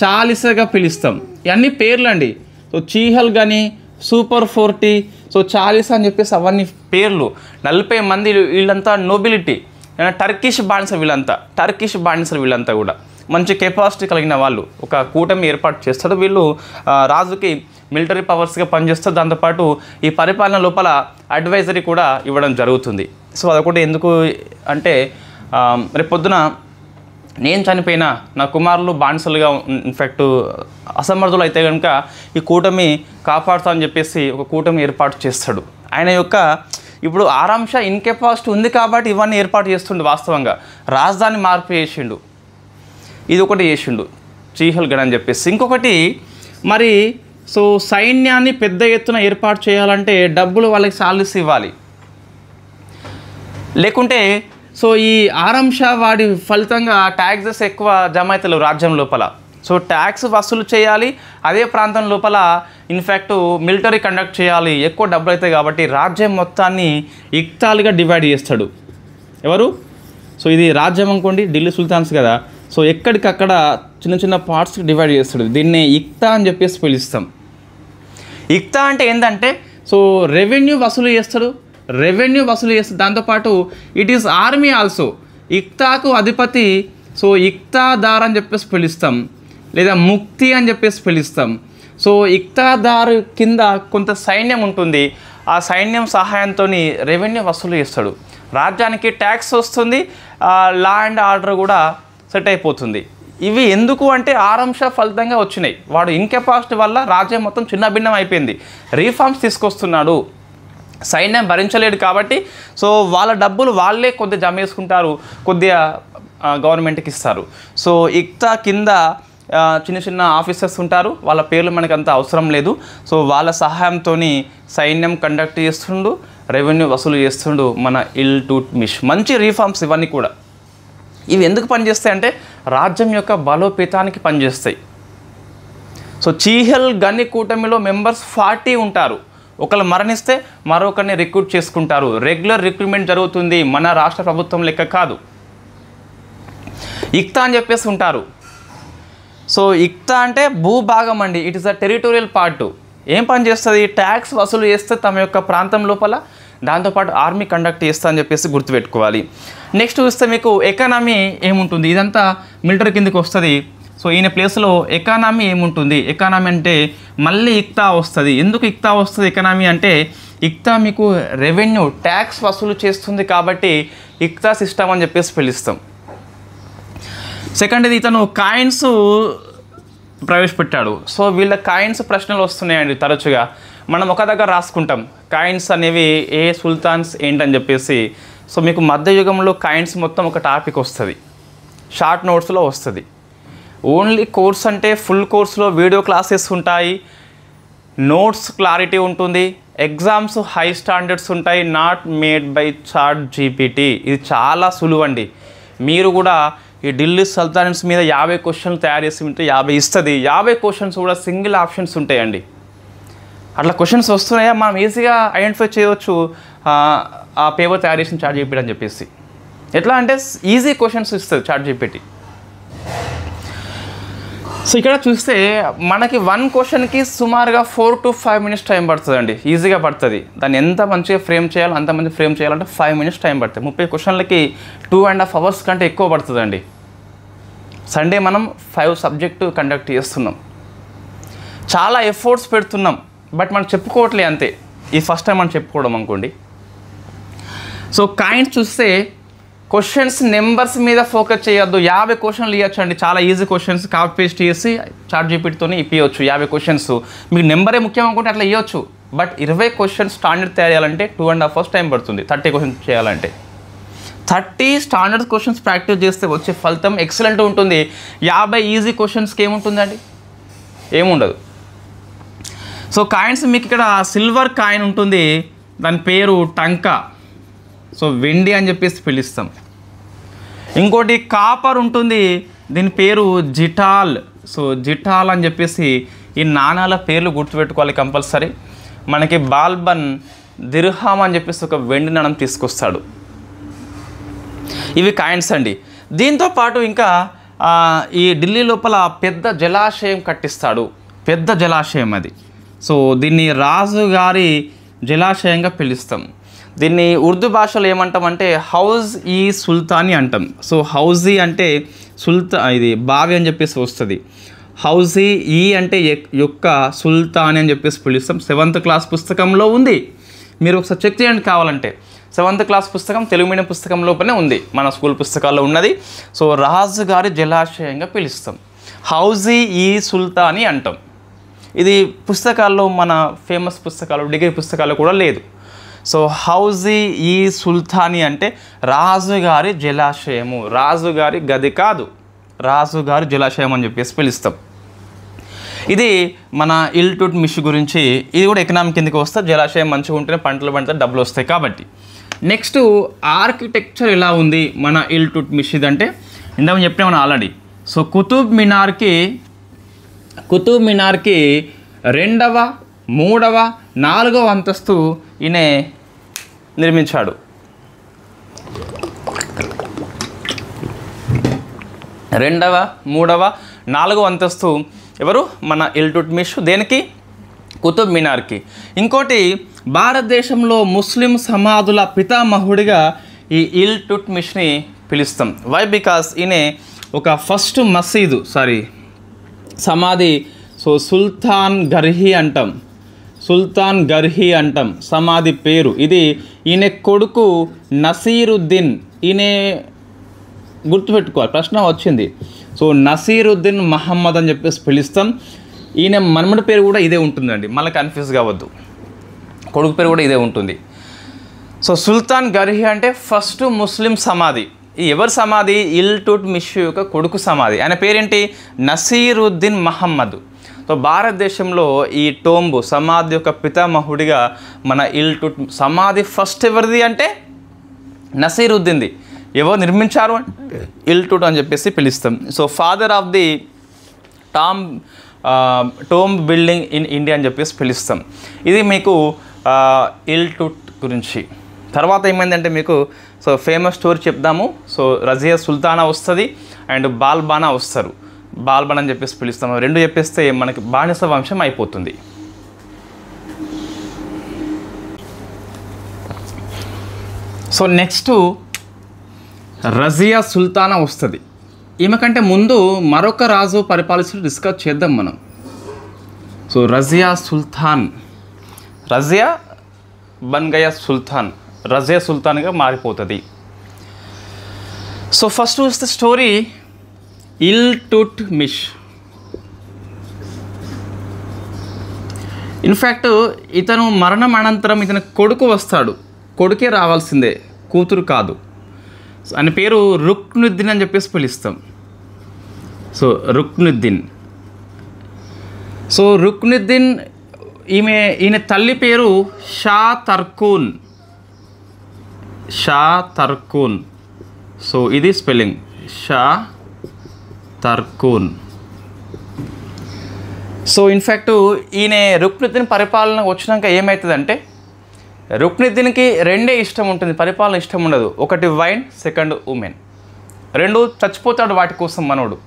చాలిసగా పిలుస్తాం. ఇవన్నీ పేర్లు అండి. సో చీహల్ గని, సూపర్ 40, సో చాలిసా అని చెప్పేసి అవన్నీ పేర్లు. 40 మంది వీళ్ళంతా నోబిలిటీ, టర్కిష్ బానిసలు వీళ్ళంతా కూడా మంచి కెపాసిటీ కలిగిన వాళ్ళు. ఒక కూటమి ఏర్పాటు చేస్తారు. వీళ్ళు రాజుకి మిలిటరీ పవర్స్గా పనిచేస్తారు. దాంతోపాటు ఈ పరిపాలన లోపల అడ్వైజరీ కూడా ఇవ్వడం జరుగుతుంది. సో అదొకటి ఎందుకు అంటే రేపు పొద్దున నేను చనిపోయినా నా కుమారులు బానిసలుగా ఇన్ఫ్యాక్ట్ అసమర్థులు అయితే కనుక ఈ కూటమి కాపాడుతా అని చెప్పేసి ఒక కూటమి ఏర్పాటు చేస్తాడు. ఆయన యొక్క ఇప్పుడు ఆరాంశ ఇన్కెపాసిటీ ఉంది కాబట్టి ఇవన్నీ ఏర్పాటు చేస్తుండు. వాస్తవంగా రాజధాని మార్పు చేసిండు, ఇది ఒకటి చేసిండు చీహల్ గన్ అని చెప్పేసి. ఇంకొకటి మరి సో సైన్యాన్ని పెద్ద ఎత్తున ఏర్పాటు చేయాలంటే డబ్బులు వాళ్ళకి సాలరీస్ ఇవ్వాలి. లేకుంటే సో ఈ ఆరాంశ వాడి ఫలితంగా ట్యాక్సెస్ ఎక్కువ జమ అవుతలేవు రాజ్యం లోపల. సో ట్యాక్స్ వసూలు చేయాలి, అదే ప్రాంతం లోపల ఇన్ఫ్యాక్ట్ మిలిటరీ కండక్ట్ చేయాలి, ఎక్కువ డబ్బులు అవుతాయి కాబట్టి రాజ్యం మొత్తాన్ని ఇక్తాలుగా డివైడ్ చేస్తాడు. ఎవరు? సో ఇది రాజ్యం అనుకోండి, ఢిల్లీ సుల్తాన్స్ కదా. సో ఎక్కడికక్కడ చిన్న చిన్న పార్ట్స్కి డివైడ్ చేస్తాడు. దీన్ని ఇక్తా అని చెప్పేసి పిలుస్తాం. ఇక్తా అంటే ఏంటంటే సో రెవెన్యూ వసూలు చేస్తాడు. దాంతోపాటు ఇట్ ఈస్ ఆర్మీ ఆల్సో. ఇక్తాకు అధిపతి సో ఇక్తాదార్ అని చెప్పేసి పిలుస్తాం, లేదా ముక్తి అని చెప్పేసి పిలుస్తాం. సో ఇక్తాదారు కింద కొంత సైన్యం ఉంటుంది. ఆ సైన్యం సహాయంతో రెవెన్యూ వసూలు చేస్తాడు. రాజ్యానికి ట్యాక్స్ వస్తుంది, లా అండ్ ఆర్డర్ కూడా సెట్ అయిపోతుంది. ఇవి ఎందుకు అంటే ఆరాంశ ఫలితంగా వచ్చినాయి. వాడు ఇన్కెపాసిటీ వల్ల రాజ్యం మొత్తం చిన్న భిన్నం అయిపోయింది. రీఫార్మ్స్ తీసుకొస్తున్నాడు, సైన్యం భరించలేడు కాబట్టి సో వాళ్ళ డబ్బులు వాళ్ళే కొద్దిగా జమ చేసుకుంటారు, కొద్దిగా గవర్నమెంట్కి ఇస్తారు. సో ఇక్తా కింద చిన్న చిన్న ఆఫీసర్స్ ఉంటారు, వాళ్ళ పేర్లు మనకు అంత అవసరం లేదు. సో వాళ్ళ సహాయంతో సైన్యం కండక్ట్ చేస్తుండు, రెవెన్యూ వసూలు చేస్తుండు మన ఇల్టుట్మిష్. మంచి రీఫార్మ్స్ ఇవన్నీ కూడా. ఇవి ఎందుకు పనిచేస్తాయి అంటే రాజ్యం యొక్క బలోపేతానికి పనిచేస్తాయి. సో చీహల్ గని కూటమిలో మెంబర్స్ 40 ఉంటారు. ఒకళ్ళు మరణిస్తే మరొకరిని రిక్రూట్ చేసుకుంటారు. రెగ్యులర్ రిక్రూట్మెంట్ జరుగుతుంది, మన రాష్ట్ర ప్రభుత్వం లెక్క కాదు. ఇక్తా అని చెప్పేసి ఉంటారు. సో ఇక్తా అంటే భూభాగం అండి. It is a territorial part. ఏం పని చేస్తుంది? ట్యాక్స్ వసూలు చేస్తే తమ యొక్క ప్రాంతం లోపల, దాంతోపాటు ఆర్మీ కండక్ట్ చేస్తా అని చెప్పేసి గుర్తుపెట్టుకోవాలి. నెక్స్ట్ చూస్తే మీకు ఎకానమీ ఏముంటుంది, ఇదంతా మిలిటరీ కిందకి వస్తుంది. సో ఈయన ప్లేస్లో ఎకానమీ ఏముంటుంది? ఎకానమీ అంటే మళ్ళీ ఇక్తా వస్తుంది. ఎందుకు ఇక్తా వస్తుంది ఎకానమీ అంటే, ఇక్తా మీకు రెవెన్యూ ట్యాక్స్ వసూలు చేస్తుంది కాబట్టి ఇక్తా సిస్టమ్ అని చెప్పేసి పిలుస్తాం. సెకండ్, ఇతను కాయిన్స్ ప్రవేశపెట్టాడు. సో వీళ్ళ కాయిన్స్ ప్రశ్నలు వస్తున్నాయండి తరచుగా. మనం ఒక దగ్గర రాసుకుంటాం కాయిన్స్ అనేవి ఏ సుల్తాన్స్ ఏంటని చెప్పేసి. సో మీకు మధ్యయుగంలో కాయిన్స్ మొత్తం ఒక టాపిక్ వస్తుంది, షార్ట్ నోట్స్లో వస్తుంది. ఓన్లీ కోర్స్ అంటే ఫుల్ కోర్స్లో వీడియో క్లాసెస్ ఉంటాయి, నోట్స్ క్లారిటీ ఉంటుంది, ఎగ్జామ్స్ హై స్టాండర్డ్స్ ఉంటాయి, not made by ChatGPT. ఇది చాలా సులువు అండి. మీరు కూడా ఈ ఢిల్లీ సుల్తాన్స్ మీద 50 క్వశ్చన్లు తయారు చేసి ఉంటే 50 ఇస్తుంది. 50 క్వశ్చన్స్ కూడా సింగిల్ ఆప్షన్స్ ఉంటాయండి. అట్లా క్వశ్చన్స్ వస్తున్నాయా మనం ఈజీగా ఐడెంటిఫై చేయవచ్చు ఆ పేపర్ తయారు చేసిన చాట్ జీపీటీ అని చెప్పేసి. ఎట్లా అంటే ఈజీ క్వశ్చన్స్ ఇస్తుంది చాట్ జీపీటీ. సో ఇక్కడ చూస్తే మనకి 1 క్వశ్చన్కి సుమారుగా 4 to 5 minutes టైం పడుతుందండి, ఈజీగా పడుతుంది. దాన్ని ఎంత మంచిగా ఫ్రేమ్ చేయాలో అంతమంది ఫ్రేమ్ చేయాలంటే 5 minutes టైం పడుతుంది. 30 క్వశ్చన్లకి 2.5 hours కంటే ఎక్కువ పడుతుందండి. సండే మనం 5 సబ్జెక్టు కండక్ట్ చేస్తున్నాం, చాలా ఎఫర్ట్స్ పెడుతున్నాం, బట్ మనం చెప్పుకోవట్లే అంతే. ఈ ఫస్ట్ టైం మనం చెప్పుకోవడం అనుకోండి. సో కాయిన్స్ చూస్తే క్వశ్చన్స్ నెంబర్స్ మీద ఫోకస్ చేయొద్దు. 50 క్వశ్చన్లు ఇవ్వచ్చు అండి, చాలా ఈజీ క్వశ్చన్స్ కాపీ పేస్ట్ చేసి చాట్ జీపీటీతో ఇప్పించవచ్చు. 50 క్వశ్చన్స్ మీకు నెంబరే ముఖ్యం అనుకుంటే అట్లా ఇవ్వచ్చు. బట్ 20 క్వశ్చన్స్ స్టాండర్డ్ తయారు చేయాలంటే 2.5 hours టైం పడుతుంది. 30 క్వశ్చన్స్ చేయాలంటే 30 స్టాండర్డ్ క్వశ్చన్స్ ప్రాక్టీస్ చేస్తే వచ్చే ఫలితం ఎక్సలెంట్ ఉంటుంది. 50 ఈజీ క్వశ్చన్స్కి ఏముంటుందండి? ఏముండదు. సో కాయిన్స్ మీకు ఇక్కడ సిల్వర్ కాయిన్ ఉంటుంది, దాని పేరు టంకా, సో వెండి అని చెప్పేసి పిలుస్తాం. ఇంకోటి కాపర్ ఉంటుంది, దీని పేరు జిటాల్. సో జిటాల్ అని చెప్పేసి ఈ నాణాల పేర్లు గుర్తుపెట్టుకోవాలి కంపల్సరీ. మనకి బాల్బన్ దిర్హామ్ అని చెప్పేసి ఒక వెండి నాణం తీసుకొస్తాడు. ఇవి కాయిన్స్ అండి. దీంతో పాటు ఇంకా ఈ ఢిల్లీ లోపల పెద్ద జలాశయం కట్టిస్తాడు. పెద్ద జలాశయం అది. సో దీన్ని రాజుగారి జలాశయంగా పిలుస్తాం. దీన్ని ఉర్దూ భాషలో ఏమంటామంటే హౌజ్ ఈ సుల్తానీ అంటాం. సో హౌజీ అంటే ఇది బావి అని చెప్పేసి వస్తుంది. హౌజీ ఈ అంటే యొక్క సుల్తానీ అని చెప్పేసి పిలుస్తాం. 7th క్లాస్ పుస్తకంలో ఉంది. మీరు ఒకసారి చెక్ చేయండి కావాలంటే. 7th క్లాస్ పుస్తకం తెలుగు మీడియం పుస్తకం లోపలనే ఉంది, మన స్కూల్ పుస్తకాల్లో ఉన్నది. సో రాజుగారి జలాశయంగా పిలుస్తాం. హౌజీ ఈ సుల్తానీ అంటాం. ఇది పుస్తకాల్లో, మన ఫేమస్ పుస్తకాలు, డిగ్రీ పుస్తకాల్లో కూడా లేదు. సో హౌజీ ఈ సుల్తానీ అంటే రాజుగారి జలాశయము, రాజుగారి గది కాదు, రాజుగారి జలాశయం అని చెప్పేసి పిలుస్తాం. ఇది మన ఇల్టుట్మిష్ గురించి. ఇది కూడా ఎకనామిక్ కిందకి వస్తే జలాశయం మంచిగా ఉంటేనే పంటలు పండితే డబ్బులు వస్తాయి కాబట్టి. నెక్స్ట్ ఆర్కిటెక్చర్ ఎలా ఉంది మన ఇల్టుట్మిష్ అంటే ఇందాక చెప్పినా మనం ఆల్రెడీ. సో కుతుబ్ మినార్కి 2వ, 3వ, 4వ అంతస్తు ఈయన నిర్మించాడు. 2వ, 3వ, 4వ అంతస్తు ఎవరు? మన ఇల్టుట్మిష్. దేనికి? కుతుబ్ మినార్కి. ఇంకోటి, భారతదేశంలో ముస్లిం సమాధుల పితామహుడిగా ఈ ఇల్టుట్మిష్ని పిలుస్తాం. వై? బికాస్ ఈయన ఒక ఫస్ట్ సమాధి. సో సుల్తాన్ గర్హీ అంటాం, సమాధి పేరు. ఇది ఈయన కొడుకు నసీరుద్దీన్. ఈయన గుర్తుపెట్టుకోవాలి, ప్రశ్న వచ్చింది. సో నసీరుద్దీన్ మహమ్మద్ అని చెప్పేసి పిలుస్తాం. ఈయన మన్మడి పేరు కూడా ఇదే ఉంటుందండి, మళ్ళీ కన్ఫ్యూజ్ కావద్దు, కొడుకు పేరు కూడా ఇదే ఉంటుంది. సో సుల్తాన్ గర్హీ అంటే ఫస్ట్ ముస్లిం సమాధి. ఎవరి సమాధి? ఇల్టుట్మిష్ యొక్క కొడుకు సమాధి. ఆయన పేరేంటి? నసీరుద్దీన్ మహమ్మద్. సో భారతదేశంలో ఈ టోంబు సమాధి యొక్క పితామహుడిగా మన సమాధి ఫస్ట్ ఎవరిది అంటే నసీరుద్దీన్ది. ఎవరు నిర్మించారు అంటే ఇల్టుట్ అని చెప్పేసి పిలుస్తాం. So father of the tomb building in India అని చెప్పేసి పిలుస్తాం. ఇది మీకు ఇల్టుట్ గురించి. తర్వాత ఏమైందంటే మీకు సో ఫేమస్ స్టోరీ చెప్దాము. సో రజియా సుల్తానా వస్తుంది అండ్ బాల్బానా వస్తారు. బాల్బాన్ అని చెప్పేసి పిలుస్తాము. రెండు చెప్పేస్తే మనకి బానిస వంశం అయిపోతుంది. సో నెక్స్ట్ రజియా సుల్తానా వస్తుంది. ఈమె కంటే ముందు మరొక రాజు పరిపాలిస్తూ డిస్కస్ చేద్దాం మనం. సో రజియా బన్ గయా సుల్తాన్, రజియా సుల్తాన్గా మారిపోతుంది. సో ఫస్ట్ వస్తే స్టోరీ ఇల్టుట్మిష్. ఇన్ఫ్యాక్ట్ ఇతను మరణం అనంతరం ఇతని కొడుకు వస్తాడు. కొడుకే రావాల్సిందే, కూతురు కాదు. ఆయన పేరు రుక్నుద్దీన్ అని చెప్పేసి పిలుస్తాం. సో రుక్నుద్దీన్. ఈయన తల్లి పేరు షా తర్కూన్. సో ఇది స్పెల్లింగ్, షా తర్కూన్. సో ఇన్ఫ్యాక్ట్ ఈయన రుక్నుద్దీన్ పరిపాలన వచ్చినాక ఏమవుతుందంటే, రుక్నుద్దీన్కి రెండే ఇష్టం ఉంటుంది, పరిపాలన ఇష్టం ఉండదు. ఒకటి వైన్, సెకండ్ ఉమెన్. రెండు చచ్చిపోతాడు వాటి కోసం మనోడు.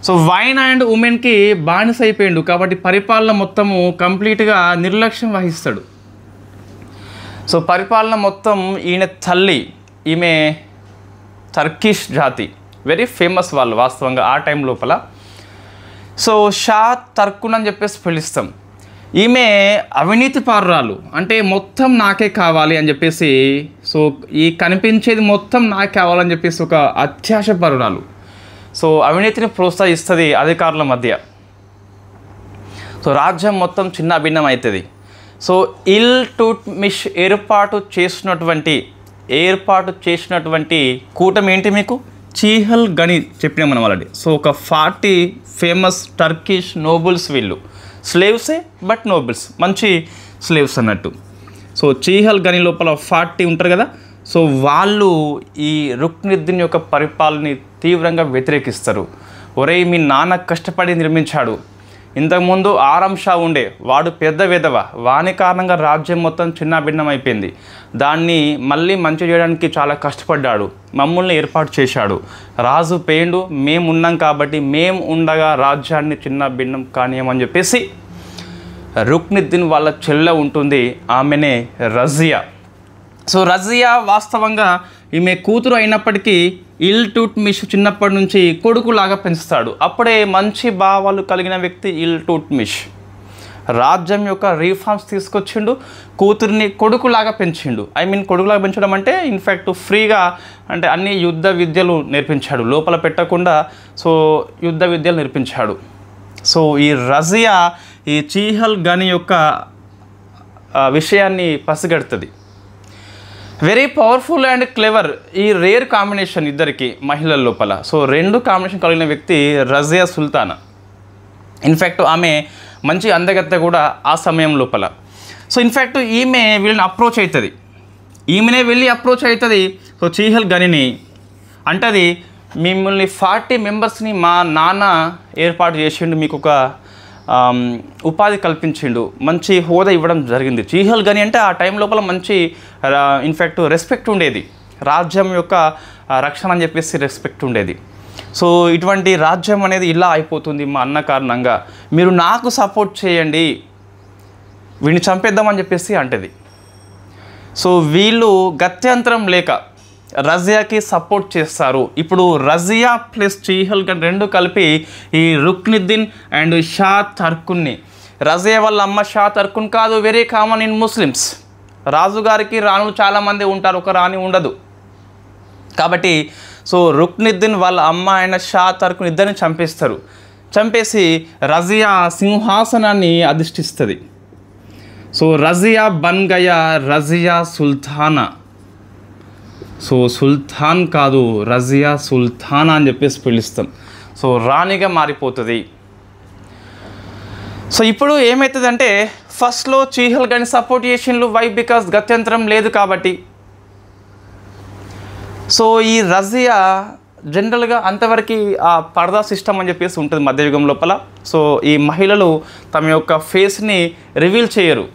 సో వైన్ అండ్ ఉమెన్కి బానిస అయిపోయాడు కాబట్టి పరిపాలన మొత్తము కంప్లీట్గా నిర్లక్ష్యం వహిస్తాడు. సో పరిపాలన మొత్తం ఈయన తల్లి, ఈమె టర్కిష్ జాతి, వెరీ ఫేమస్ వాళ్ళు వాస్తవంగా ఆ టైం లోపల. సో షా తర్కున్ అని చెప్పేసి పిలుస్తాం. ఈమె అవినీతి పారురాలు, అంటే మొత్తం నాకే కావాలి అని చెప్పేసి, సో ఈ కనిపించేది మొత్తం నాకే కావాలని చెప్పేసి ఒక అత్యాశ పరురాలు. సో అవినీతిని ప్రోత్సహిస్తుంది అధికారుల మధ్య. సో రాజ్యం మొత్తం చిన్న భిన్నం అవుతుంది. సో ఇల్టుట్మిష్ ఏర్పాటు చేసినటువంటి కూటమి ఏంటి మీకు? చీహల్ గని చెప్పినా మనం ఆల్రెడీ. సో ఒక 40 ఫేమస్ టర్కిష్ నోబుల్స్ వీళ్ళు. స్లేవ్సే బట్ నోబుల్స్, మంచి స్లేవ్స్ అన్నట్టు. సో చీహల్ గని లోపల 40 ఉంటారు కదా. సో వాళ్ళు ఈ రుక్నుద్దీన్ యొక్క పరిపాలనని తీవ్రంగా వ్యతిరేకిస్తారు. ఒరేయ్, మీ నాన్న కష్టపడి నిర్మించాడు, ఇంతకుముందు ఆరం షా ఉండే, వాడు పెద్ద విధవ, వాని కారణంగా రాజ్యం మొత్తం చిన్నాభిన్నం అయిపోయింది, దాన్ని మళ్ళీ మంచి చేయడానికి చాలా కష్టపడ్డాడు, మమ్మల్ని ఏర్పాటు చేశాడు, రాజు పేండు, మేము ఉన్నాం కాబట్టి మేము ఉండగా రాజ్యాన్ని చిన్నాభిన్నం కానియమని చెప్పేసి రుక్నుద్దీన్ వాళ్ళ చెల్లె ఉంటుంది, ఆమెనే రజియా. సో రజియా వాస్తవంగా ఈమె కూతురు అయినప్పటికీ ఇల్టుట్మిష్ చిన్నప్పటి నుంచి కొడుకులాగా పెంచుతాడు. అప్పుడే మంచి భావాలు కలిగిన వ్యక్తి ఇల్టుట్మిష్ రాజ్యం యొక్క రీఫార్మ్స్ తీసుకొచ్చిండు, కూతురిని కొడుకులాగా పెంచిండు. కొడుకులాగా పెంచడం అంటే ఇన్ఫ్యాక్ట్ ఫ్రీగా, అంటే అన్ని యుద్ధ విద్యలు నేర్పించాడు, లోపల పెట్టకుండా. సో యుద్ధ విద్యలు నేర్పించాడు. సో ఈ రజియా ఈ చీహల్ గని యొక్క విషయాన్ని పసిగడుతుంది. వెరీ పవర్ఫుల్ అండ్ క్లెవర్, ఈ రేర్ కాంబినేషన్ ఇద్దరికి మహిళల లోపల. సో రెండు కాంబినేషన్ కలిగిన వ్యక్తి రజియా సుల్తానా. ఇన్ఫ్యాక్ట్ ఆమె మంచి అందగత్తె కూడా ఆ సమయం లోపల. సో ఇన్ఫ్యాక్ట్ ఈమె వీళ్ళని అప్రోచ్ అవుతుంది, ఈమెనే వెళ్ళి అప్రోచ్ అవుతుంది. సో చీహల్ గనిని అంటది, మిమ్మల్ని 40 మెంబర్స్ని మా నాన్న ఏర్పాటు చేసిండు, మీకు ఒక ఉపాధి కల్పించిండు, మంచి హోదా ఇవ్వడం జరిగింది. చీహల్ గని అంటే ఆ టైం లోపల మంచి ఇన్ఫ్యాక్ట్ రెస్పెక్ట్ ఉండేది, రాజ్యం యొక్క రక్షణ అని చెప్పేసి రెస్పెక్ట్ ఉండేది. సో ఇటువంటి రాజ్యం అనేది ఇలా అయిపోతుంది మా అన్న కారణంగా, మీరు నాకు సపోర్ట్ చేయండి, వీడిని చంపేద్దామని చెప్పేసి అంటది. సో వీళ్ళు గత్యంతరం లేక రజియాకి సపోర్ట్ చేస్తారు. ఇప్పుడు రజియా ప్లస్ చీహల్ గని రెండు కలిపి ఈ రుక్నుద్దీన్ అండ్ షా టర్కున్ని, రజియా వాళ్ళ అమ్మ షా టర్కున్ కాదు, వెరీ కామన్ ఇన్ ముస్లిమ్స్. రాజుగారికి రాణులు చాలామంది ఉంటారు, ఒక రాణి ఉండదు. కాబట్టి సో రుక్నుద్దీన్ వాళ్ళ అమ్మ అయిన షా టర్కున్ ఇద్దరిని చంపేస్తారు. చంపేసి రజియా సింహాసనాన్ని అధిష్ఠిస్తుంది. సో రజియా బన్ గయా రజియా సుల్తానా. సో సుల్తాన్ కాదు, రజియా సుల్తానా అని చెప్పేసి పిలుస్తాం. సో రాణిగా మారిపోతుంది. సో ఇప్పుడు ఏమవుతుందంటే ఫస్ట్లో చీహల్ గని సపోర్ట్ చేసిండ్రు, వై బికాస్ గత్యంతరం లేదు కాబట్టి. సో ఈ రజియా జనరల్గా అంతవరకు ఆ పర్దా సిస్టమ్ అని చెప్పేసి ఉంటుంది మధ్యయుగం లోపల. సో ఈ మహిళలు తమ యొక్క ఫేస్ని రివీల్ చేయరు,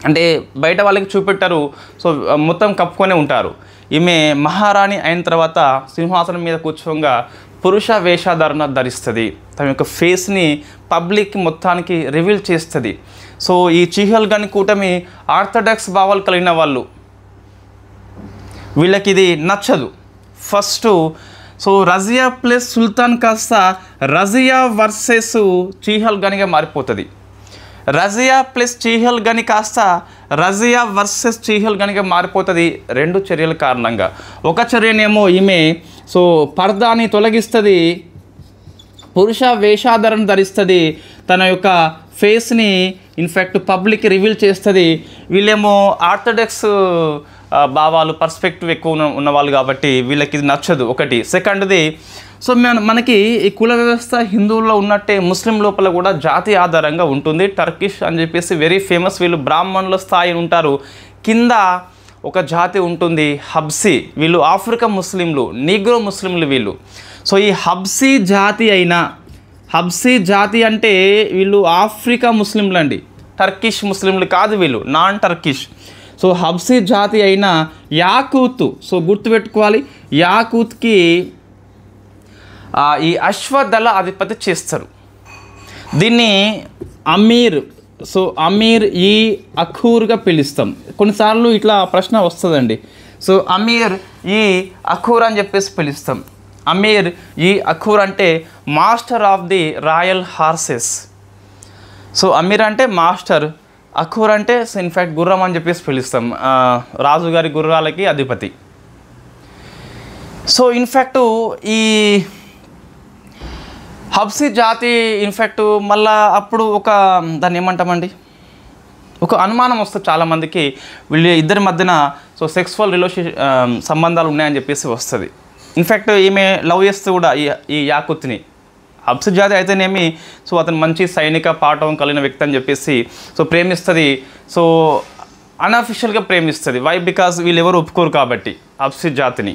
అంటే బయట వాళ్ళకి చూపెట్టారు. సో మొత్తం కప్పుకొనే ఉంటారు. ఈమె మహారాణి అయిన తర్వాత సింహాసనం మీద కూర్చోగా పురుష వేషధారణ ధరిస్తుంది, తమ యొక్క ఫేస్ని పబ్లిక్ మొత్తానికి రివీల్ చేస్తుంది. సో ఈ చీహల్ గని కూటమి ఆర్థడాక్స్ భావాలు కలిగిన వాళ్ళు, వీళ్ళకి ఇది నచ్చదు. ఫస్ట్ సో రజియా ప్లస్ సుల్తాన్ కాస్త రజియా వర్సెస్ చీహల్ గనిగా మారిపోతుంది. రజియా ప్లస్ చీహల్ గని కాస్త రజియా వర్సెస్ చీహల్ గనిగా మారిపోతుంది రెండు చర్యల కారణంగా. ఒక చర్యనేమో ఈమె సో పర్దాని తొలగిస్తుంది, పురుష వేషాధరణ ధరిస్తుంది, తన యొక్క ఫేస్ని ఇన్ఫ్యాక్ట్ పబ్లిక్ రివీల్ చేస్తుంది. వీళ్ళేమో ఆర్థడాక్స్ భావాలు పర్స్పెక్టివ్ ఎక్కువ ఉన్నవాళ్ళు కాబట్టి వీళ్ళకి ఇది నచ్చదు ఒకటి. సెకండ్ది, సో మనకి ఈ కుల వ్యవస్థ హిందువుల్లో ఉన్నట్టే ముస్లిం లోపల కూడా జాతి ఆధారంగా ఉంటుంది. టర్కిష్ అని చెప్పేసి వెరీ ఫేమస్, వీళ్ళు బ్రాహ్మణుల స్థాయి ఉంటారు, కింద ఒక జాతి ఉంటుంది హబ్సీ, వీళ్ళు ఆఫ్రికా ముస్లింలు, నీగ్రో ముస్లింలు వీళ్ళు. సో ఈ హబ్సీ జాతి అంటే వీళ్ళు ఆఫ్రికా ముస్లింలు అండి, టర్కిష్ ముస్లింలు కాదు, వీళ్ళు నాన్ టర్కిష్. సో హబ్సీ జాతి అయిన యాకూత్, సో గుర్తుపెట్టుకోవాలి, యాకూత్కి ఈ అశ్వదళ అధిపతి చేస్తారు. దీన్ని అమీర్, సో అమీర్ ఈ అఖూర్గా పిలుస్తాం. కొన్నిసార్లు ఇట్లా ప్రశ్న వస్తుందండి. సో అమీర్ ఈ అఖూర్ అని చెప్పేసి పిలుస్తాం. అమీర్ ఈ అఖూర్ అంటే master of the royal horses. So Amir అంటే మాస్టర్, అఖూర్ అంటే ఇన్ఫ్యాక్ట్ గుర్రం అని చెప్పేసి పిలుస్తాం, రాజుగారి గుర్రాలకి అధిపతి. సో ఇన్ఫ్యాక్ట్ ఈ హబ్సీ జాతి ఇన్ఫ్యాక్ట్ మళ్ళా అప్పుడు ఒక దాన్ని ఏమంటామండి, ఒక అనుమానం వస్తుంది చాలామందికి, వీళ్ళు ఇద్దరి మధ్యన సో సెక్సువల్ సంబంధాలు ఉన్నాయని చెప్పేసి వస్తుంది. ఇన్ఫ్యాక్ట్ ఈమె లవ్ చేస్తూ కూడా ఈ యాకూత్ని, హబ్సీ జాతి అయితేనేమి సో అతను మంచి సైనిక పాఠం కలిగిన వ్యక్తి అని చెప్పేసి సో ప్రేమిస్తుంది. సో అన్అఫిషియల్గా ప్రేమిస్తుంది. వై? బికాజ్ వీళ్ళు ఎవరు ఒప్పుకోరు కాబట్టి హబ్సి జాతిని.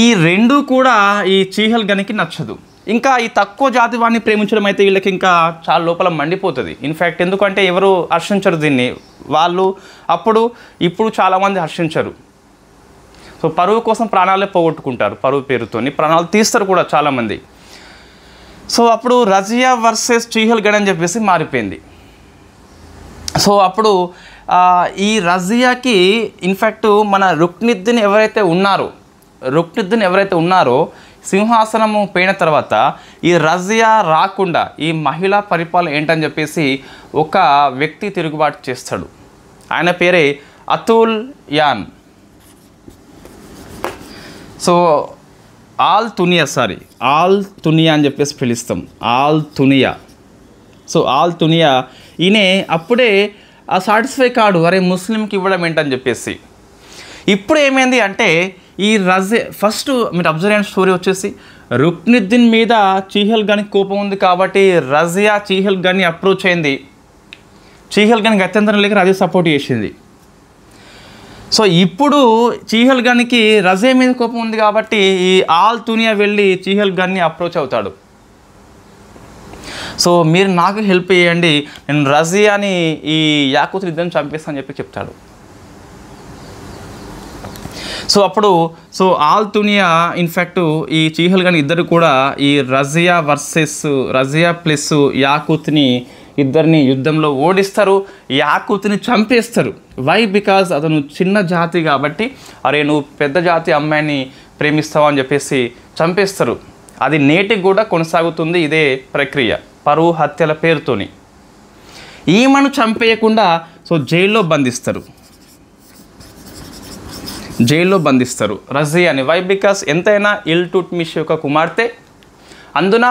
ఈ రెండు కూడా ఈ చీహల్ గనికి నచ్చదు. ఇంకా ఈ తక్కువ జాతి వాడిని ప్రేమించడం అయితే వీళ్ళకి ఇంకా చాలా లోపల మండిపోతుంది. ఇన్ఫ్యాక్ట్ ఎందుకంటే ఎవరు హర్షించరు దీన్ని. వాళ్ళు ఇప్పుడు చాలామంది హర్షించరు. సో పరువు కోసం ప్రాణాలే పోగొట్టుకుంటారు, పరువు పేరుతోని ప్రాణాలు తీస్తారు కూడా చాలామంది. సో అప్పుడు రజియా వర్సెస్ చీహల్ గన్ అని చెప్పేసి మారిపోయింది. సో అప్పుడు ఈ రజియాకి ఇన్ఫ్యాక్ట్ మన రుక్నుద్దీన్ ఎవరైతే ఉన్నారో సింహాసనము పోయిన తర్వాత ఈ రజియా రాకుండా ఈ మహిళా పరిపాలన ఏంటని చెప్పేసి ఒక వ్యక్తి తిరుగుబాటు చేస్తాడు. ఆయన పేరే అతుల్ యాన్. సో ఆల్ తునియా అని చెప్పేసి పిలుస్తాం, ఆల్ తునియా. సో ఆల్ తునియా ఈయనే అప్పుడే సాటిస్ఫై కాడు, అరే ముస్లింకి ఇవ్వడం ఏంటని చెప్పేసి. ఇప్పుడు ఏమైంది అంటే ఈ ఫస్ట్ మీరు అబ్జర్వ్ అయిన స్టోరీ వచ్చేసి రుక్నుద్దీన్ మీద చీహల్ గన్కి కోపం ఉంది కాబట్టి రజియా చీహల్ గన్ని అప్రోచ్ అయింది. చీహల్ గన్కి అత్యంతరం లేక రజియా సపోర్ట్ చేసింది. సో ఇప్పుడు చీహల్ గన్కి రజియా మీద కోపం ఉంది కాబట్టి ఈ ఆల్ తునియా వెళ్ళి చీహల్ గన్ని అప్రోచ్ అవుతాడు. సో మీరు నాకు హెల్ప్ చేయండి, నేను రజియాని ఈ యాకూత్ ఇద్దరిని చంపేస్తానని చెప్పి చెప్తాడు. సో అప్పుడు ఆల్ తునియా ఇన్ఫ్యాక్ట్ ఈ చీహల్ గన్ ఇద్దరు కూడా ఈ రజియా ప్లస్ యాకూత్ని ఇద్దరిని యుద్ధంలో ఓడిస్తారు, యాకూత్ని చంపేస్తారు. వై? బికాజ్ అతను చిన్న జాతి కాబట్టి అరే నువ్వు పెద్ద జాతి అమ్మాయిని ప్రేమిస్తావు అని చెప్పేసి చంపేస్తారు. అది నేటికి కూడా కొనసాగుతుంది ఇదే ప్రక్రియ, పరువు హత్యల పేరుతోని. ఈమెను చంపేయకుండా జైల్లో బంధిస్తారు రజియాని. వై? బికాస్ ఎంతైనా ఇల్టుట్మిష్ యొక్క కుమార్తె, అందున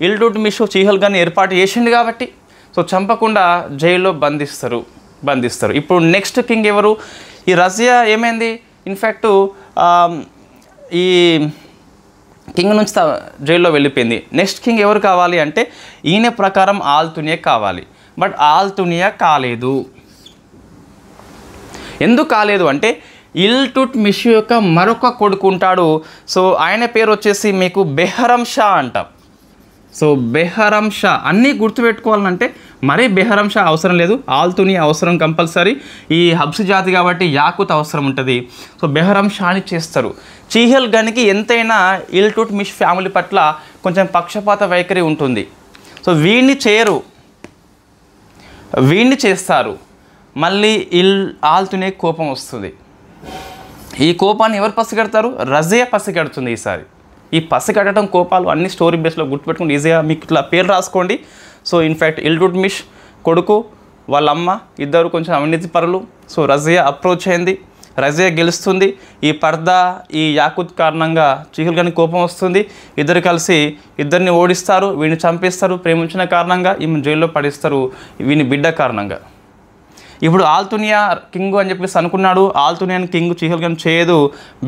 ఇల్టుట్మిష్ చీహల్ గన్ ఏర్పాటు చేసిండు కాబట్టి చంపకుండా జైల్లో బంధిస్తారు. ఇప్పుడు నెక్స్ట్ కింగ్ ఎవరు? ఈ రజియా ఏమైంది? ఇన్ఫ్యాక్ట్ ఈ కింగ్ నుంచి జైల్లో వెళ్ళిపోయింది. నెక్స్ట్ కింగ్ ఎవరు కావాలి అంటే ఈయన ప్రకారం ఆల్ తునియా కావాలి. బట్ ఆల్ తునియా కాలేదు. ఎందుకు కాలేదు అంటే ఇల్టుట్మిష్ యొక్క మరొక కొడుకు ఉంటాడు. సో ఆయన పేరు వచ్చేసి మీకు బెహరం షా అంటాం. సో బెహరం షా అన్నీ గుర్తుపెట్టుకోవాలంటే మరీ బెహరం షా అవసరం లేదు, ఆల్ తునియా అవసరం కంపల్సరీ. ఈ హబ్సి జాతి కాబట్టి యాకూత్ అవసరం ఉంటుంది. సో బెహరం షాని చేస్తారు. చీహల్ గన్కి ఎంతైనా ఇల్టుట్మిష్ ఫ్యామిలీ పట్ల కొంచెం పక్షపాత వైఖరి ఉంటుంది. సో వీడిని చేస్తారు. మళ్ళీ ఆల్ తునియాకి కోపం వస్తుంది. ఈ కోపాన్ని ఎవరు పసిగడతారు? రజియా పసిగడుతుంది ఈసారి. ఈ పసిగడటం కోపాలు అన్ని స్టోరీ బేస్లో గుర్తుపెట్టుకుని ఈజీగా మీకు ఇట్లా పేరు రాసుకోండి. సో ఇన్ఫ్యాక్ట్ ఇల్టుట్మిష్ కొడుకు వాళ్ళ అమ్మ ఇద్దరు కొంచెం అవినీతి పరులు. సో రజియా అప్రోచ్ అయింది, రజియా గెలుస్తుంది. ఈ పర్దా ఈ యాకూత్ కారణంగా చీహల్ గన్కి కోపం వస్తుంది. ఇద్దరు కలిసి ఇద్దరిని ఓడిస్తారు, వీడిని చంపేస్తారు. ప్రేమించిన కారణంగా ఈమె జైల్లో పడిస్తారు వీని బిడ్డ కారణంగా. ఇప్పుడు ఆల్ తునియా కింగ్ అని చెప్పేసి అనుకున్నాడు. ఆల్ తునియాని కింగ్ చీహల్ గన్ చేయదు,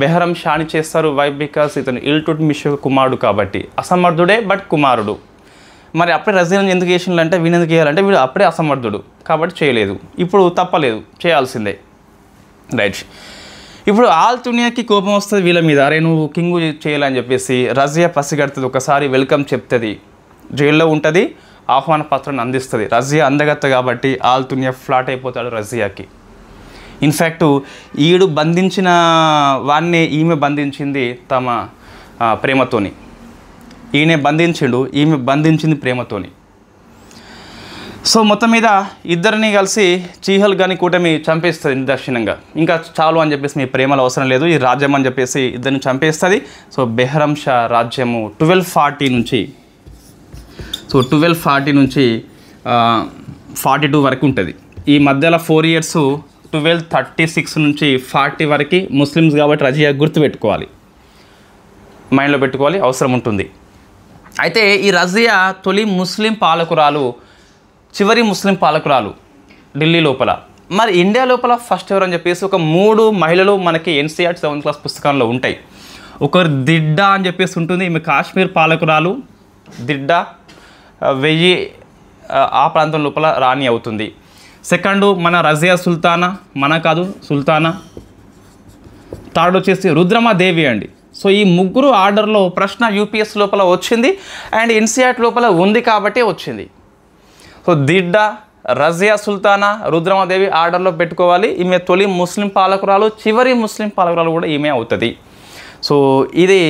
బెహరం షాని చేస్తారు. వై? బికాస్ ఇతను ఇల్టుట్మిష్ కుమారుడు కాబట్టి, అసమర్థుడే బట్ కుమారుడు. మరి అప్పుడే రజియాని ఎందుకు చేసిందంటే వీని ఎందుకు చేయాలంటే వీడు అప్పుడే అసమర్థుడు కాబట్టి చేయలేదు. ఇప్పుడు తప్పలేదు, చేయాల్సిందే. రైట్. ఇప్పుడు ఆల్ తునియాకి కోపం వస్తుంది వీళ్ళ మీద, అరే నువ్వు కింగ్ చేయాలని చెప్పేసి. రజియా పసిగడుతుంది, ఒకసారి వెల్కమ్ చెప్తుంది, జైల్లో ఉంటుంది, ఆహ్వాన పత్రాన్ని అందిస్తుంది. రజియా అందగత్త కాబట్టి ఆల్ తునియా ఫ్లాట్ అయిపోతాడు రజియాకి. ఇన్ఫ్యాక్ట్ ఈడు బంధించిన వాడిని ఈమె బంధించింది తమ ప్రేమతోని. ఈయన బంధించిండు, ఈమె బంధించింది ప్రేమతోని. సో మొత్తం మీద ఇద్దరిని కలిసి చీహల్ గన్ కూటమి చంపేస్తుంది నిదర్శనంగా. ఇంకా చాలు అని చెప్పేసి మీ ప్రేమలు అవసరం లేదు, ఈ రాజ్యం అని చెప్పేసి ఇద్దరిని చంపేస్తుంది. సో బెహరం షా రాజ్యము 1240 నుంచి 42 వరకు ఉంటుంది. ఈ మధ్యలో 4 ఇయర్స్ 1236 నుంచి 40 వరకు ముస్లిమ్స్ కాబట్టి రజియా గుర్తుపెట్టుకోవాలి, మైండ్లో పెట్టుకోవాలి, అవసరం ఉంటుంది. అయితే ఈ రజియా తొలి ముస్లిం పాలకురాలు, చివరి ముస్లిం పాలకురాలు ఢిల్లీ లోపల. మరి ఇండియా లోపల ఫస్ట్ ఎవరు అని చెప్పేసి ఒక 3 మహిళలు మనకి NCERT 7th క్లాస్ పుస్తకంలో ఉంటాయి. ఒకరు దిడ్డా అని చెప్పేసి ఉంటుంది, ఈమె కాశ్మీర్ పాలకురాలు. దిడ్డా 1000 ఆ ప్రాంతం లోపల రాణి అవుతుంది. సెకండ్ మన రజియా సుల్తానా, మన కాదు సుల్తానా. థర్డ్ వచ్చేసి రుద్రమాదేవి అండి. సో ఈ ముగ్గురు ఆర్డర్లో ప్రశ్న యూపీఎస్ లోపల వచ్చింది అండ్ ఎన్సీఆర్టీ లోపల ఉంది కాబట్టి వచ్చింది. సో దిడ్డ, రజియా సుల్తానా, రుద్రమాదేవి ఆర్డర్లో పెట్టుకోవాలి. ఈమె తొలి ముస్లిం పాలకురాలు, చివరి ముస్లిం పాలకురాలు కూడా ఈమె అవుతుంది. సో ఇది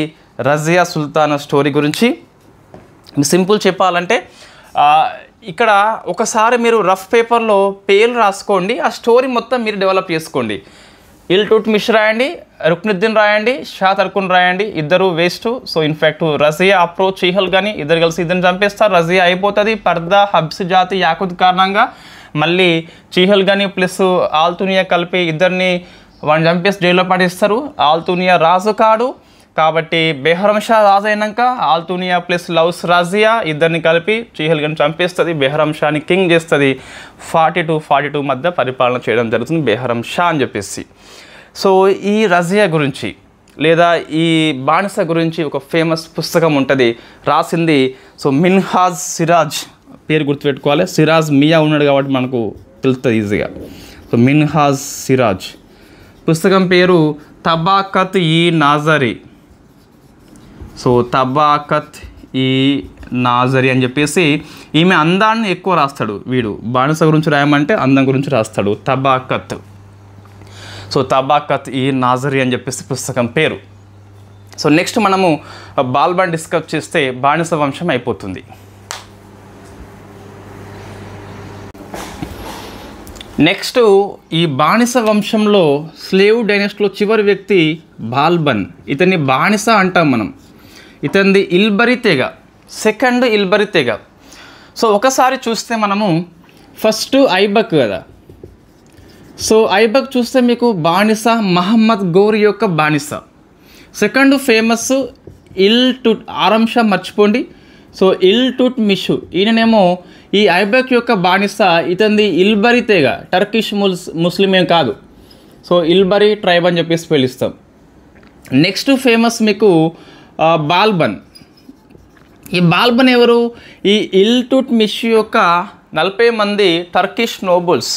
రజియా సుల్తానా స్టోరీ గురించి. సింపుల్ చెప్పాలంటే ఇక్కడ ఒకసారి మీరు రఫ్ పేపర్లో పేర్లు రాసుకోండి, ఆ స్టోరీ మొత్తం మీరు డెవలప్ చేసుకోండి. ఇల్టుట్మిష్ రాయండి, రుక్నుద్దీన్ రాయండి, షా తర్కున్ రాయండి, ఇద్దరు waste. So in fact Razia approach చీహల్ కానీ ఇద్దరు కలిసి ఇద్దరిని చంపేస్తారు, రజియా అయిపోతుంది. పర్దా, హబ్స్ జాతి, యాకుత్ కారణంగా మళ్ళీ చీహల్ కానీ ప్లస్ ఆల్తునియా కలిపి ఇద్దరిని వాడిని చంపేసి జైల్లో పడేస్తారు. ఆల్తునియా రాజు కాడు కాబట్టి బెహరం షా రాజు అయినాక ఆల్తునియా ప్లస్ లౌస్ రజియా ఇద్దరిని కలిపి చీహల్ కానీ చంపేస్తుంది. బెహరం షాని కింగ్ చేస్తుంది. 40-42 మధ్య పరిపాలన చేయడం జరుగుతుంది బెహరం షా అని చెప్పేసి. సో ఈ రజియా గురించి లేదా ఈ బానిస గురించి ఒక ఫేమస్ పుస్తకం ఉంటుంది, రాసింది సో మిన్హాజ్ సిరాజ్. పేరు గుర్తుపెట్టుకోవాలి, సిరాజ్ మియా ఉన్నాడు కాబట్టి మనకు తెలుస్తుంది ఈజీగా. సో మిన్హాజ్ సిరాజ్ పుస్తకం పేరు తబాకత్ ఈ నాజరీ. సో తబాకత్ ఈ నాజరీ అని చెప్పేసి ఈమె అందాన్ని ఎక్కువ రాస్తాడు. వీడు బానిస గురించి రాయమంటే అందం గురించి రాస్తాడు, తబాకత్. సో తబాకత్ ఈ నాజరీ అని చెప్పేసి పుస్తకం పేరు. సో నెక్స్ట్ మనము బాల్బన్ డిస్కస్ చేస్తే బానిస వంశం అయిపోతుంది. నెక్స్ట్ ఈ బానిస వంశంలో స్లేవ్ డైనెస్టీలో చివరి వ్యక్తి బాల్బన్. ఇతన్ని బానిస అంటాం మనం. ఇతనిది ఇల్బరి తెగ, సెకండ్ ఇల్బరి తెగ. సో ఒకసారి చూస్తే మనము ఫస్ట్ ఐబక్ కదా. సో ఐబక్ చూస్తే మీకు బానిస మహమ్మద్ గౌరి యొక్క బానిస. సెకండ్ ఫేమస్ ఇల్టుట్, ఆరంషా మర్చిపోండి. సో ఇల్టుట్మిష్ ఈయననేమో ఈ ఐబక్ యొక్క బానిస. ఇతనిది ఇల్బరి తెగ, టర్కిష్ ముస్లిం ఏం కాదు. సో ఇల్బరి ట్రైబ్ అని చెప్పేసి పిలుస్తాం. నెక్స్ట్ ఫేమస్ మీకు బాల్బన్. ఈ బాల్బన్ ఎవరు? ఈ ఇల్టుట్మిష్ యొక్క 40 మంది టర్కిష్ నోబుల్స్,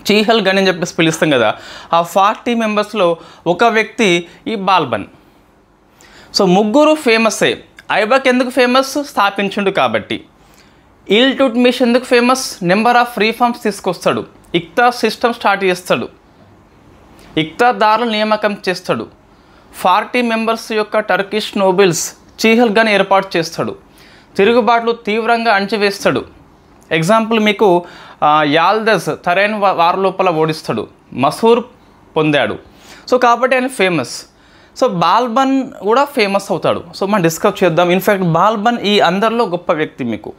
చీహల్ గని అని చెప్పేసి పిలుస్తాం కదా, ఆ 40 మెంబర్స్లో ఒక వ్యక్తి ఈ బాల్బన్. సో ముగ్గురు ఫేమస్సే. ఐబక్ ఎందుకు ఫేమస్? స్థాపించుండు కాబట్టి. ఇల్టుట్మిష్ ఎందుకు ఫేమస్? నెంబర్ ఆఫ్ రీఫార్మ్స్ తీసుకొస్తాడు, ఇక్తా సిస్టమ్ స్టార్ట్ చేస్తాడు, ఇక్తాదారుల నియామకం చేస్తాడు, 40 మెంబర్స్ యొక్క టర్కిష్ నోబెల్స్ చీహల్ గన్ ఏర్పాటు చేస్తాడు, తిరుగుబాట్లు తీవ్రంగా అణచివేస్తాడు. ఎగ్జాంపుల్ మీకు యాల్దస్ తరైన్ వారి లోపల ఓడిస్తాడు, మసూర్ పొందాడు. సో కాబట్టి ఆయన ఫేమస్. సో బాల్బన్ కూడా ఫేమస్ అవుతాడు. సో మనం డిస్కస్ చేద్దాం. ఇన్ఫ్యాక్ట్ బాల్బన్ ఈ అందరిలో గొప్ప వ్యక్తి మీకు.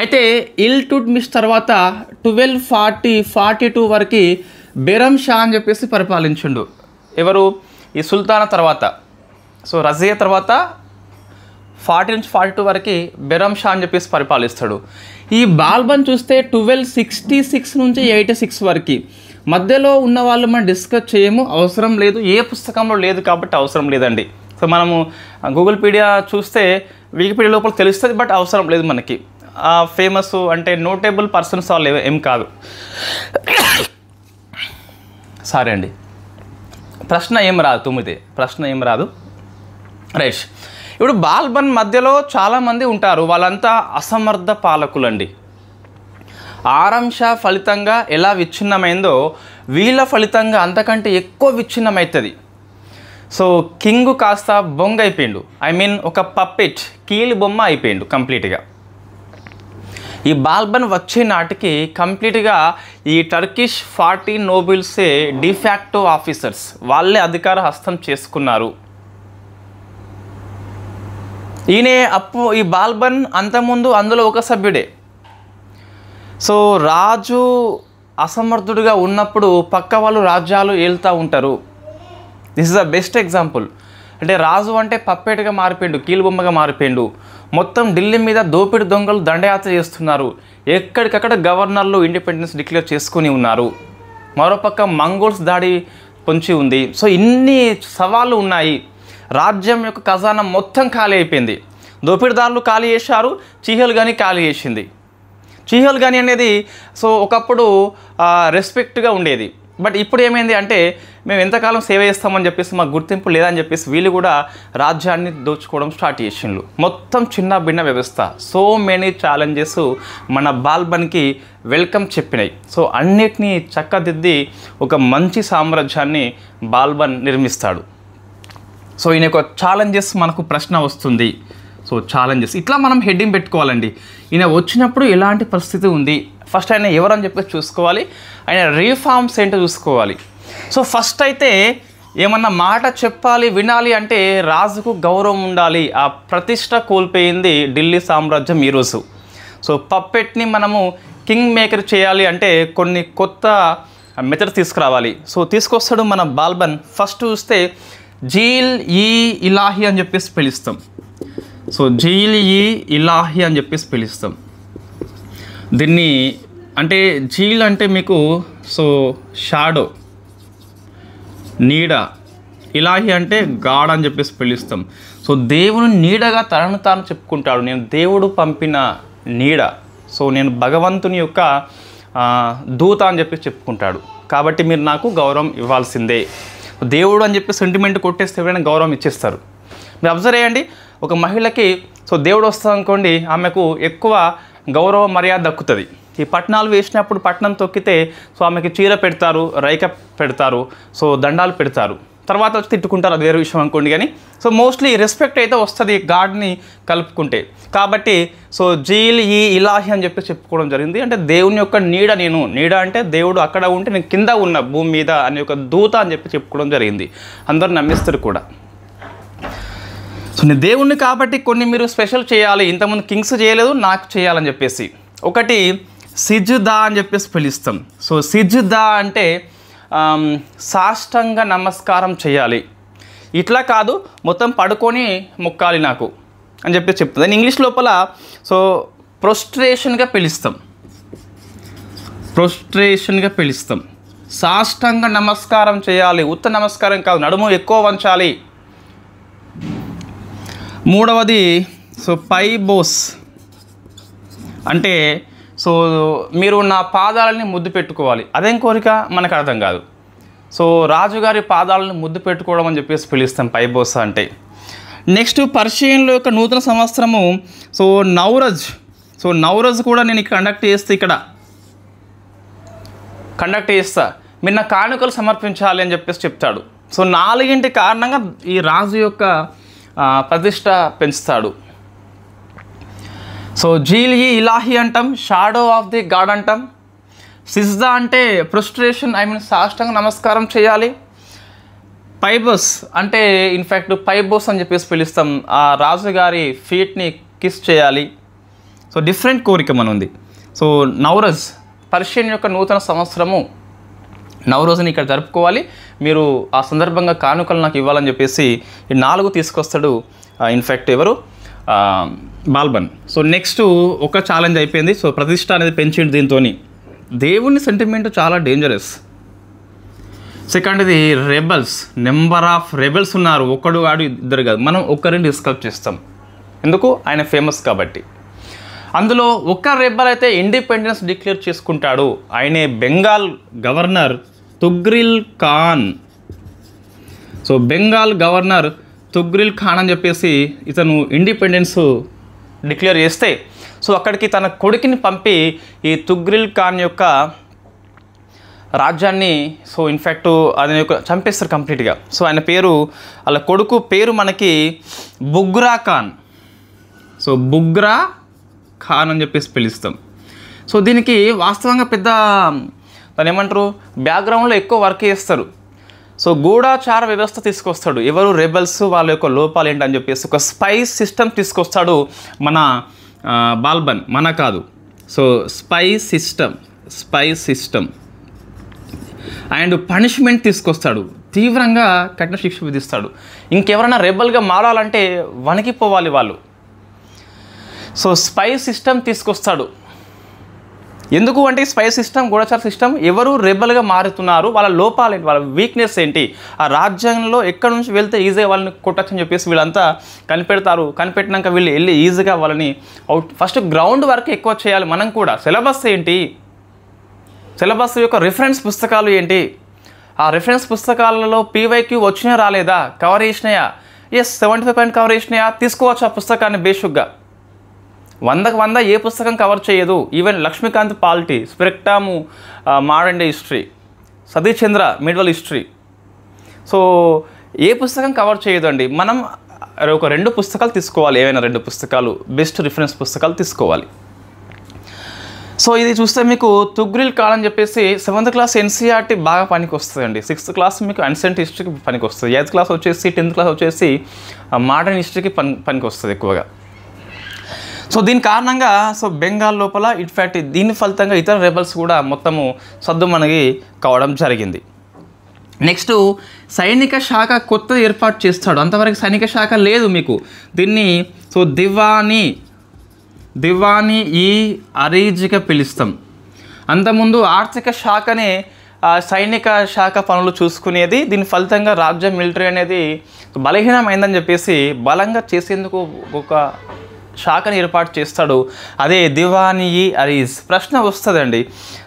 అయితే ఇల్టుట్మిష్ తర్వాత 1240-42 వరకు బెరం షా అని చెప్పేసి పరిపాలించిండు. ఎవరు? ఈ సుల్తానా తర్వాత. సో రజియా తర్వాత 40-42 వరకు బెరం షా అని చెప్పేసి పరిపాలిస్తాడు. ఈ బాల్బన్ చూస్తే 1266 నుంచి 86 వరకు మధ్యలో ఉన్న వాళ్ళు మనం డిస్కస్ చేయము, అవసరం లేదు, ఏ పుస్తకంలో లేదు కాబట్టి అవసరం లేదండి. సో మనము గూగుల్పీడియా చూస్తే వికీపీడియా లోపల తెలుస్తుంది, బట్ అవసరం లేదు మనకి. ఫేమస్ అంటే నోటేబుల్ పర్సన్స్ వాళ్ళు ఏం కాదు. సారీ అండి, ప్రశ్న ఏం రాదు, 9 ప్రశ్న ఏం రాదు. రైట్. ఇప్పుడు బాల్బన్ మధ్యలో చాలామంది ఉంటారు, వాళ్ళంతా అసమర్థ పాలకులండి. ఆరంషా ఫలితంగా ఎలా విచ్ఛిన్నమైందో వీళ్ళ ఫలితంగా అంతకంటే ఎక్కువ విచ్ఛిన్నమవుతుంది. సో కింగ్ కాస్త బొంగ అయిపోయిండు, ఒక పప్పెట్, కీలి బొమ్మ అయిపోయిండు కంప్లీట్గా. ఈ బాల్బన్ వచ్చే నాటికి కంప్లీట్గా ఈ టర్కిష్ 40 నోబెల్సే డిఫాక్టో ఆఫీసర్స్, వాళ్ళే అధికార హస్తం చేసుకున్నారు. ఈయనే ఈ బాల్బన్ అంతకుముందు అందులో ఒక సభ్యుడే. సో రాజు అసమర్థుడిగా ఉన్నప్పుడు పక్క వాళ్ళు రాజ్యాలు ఏలుతూ ఉంటారు. This is the best example. అంటే రాజు అంటే పప్పెట్గా మారిపోయిండు, కీలుబొమ్మగా మారిపోయిండు. మొత్తం ఢిల్లీ మీద దోపిడి దొంగలు దండయాత్ర చేస్తున్నారు. ఎక్కడికక్కడ గవర్నర్లు ఇండిపెండెన్స్ డిక్లేర్ చేసుకుని ఉన్నారు. మరోపక్క మంగోల్స్ దాడి పొంచి ఉంది. సో ఇన్ని సవాళ్ళు ఉన్నాయి. రాజ్యం యొక్క ఖజానా మొత్తం ఖాళీ అయిపోయింది. దోపిడిదారులు ఖాళీ చేశారు, చీహల్ కానీ ఖాళీ చేసింది. చీహోల్ గాని అనేది సో ఒకప్పుడు రెస్పెక్ట్గా ఉండేది. బట్ ఇప్పుడు ఏమైంది అంటే మేము ఎంతకాలం సేవ చేస్తామని చెప్పేసి మాకు గుర్తింపు లేదని చెప్పేసి వీళ్ళు కూడా రాజ్యాన్ని దోచుకోవడం స్టార్ట్ చేసిండ్రు. మొత్తం చిన్న భిన్న వ్యవస్థ. సో మెనీ ఛాలెంజెస్ మన బాల్బన్కి వెల్కమ్ చెప్పినాయి. సో అన్నిటినీ చక్కదిద్ది ఒక మంచి సామ్రాజ్యాన్ని బాల్బన్ నిర్మిస్తాడు. సో ఈయన యొక్క ఛాలెంజెస్ మనకు ప్రశ్న వస్తుంది. సో ఛాలెంజెస్ ఇట్లా మనం హెడ్డింగ్ పెట్టుకోవాలండి. ఈయన వచ్చినప్పుడు ఎలాంటి పరిస్థితి ఉంది, ఫస్ట్ ఆయన ఎవరని చెప్పేసి చూసుకోవాలి, ఆయన రీఫార్మ్స్ ఏంటో చూసుకోవాలి. సో ఫస్ట్ అయితే ఏమన్నా మాట చెప్పాలి వినాలి అంటే రాజుకు గౌరవం ఉండాలి. ఆ ప్రతిష్ట కోల్పోయింది ఢిల్లీ సామ్రాజ్యం ఈరోజు. సో పప్పెట్ని మనము కింగ్ మేకర్ చేయాలి అంటే కొన్ని కొత్త మెథడ్ తీసుకురావాలి. సో తీసుకొస్తాడు మన బాల్బన్. ఫస్ట్ చూస్తే జీల్ ఈ ఇలాహి అని చెప్పేసి పిలుస్తాం. సో జీల్ ఈ ఇలాహి అని చెప్పేసి పిలుస్తాం దీన్ని. అంటే జీల్ అంటే మీకు సో షాడో, నీడ. ఇలాహి అంటే గాడ్ అని చెప్పేసి పిలుస్తాం. సో దేవుని నీడగా తనను తాను చెప్పుకుంటాడు, నేను దేవుడు పంపిన నీడ, సో నేను భగవంతుని యొక్క దూత అని చెప్పేసి చెప్పుకుంటాడు. కాబట్టి మీరు నాకు గౌరవం ఇవ్వాల్సిందే. దేవుడు అని చెప్పి సెంటిమెంట్ కొట్టేస్తే ఎవరైనా గౌరవం ఇచ్చేస్తారు. మీరు అబ్జర్వ్ చేయండి, ఒక మహిళకి సో దేవుడు వస్తుంది అనుకోండి, ఆమెకు ఎక్కువ గౌరవ మర్యాద దక్కుతుంది. ఈ పట్నాలు వేసినప్పుడు పట్నం తొక్కితే సో ఆమెకి చీర పెడతారు, రైక పెడతారు, సో దండాలు పెడతారు. తర్వాత వచ్చి తిట్టుకుంటారు, అది వేరే విషయం అనుకోండి. కానీ సో మోస్ట్లీ రెస్పెక్ట్ అయితే వస్తుంది గాడ్ని కలుపుకుంటే. కాబట్టి సో జీల్ ఈ ఇలాహి అని చెప్పి చెప్పుకోవడం జరిగింది. అంటే దేవుని యొక్క నీడ, నేను నీడ అంటే దేవుడు అక్కడ ఉంటే నేను కింద ఉన్న భూమి మీద అనే ఒక దూత అని చెప్పి చెప్పుకోవడం జరిగింది. అందరూ నమ్మిస్తారు కూడా. సో నేను దేవుణ్ణి కాబట్టి కొన్ని మీరు స్పెషల్ చేయాలి, ఇంతకుముందు కింగ్స్ చేయలేదు నాకు చేయాలని చెప్పేసి. ఒకటి సిజ్దా అని చెప్పేసి పిలుస్తాం. సో సిజ్దా అంటే సాష్టంగా నమస్కారం చేయాలి. ఇట్లా కాదు మొత్తం పడుకొని మొక్కాలి నాకు అని చెప్పి చెప్తుంది. దాన్ని ఇంగ్లీష్ లోపల సో ప్రొస్ట్రేషన్గా పిలుస్తాం. ప్రొస్ట్రేషన్గా పిలుస్తాం. సాష్టంగా నమస్కారం చేయాలి, ఉత్త నమస్కారం కాదు, నడుము ఎక్కువ వంచాలి. మూడవది సో పైబోస్ అంటే సో మీరు నా పాదాలని ముద్దు పెట్టుకోవాలి. అదేం కోరిక మనకు అర్థం కాదు. సో రాజుగారి పాదాలను ముద్దు పెట్టుకోవడం అని చెప్పేసి పిలుస్తాం పైబోస్ అంటే. నెక్స్ట్ పర్షియన్లో యొక్క నూతన సంవత్సరము సో నౌరజ్. సో నౌరజ్ కూడా నేను కండక్ట్ చేస్తా, మీరు నా కానుకలు సమర్పించాలి అని చెప్పేసి చెప్తాడు. సో 4 కారణంగా ఈ రాజు యొక్క ప్రతిష్ట పెంచుతాడు. సో జీల్ ఈ ఇలాహి అంటాం, షాడో ఆఫ్ ది గాడ్ అంటాం. సిజ్దా అంటే ప్రొస్ట్రేషన్, సాష్టంగా నమస్కారం చేయాలి. పైబోస్ అంటే ఇన్ఫ్యాక్ట్ పైబోస్ అని చెప్పేసి పిలుస్తాం, ఆ రాజుగారి ఫీట్ని కిస్ చేయాలి. సో డిఫరెంట్ కోరిక మనది. సో నౌరజ్ పర్షియన్ యొక్క నూతన సంవత్సరము, నవరోజుని ఇక్కడ జరుపుకోవాలి, మీరు ఆ సందర్భంగా కానుకలు నాకు ఇవ్వాలని చెప్పేసి ఈ 4 తీసుకొస్తాడు ఇన్ఫ్యాక్ట్ ఎవరు బాల్బన్. సో నెక్స్ట్ ఒక ఛాలెంజ్ అయిపోయింది. సో ప్రతిష్ట అనేది పెంచిండు. దీంతో దేవుని సెంటిమెంట్ చాలా డేంజరస్. సెకండ్ది రెబల్స్, నెంబర్ ఆఫ్ రెబల్స్ ఉన్నారు, ఒకడు వాడు ఇద్దరు కాదు, మనం ఒక్కరిని డిస్కస్ చేస్తాం. ఎందుకు? ఆయన ఫేమస్ కాబట్టి. అందులో ఒక రెబల్ అయితే ఇండిపెండెన్స్ డిక్లేర్ చేసుకుంటాడు, ఆయనే Bengal governor Tughril Khan. So Bengal governor Tughril Khan అని చెప్పేసి ఇతను ఇండిపెండెన్స్ డిక్లేర్ చేస్తే సో అక్కడికి తన కొడుకుని పంపి ఈ తుగ్రిల్ ఖాన్ యొక్క రాజ్యాన్ని సో ఇన్ఫ్యాక్ట్ ఆయన యొక్క చంపేస్తారు కంప్లీట్గా. సో ఆయన పేరు, వాళ్ళ కొడుకు పేరు మనకి బుగ్రా ఖాన్. సో బుగ్రా ఖాన్ అని చెప్పేసి పిలుస్తాం. సో దీనికి వాస్తవంగా పెద్ద దాని ఏమంటారు బ్యాక్గ్రౌండ్లో ఎక్కువ వర్క్ చేస్తారు. సో గూఢాచార వ్యవస్థ తీసుకొస్తాడు, ఎవరు రెబల్స్ వాళ్ళ యొక్క లోపాలు ఏంటని చెప్పేసి ఒక స్పై సిస్టమ్ తీసుకొస్తాడు మన బాల్బన్, మన కాదు. So spy system and punishment తీసుకొస్తాడు, తీవ్రంగా కఠిన శిక్ష విధిస్తాడు. ఇంకెవరైనా రెబల్గా మారాలంటే వణికిపోవాలి వాళ్ళు. సో స్పై సిస్టమ్ తీసుకొస్తాడు. ఎందుకు అంటే స్పై సిస్టమ్, గూఢచార సిస్టమ్ ఎవరు రెబల్గా మారుతున్నారు, వాళ్ళ లోపాలు ఏంటి, వాళ్ళ వీక్నెస్ ఏంటి, ఆ రాజ్యాంగంలో ఎక్కడి నుంచి వెళ్తే ఈజీగా వాళ్ళని కొట్టచ్చని చెప్పేసి వీళ్ళంతా కనిపెడతారు. కనిపెట్టినాక వీళ్ళు వెళ్ళి ఈజీగా వాళ్ళని ఫస్ట్ గ్రౌండ్ వర్క్ ఎక్కువ చేయాలి. మనం కూడా సిలబస్ ఏంటి, సిలబస్ యొక్క రిఫరెన్స్ పుస్తకాలు ఏంటి, ఆ రిఫరెన్స్ పుస్తకాలలో పీవైక్యూ వచ్చినా రాలేదా, కవర్ చేసినాయా, 75% కవర్ చేసినాయా, తీసుకోవచ్చు ఆ పుస్తకాన్ని బేసిక్గా. 100కు 100 ఏ పుస్తకం కవర్ చేయదు. Even Lakshmikanth polity, spectrum modern day history, Satish Chandra medieval history, so ఏ పుస్తకం కవర్ చేయదండి. మనం ఒక 2 పుస్తకాలు తీసుకోవాలి, ఏవైనా 2 పుస్తకాలు బెస్ట్ రిఫరెన్స్ పుస్తకాలు తీసుకోవాలి. సో ఇది చూస్తే మీకు తుగ్రిల్ కాల్ అని చెప్పేసి 7th క్లాస్ ఎన్సీఆర్టీ బాగా పనికి వస్తుందండి. 6th క్లాస్ మీకు అన్సెంట్ హిస్టరీకి పనికి వస్తుంది. 8th క్లాస్ వచ్చేసి 10th క్లాస్ వచ్చేసి మోడర్న్ హిస్టరీకి పనికి వస్తుంది ఎక్కువగా. సో దీని కారణంగా సో బెంగాల్ లోపల ఇన్ఫ్యాక్ట్ దీని ఫలితంగా ఇతర రెబల్స్ కూడా మొత్తము సద్దుమణిగి కావడం జరిగింది. నెక్స్ట్ సైనిక శాఖ కొత్తది ఏర్పాటు చేస్తాడు. అంతవరకు సైనిక శాఖ లేదు మీకు. దీన్ని సో దివానీ ఈ అరీజ్గా పిలుస్తాం. అంతకుముందు ఆర్థిక శాఖనే సైనిక శాఖ పనులు చూసుకునేది. దీని ఫలితంగా రాజ్యం మిలిటరీ అనేది బలహీనమైందని చెప్పేసి బలంగా చేసేందుకు ఒక శాఖని ఏర్పాటు చేస్తాడు. అదే దివానీ ఈ అరీజ్. ప్రశ్న వస్తుందండి.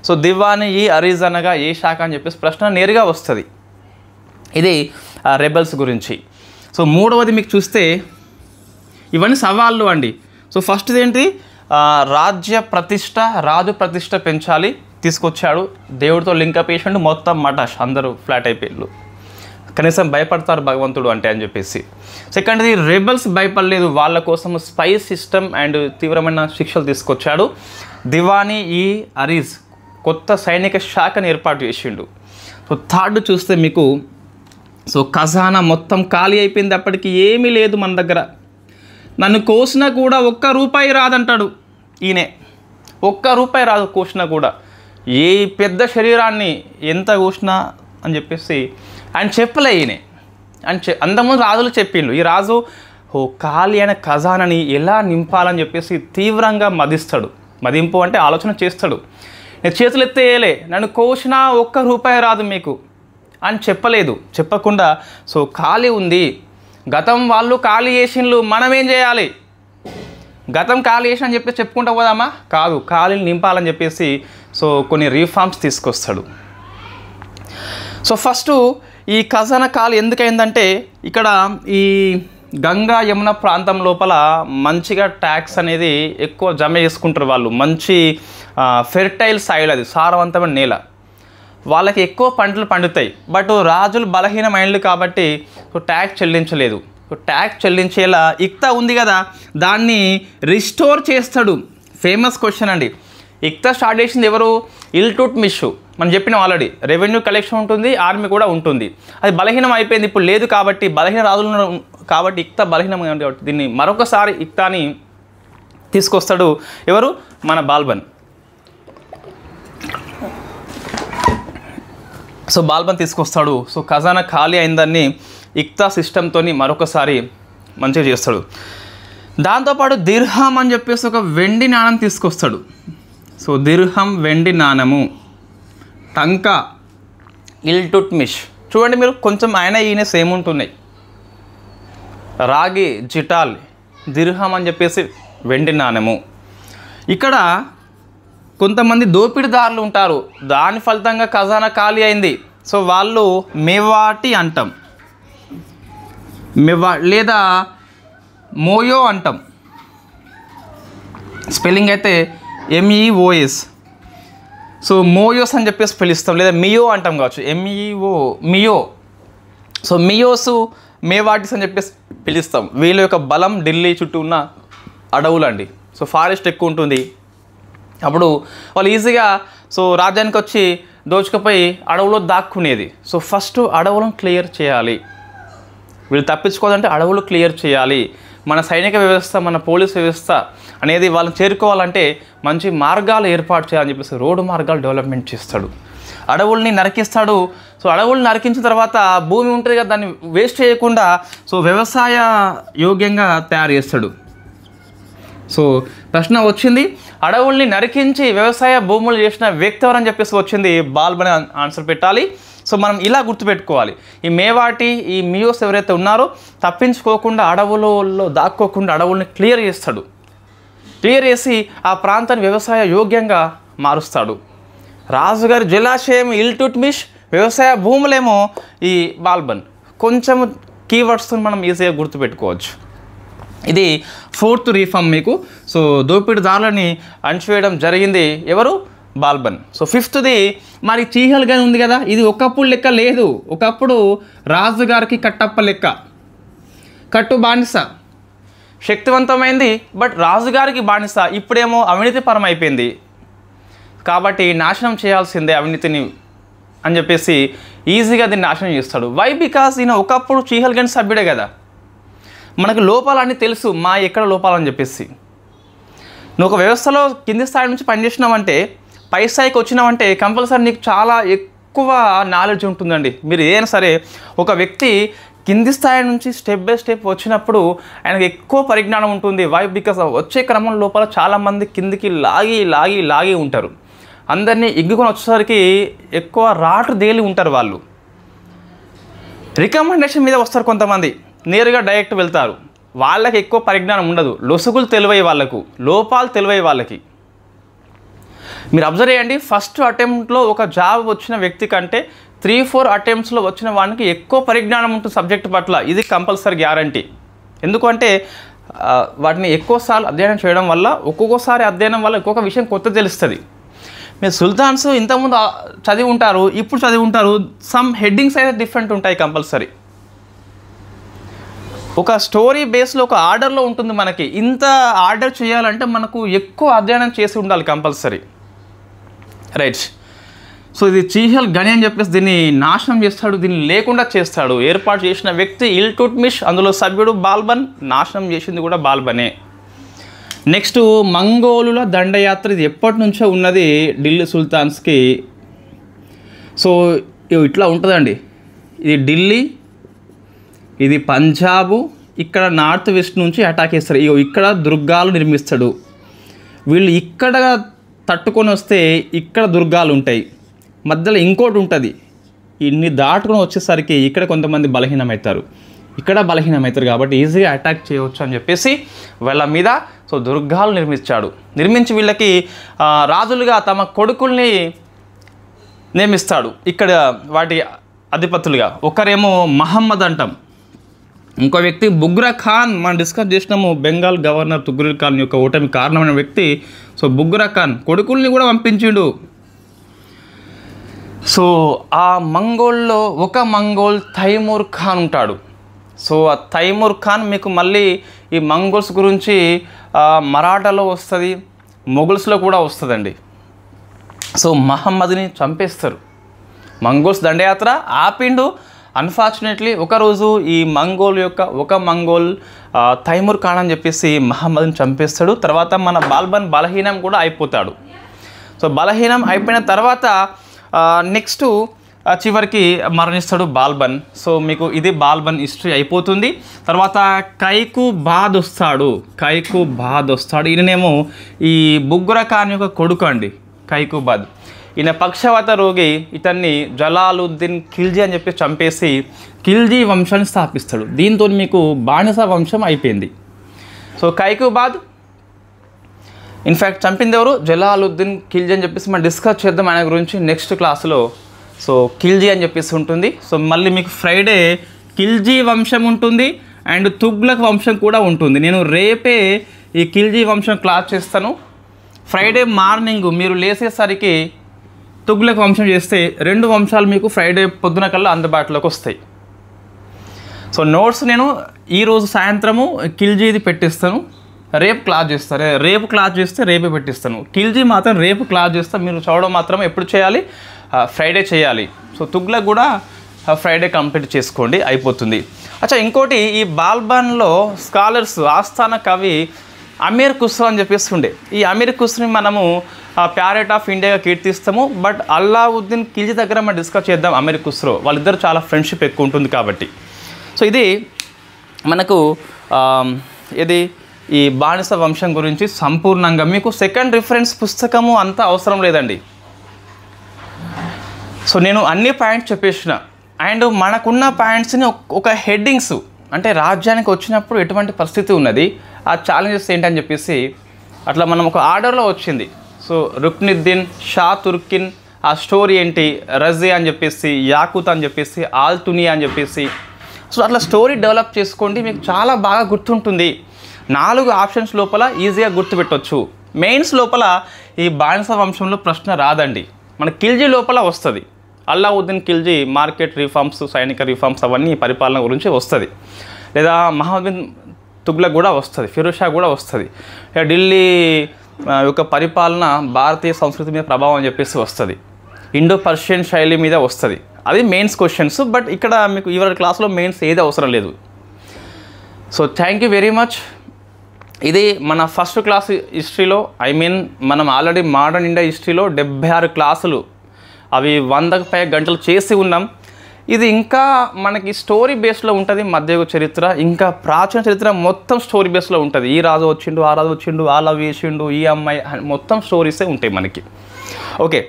సో దివానీ ఈ అరీజ్ అనగా ఏ శాఖ అని చెప్పేసి ప్రశ్న నేరుగా వస్తుంది. ఇది రెబల్స్ గురించి. సో మూడవది మీకు చూస్తే ఇవన్నీ సవాళ్ళు అండి. సో ఫస్ట్ది ఏంటి, రాజు ప్రతిష్ట పెంచాలి, తీసుకొచ్చాడు. దేవుడితో లింకప్ చేసిండు, మొత్తం మటాష్, అందరూ ఫ్లాట్ అయిపోయారు. కనీసం భయపడతారు భగవంతుడు అంటే అని చెప్పేసి. సెకండ్ది రెబల్స్ భయపడలేదు, వాళ్ళ కోసం స్పై సిస్టమ్ అండ్ తీవ్రమైన శిక్షలు తీసుకొచ్చాడు. దివానీ ఈ అరీజ్ కొత్త సైనిక శాఖను ఏర్పాటు చేసిండు. సో థర్డ్ చూస్తే మీకు సో ఖజానా మొత్తం ఖాళీ అయిపోయింది. అప్పటికి ఏమీ లేదు మన దగ్గర. నన్ను కోసినా కూడా ₹1 రాదంటాడు ఈయనే. ₹1 రాదు కోసినా కూడా. ఏ పెద్ద శరీరాన్ని ఎంత కోసినా అని చెప్పేసి ఆయన చెప్పలే ఈయనే. అంతకుముందు రాజులు చెప్పిండు. ఈ రాజు ఖాళీ అయిన ఖజానాని ఎలా నింపాలని చెప్పేసి తీవ్రంగా మదిస్తాడు. మదింపు అంటే ఆలోచన చేస్తాడు. నేను చేతులు ఎత్తేయలే, నన్ను కోసినా ₹1 రాదు మీకు అని చెప్పలేదు. చెప్పకుండా సో ఖాళీ ఉంది, గతం వాళ్ళు ఖాళీ చేసిండ్రు, మనం ఏం చేయాలి, గతం ఖాళీ చేసిన అని చెప్పేసి చెప్పుకుంటా పోదామా, కాదు, ఖాళీని నింపాలని చెప్పేసి సో కొన్ని రిఫార్మ్స్ తీసుకొస్తాడు. సో ఫస్ట్ ఈ ఖజానా ఖాళీ ఎందుకైందంటే ఇక్కడ ఈ గంగా యమున ప్రాంతం లోపల మంచిగా ట్యాక్స్ అనేది ఎక్కువ జమ చేసుకుంటారు వాళ్ళు. మంచి ఫెర్టైల్ సాయిల్, అది సారవంతమైన నేల, వాళ్ళకి ఎక్కువ పంటలు పండుతాయి. బట్ రాజులు బలహీనమైనలు కాబట్టి సో ట్యాక్స్ చెల్లించలేదు. సో ట్యాక్స్ చెల్లించేలా ఇక్తా ఉంది కదా, దాన్ని రిస్టోర్ చేస్తాడు. ఫేమస్ క్వశ్చన్ అండి. ఇక్తా స్టార్ట్ చేసింది ఎవరు, ఇల్టుట్మిష్. మనం చెప్పినాం ఆల్రెడీ, రెవెన్యూ కలెక్షన్ ఉంటుంది, ఆర్మీ కూడా ఉంటుంది. అది బలహీనం అయిపోయింది, ఇప్పుడు లేదు కాబట్టి, బలహీన రాజులు కాబట్టి ఇక్తా బలహీనం కాబట్టి దీన్ని మరొకసారి ఇక్తాని తీసుకొస్తాడు. ఎవరు, మన బాల్బన్. సో బాల్బన్ తీసుకొస్తాడు. సో ఖజానా ఖాళీ అయిందాన్ని ఇక్తా సిస్టమ్తో మరొకసారి మంచిగా చేస్తాడు. దాంతోపాటు దిర్హం అని చెప్పేసి ఒక వెండి నాణం తీసుకొస్తాడు. సో దిర్హం వెండి నాణము, టంకా, ఇల్టుట్మిష్. చూడండి మీరు, కొంచెం ఆయన ఈయన సేమ్ ఉంటున్నాయి. రాగి, జిటాల్, దిర్హం అని చెప్పేసి వెండి నాణము. ఇక్కడ కొంతమంది దోపిడిదారులు ఉంటారు, దాని ఫలితంగా ఖజానా ఖాళీ అయింది. సో వాళ్ళు మెవాటి అంటాం, లేదా మోయో అంటాం. స్పెల్లింగ్ అయితే MEOS. సో మోయోస్ అని చెప్పేసి పిలుస్తాం, లేదా మియో అంటాం కావచ్చు, MEO, మియో. సో మియోస్, మేవాటిస్ అని చెప్పేసి పిలుస్తాం. వీళ్ళ యొక్క బలం ఢిల్లీ చుట్టూ ఉన్న అడవులు అండి. సో ఫారెస్ట్ ఎక్కువ ఉంటుంది. అప్పుడు వాళ్ళు ఈజీగా సో రాజ్యానికి వచ్చి దోచుకుపోయి అడవులో దాక్కునేది. సో ఫస్ట్ అడవులను క్లియర్ చేయాలి. వీళ్ళు తప్పించుకోవాలంటే అడవులు క్లియర్ చేయాలి. మన సైనిక వ్యవస్థ, మన పోలీస్ వ్యవస్థ అనేది వాళ్ళని చేరుకోవాలంటే మంచి మార్గాలు ఏర్పాటు చేయాలని చెప్పేసి రోడ్డు మార్గాలు డెవలప్మెంట్ చేస్తాడు. అడవుల్ని నరికిస్తాడు. సో అడవుల్ని నరికించిన తర్వాత భూమి ఉంటుంది కదా, దాన్ని వేస్ట్ చేయకుండా సో వ్యవసాయ యోగ్యంగా తయారు చేస్తాడు. సో ప్రశ్న వచ్చింది, అడవుల్ని నరికించి వ్యవసాయ భూములు చేసిన వ్యక్తి ఎవరని చెప్పేసి వచ్చింది, బాల్బన్ ఆన్సర్ పెట్టాలి. సో మనం ఇలా గుర్తుపెట్టుకోవాలి, ఈ మేవాటి ఈ మియోస్ ఎవరైతే ఉన్నారో తప్పించుకోకుండా అడవులలో దాక్కోకుండా అడవుల్ని క్లియర్ చేస్తాడు. క్లియర్ చేసి ఆ ప్రాంతాన్ని వ్యవసాయ యోగ్యంగా మారుస్తాడు. రాజుగారి జలాశయం ఇల్టుట్మిష్, వ్యవసాయ భూములేమో ఈ బాల్బన్. కొంచెం కీవర్డ్స్తో మనం ఈజీగా గుర్తుపెట్టుకోవచ్చు. ఇది 4th రీఫార్మ్ మీకు. సో దోపిడీదారులని అణచివేయడం జరిగింది ఎవరు, బాల్బన్. సో 5th మరి చీహల్గన్ ఉంది కదా, ఇది ఒకప్పుడు లెక్క లేదు. ఒకప్పుడు రాజుగారికి కట్టప్ప లెక్క, కట్టు బానిస, శక్తివంతమైంది బట్ రాజుగారికి బానిస. ఇప్పుడేమో అవినీతిపరం అయిపోయింది కాబట్టి నాశనం చేయాల్సిందే అవినీతిని అని చెప్పేసి ఈజీగా దీన్ని నాశనం చేస్తాడు. వై? బికాస్ ఈయన ఒకప్పుడు చీహల్గన్ సభ్యుడే కదా, మనకు లోపాలన్నీ తెలుసు, మా ఎక్కడ లోపాలని చెప్పేసి. నువ్వు ఒక వ్యవస్థలో కింది స్థాయి నుంచి పనిచేసినావంటే పై స్థాయికి వచ్చినావంటే కంపల్సరీ నీకు చాలా ఎక్కువ నాలెడ్జ్ ఉంటుందండి. మీరు ఏదైనా సరే ఒక వ్యక్తి కింది స్థాయి నుంచి స్టెప్ బై స్టెప్ వచ్చినప్పుడు ఆయనకు ఎక్కువ పరిజ్ఞానం ఉంటుంది. వై? బికాస్ వచ్చే క్రమం లోపల చాలామంది కిందికి లాగి ఉంటారు. అందరినీ ఎగ్గుకొని వచ్చేసరికి ఎక్కువ రాటు దేలి ఉంటారు. వాళ్ళు రికమెండేషన్ మీద వస్తారు, కొంతమంది నేరుగా డైరెక్ట్ వెళ్తారు. వాళ్ళకి ఎక్కువ పరిజ్ఞానం ఉండదు, లొసుగులు తెలివై వాళ్ళకు, లోపాలు తెలివై వాళ్ళకి. మీరు అబ్జర్వ్ చేయండి, ఫస్ట్ అటెంప్ట్లో ఒక జాబ్ వచ్చిన వ్యక్తి కంటే 3-4 అటెంప్ట్స్లో వచ్చిన వానికి ఎక్కువ పరిజ్ఞానం ఉంటుంది సబ్జెక్ట్ పట్ల. ఇది కంపల్సరీ గ్యారంటీ. ఎందుకంటే వాటిని ఎక్కువసార్లు అధ్యయనం చేయడం వల్ల, ఒక్కొక్కసారి అధ్యయనం వల్ల ఒక్కొక్క విషయం కొత్త తెలుస్తుంది. మీరు సుల్తాన్స్ ఇంతకుముందు చదివి ఉంటారు, ఇప్పుడు చదివి ఉంటారు, సమ్ హెడ్డింగ్స్ అయితే డిఫరెంట్ ఉంటాయి కంపల్సరీ. ఒక స్టోరీ బేస్లో ఒక ఆర్డర్లో ఉంటుంది. మనకి ఇంత ఆర్డర్ చేయాలంటే మనకు ఎక్కువ అధ్యయనం చేసి ఉండాలి కంపల్సరీ, రైట్. సో ఇది చీహల్గన్ అని చెప్పేసి దీన్ని నాశనం చేస్తాడు, దీన్ని లేకుండా చేస్తాడు. ఏర్పాటు చేసిన వ్యక్తి ఇల్టుట్మిష్, అందులో సభ్యుడు బాల్బన్, నాశనం చేసింది కూడా బాల్బనే. నెక్స్ట్ మంగోలుల దండయాత్ర. ఇది ఎప్పటి నుంచో ఉన్నది ఢిల్లీ సుల్తాన్స్కి. సో ఇట్లా ఉంటుందండి, ఇది ఢిల్లీ, ఇది పంజాబు, ఇక్కడ నార్త్ వెస్ట్ నుంచి అటాక్ చేస్తారు. ఇక్కడ దుర్గాలు నిర్మిస్తాడు. వీళ్ళు ఇక్కడ తట్టుకొని వస్తే ఇక్కడ దుర్గాలు ఉంటాయి, మధ్యలో ఇంకోటి ఉంటుంది. ఇన్ని దాటుకొని వచ్చేసరికి ఇక్కడ కొంతమంది బలహీనమవుతారు, ఇక్కడ బలహీనమవుతారు. కాబట్టి ఈజీగా అటాక్ చేయవచ్చు అని చెప్పేసి వాళ్ళ మీద సో దుర్గాలు నిర్మించి వీళ్ళకి రాజులుగా తమ కొడుకుల్ని నియమిస్తాడు. ఇక్కడ వాటి అధిపతులుగా ఒకరేమో మహమ్మద్ అంటాం, ఇంకో వ్యక్తి బుగ్రా ఖాన్. మనం డిస్కస్ చేసినాము, బెంగాల్ గవర్నర్ తుగ్లక్ ఖాన్ యొక్క ఓటమి కారణమైన వ్యక్తి. సో బుగ్రా ఖాన్ కొడుకుల్ని కూడా పంపించిండు. సో ఆ మంగోల్లో ఒక మంగోల్ తైమూర్ ఖాన్ ఉంటాడు. సో ఆ తైమూర్ ఖాన్ మీకు మళ్ళీ ఈ మంగోల్స్ గురించి మరాఠాలో వస్తుంది, మొఘల్స్లో కూడా వస్తుందండి. సో మహమ్మద్ని చంపేస్తారు. మంగోల్స్ దండయాత్ర ఆపిండు. అన్ఫార్చునేట్లీ ఒకరోజు ఈ మంగోల్ యొక్క ఒక మంగోల్ తైమూర్ ఖాన్ అని చెప్పేసి మహమ్మద్ని చంపేస్తాడు. తర్వాత మన బాల్బన్ బలహీనం కూడా అయిపోతాడు. సో బలహీనం అయిపోయిన తర్వాత నెక్స్ట్ చివరికి మరణిస్తాడు బాల్బన్. సో మీకు ఇది బాల్బన్ హిస్టరీ అయిపోతుంది. తర్వాత కైకుబాద్ వస్తాడు. ఈయనేమో ఈ బుగ్రా ఖాన్ యొక్క కొడుకు అండి కైకుబాద్. ఈయన పక్షవాత రోగి. ఇతన్ని జలాలుద్దీన్ ఖిల్జీ అని చెప్పి చంపేసి ఖిల్జీ వంశాన్ని స్థాపిస్తాడు. దీంతో మీకు బానిస వంశం అయిపోయింది. సో కైకుబాద్ ఇన్ఫ్యాక్ట్ చంపింది ఎవరు? జలాలుద్దీన్ ఖిల్జీ అని చెప్పేసి మనం డిస్కస్ చేద్దాం ఆయన గురించి నెక్స్ట్ క్లాస్లో. సో ఖిల్జీ అని చెప్పేసి ఉంటుంది. సో మళ్ళీ మీకు ఫ్రైడే ఖిల్జీ వంశం ఉంటుంది అండ్ తుగ్లక్ వంశం కూడా ఉంటుంది. నేను రేపే ఈ ఖిల్జీ వంశం క్లాస్ చేస్తాను. ఫ్రైడే మార్నింగ్ మీరు లేసేసరికి తుగ్లక్ వంశం చేస్తే 2 వంశాలు మీకు ఫ్రైడే పొద్దున కల్లా అందుబాటులోకి వస్తాయి. సో నోట్స్ నేను ఈరోజు సాయంత్రము ఖిల్జీది పెట్టిస్తాను, రేపు క్లాస్ చేస్తాను. రేపు క్లాస్ చేస్తే రేపే పెట్టిస్తాను. ఖిల్జీ మాత్రం రేపు క్లాస్ చేస్తాను. మీరు చదవడం మాత్రం ఎప్పుడు చేయాలి? ఫ్రైడే చేయాలి. సో తుగ్లక్ కూడా ఫ్రైడే కంప్లీట్ చేసుకోండి, అయిపోతుంది. అచ్చా ఇంకోటి, ఈ బాల్బన్లో స్కాలర్స్ ఆస్థాన కవి అమీర్ ఖుస్రో అని చెప్పేసి ఉండే. ఈ అమీర్ ఖుస్రోని మనము ప్యారెట్ ఆఫ్ ఇండియాగా కీర్తిస్తాము. బట్ అల్లావుద్దీన్ ఖిల్జీ దగ్గర మనం డిస్కస్ చేద్దాం. అమీర్ ఖుస్రో వాళ్ళిద్దరు చాలా ఫ్రెండ్షిప్ ఎక్కువ ఉంటుంది కాబట్టి. సో ఇది మనకు ఇది ఈ బానిస వంశం గురించి సంపూర్ణంగా. మీకు సెకండ్ రిఫరెన్స్ పుస్తకము అంత అవసరం లేదండి. సో నేను అన్ని పాయింట్స్ చెప్పేసిన. అండ్ మనకున్న పాయింట్స్ని ఒక హెడ్డింగ్స్, అంటే రాజ్యానికి వచ్చినప్పుడు ఎటువంటి పరిస్థితి ఉన్నది, ఆ ఛాలెంజెస్ ఏంటని చెప్పేసి అట్లా మనం ఒక ఆర్డర్లో వచ్చింది. సో రుక్నుద్దీన్, షా తుర్కిన్, ఆ స్టోరీ ఏంటి, రజే అని చెప్పేసి, యాకూత్ అని చెప్పేసి, ఆల్తునియా అని చెప్పేసి. సో అట్లా స్టోరీ డెవలప్ చేసుకోండి, మీకు చాలా బాగా గుర్తుంటుంది. 4 ఆప్షన్స్ లోపల ఈజీగా గుర్తుపెట్టవచ్చు. మెయిన్స్ లోపల ఈ బానిస వంశంలో ప్రశ్న రాదండి. మన ఖిల్జీ లోపల వస్తుంది. అల్లావుద్దీన్ ఖిల్జీ మార్కెట్ రిఫార్మ్స్, సైనిక రిఫార్మ్స్ అవన్నీ పరిపాలన గురించి వస్తుంది. లేదా మహమ్మద్ తుగ్లక్ కూడా వస్తుంది, ఫిరోజ్ షా కూడా వస్తుంది. ఢిల్లీ యొక్క పరిపాలన భారతీయ సంస్కృతి మీద ప్రభావం అని చెప్పేసి వస్తుంది. ఇండో పర్షియన్ శైలి మీద వస్తుంది. అది మెయిన్స్ క్వశ్చన్స్. బట్ ఇక్కడ మీకు ఇవాళ క్లాస్లో మెయిన్స్ ఏది అవసరం లేదు. So thank you very much. ఇది మన ఫస్ట్ క్లాస్ హిస్టరీలో, మనం ఆల్రెడీ మోడర్న్ ఇండియా హిస్టరీలో 76 క్లాసులు, అవి 100కు పైగా గంటలు చేసి ఉన్నాం. ఇది ఇంకా మనకి స్టోరీ బేస్లో ఉంటుంది. మధ్యయుగ చరిత్ర, ఇంకా ప్రాచీన చరిత్ర మొత్తం స్టోరీ బేస్లో ఉంటుంది. ఈ రాజు వచ్చిండు, ఆ రాజు వచ్చిండు, ఆ లవ్ చేసిండు, ఈ అమ్మాయి, మొత్తం స్టోరీసే ఉంటాయి మనకి. Okay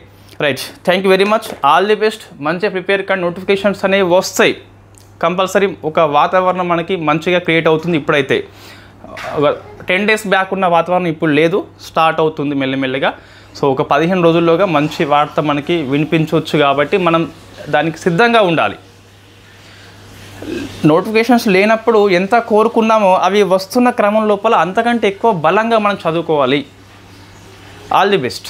right, thank you very much. All the best. మంచిగా ప్రిపేర్ కానీ నోటిఫికేషన్స్ అనేవి వస్తాయి కంపల్సరీ. ఒక వాతావరణం మనకి మంచిగా క్రియేట్ అవుతుంది. ఇప్పుడైతే 10 days బ్యాక్ ఉన్న వాతావరణం ఇప్పుడు లేదు, స్టార్ట్ అవుతుంది మెల్లమెల్లగా. సో ఒక 15 రోజుల్లోగా మంచి వార్త మనకి వినిపించవచ్చు. కాబట్టి మనం దానికి సిద్ధంగా ఉండాలి. నోటిఫికేషన్స్ లేనప్పుడు ఎంత కోరుకున్నామో అవి వస్తున్న క్రమం లోపల అంతకంటే ఎక్కువ బలంగా మనం చదువుకోవాలి. All the best.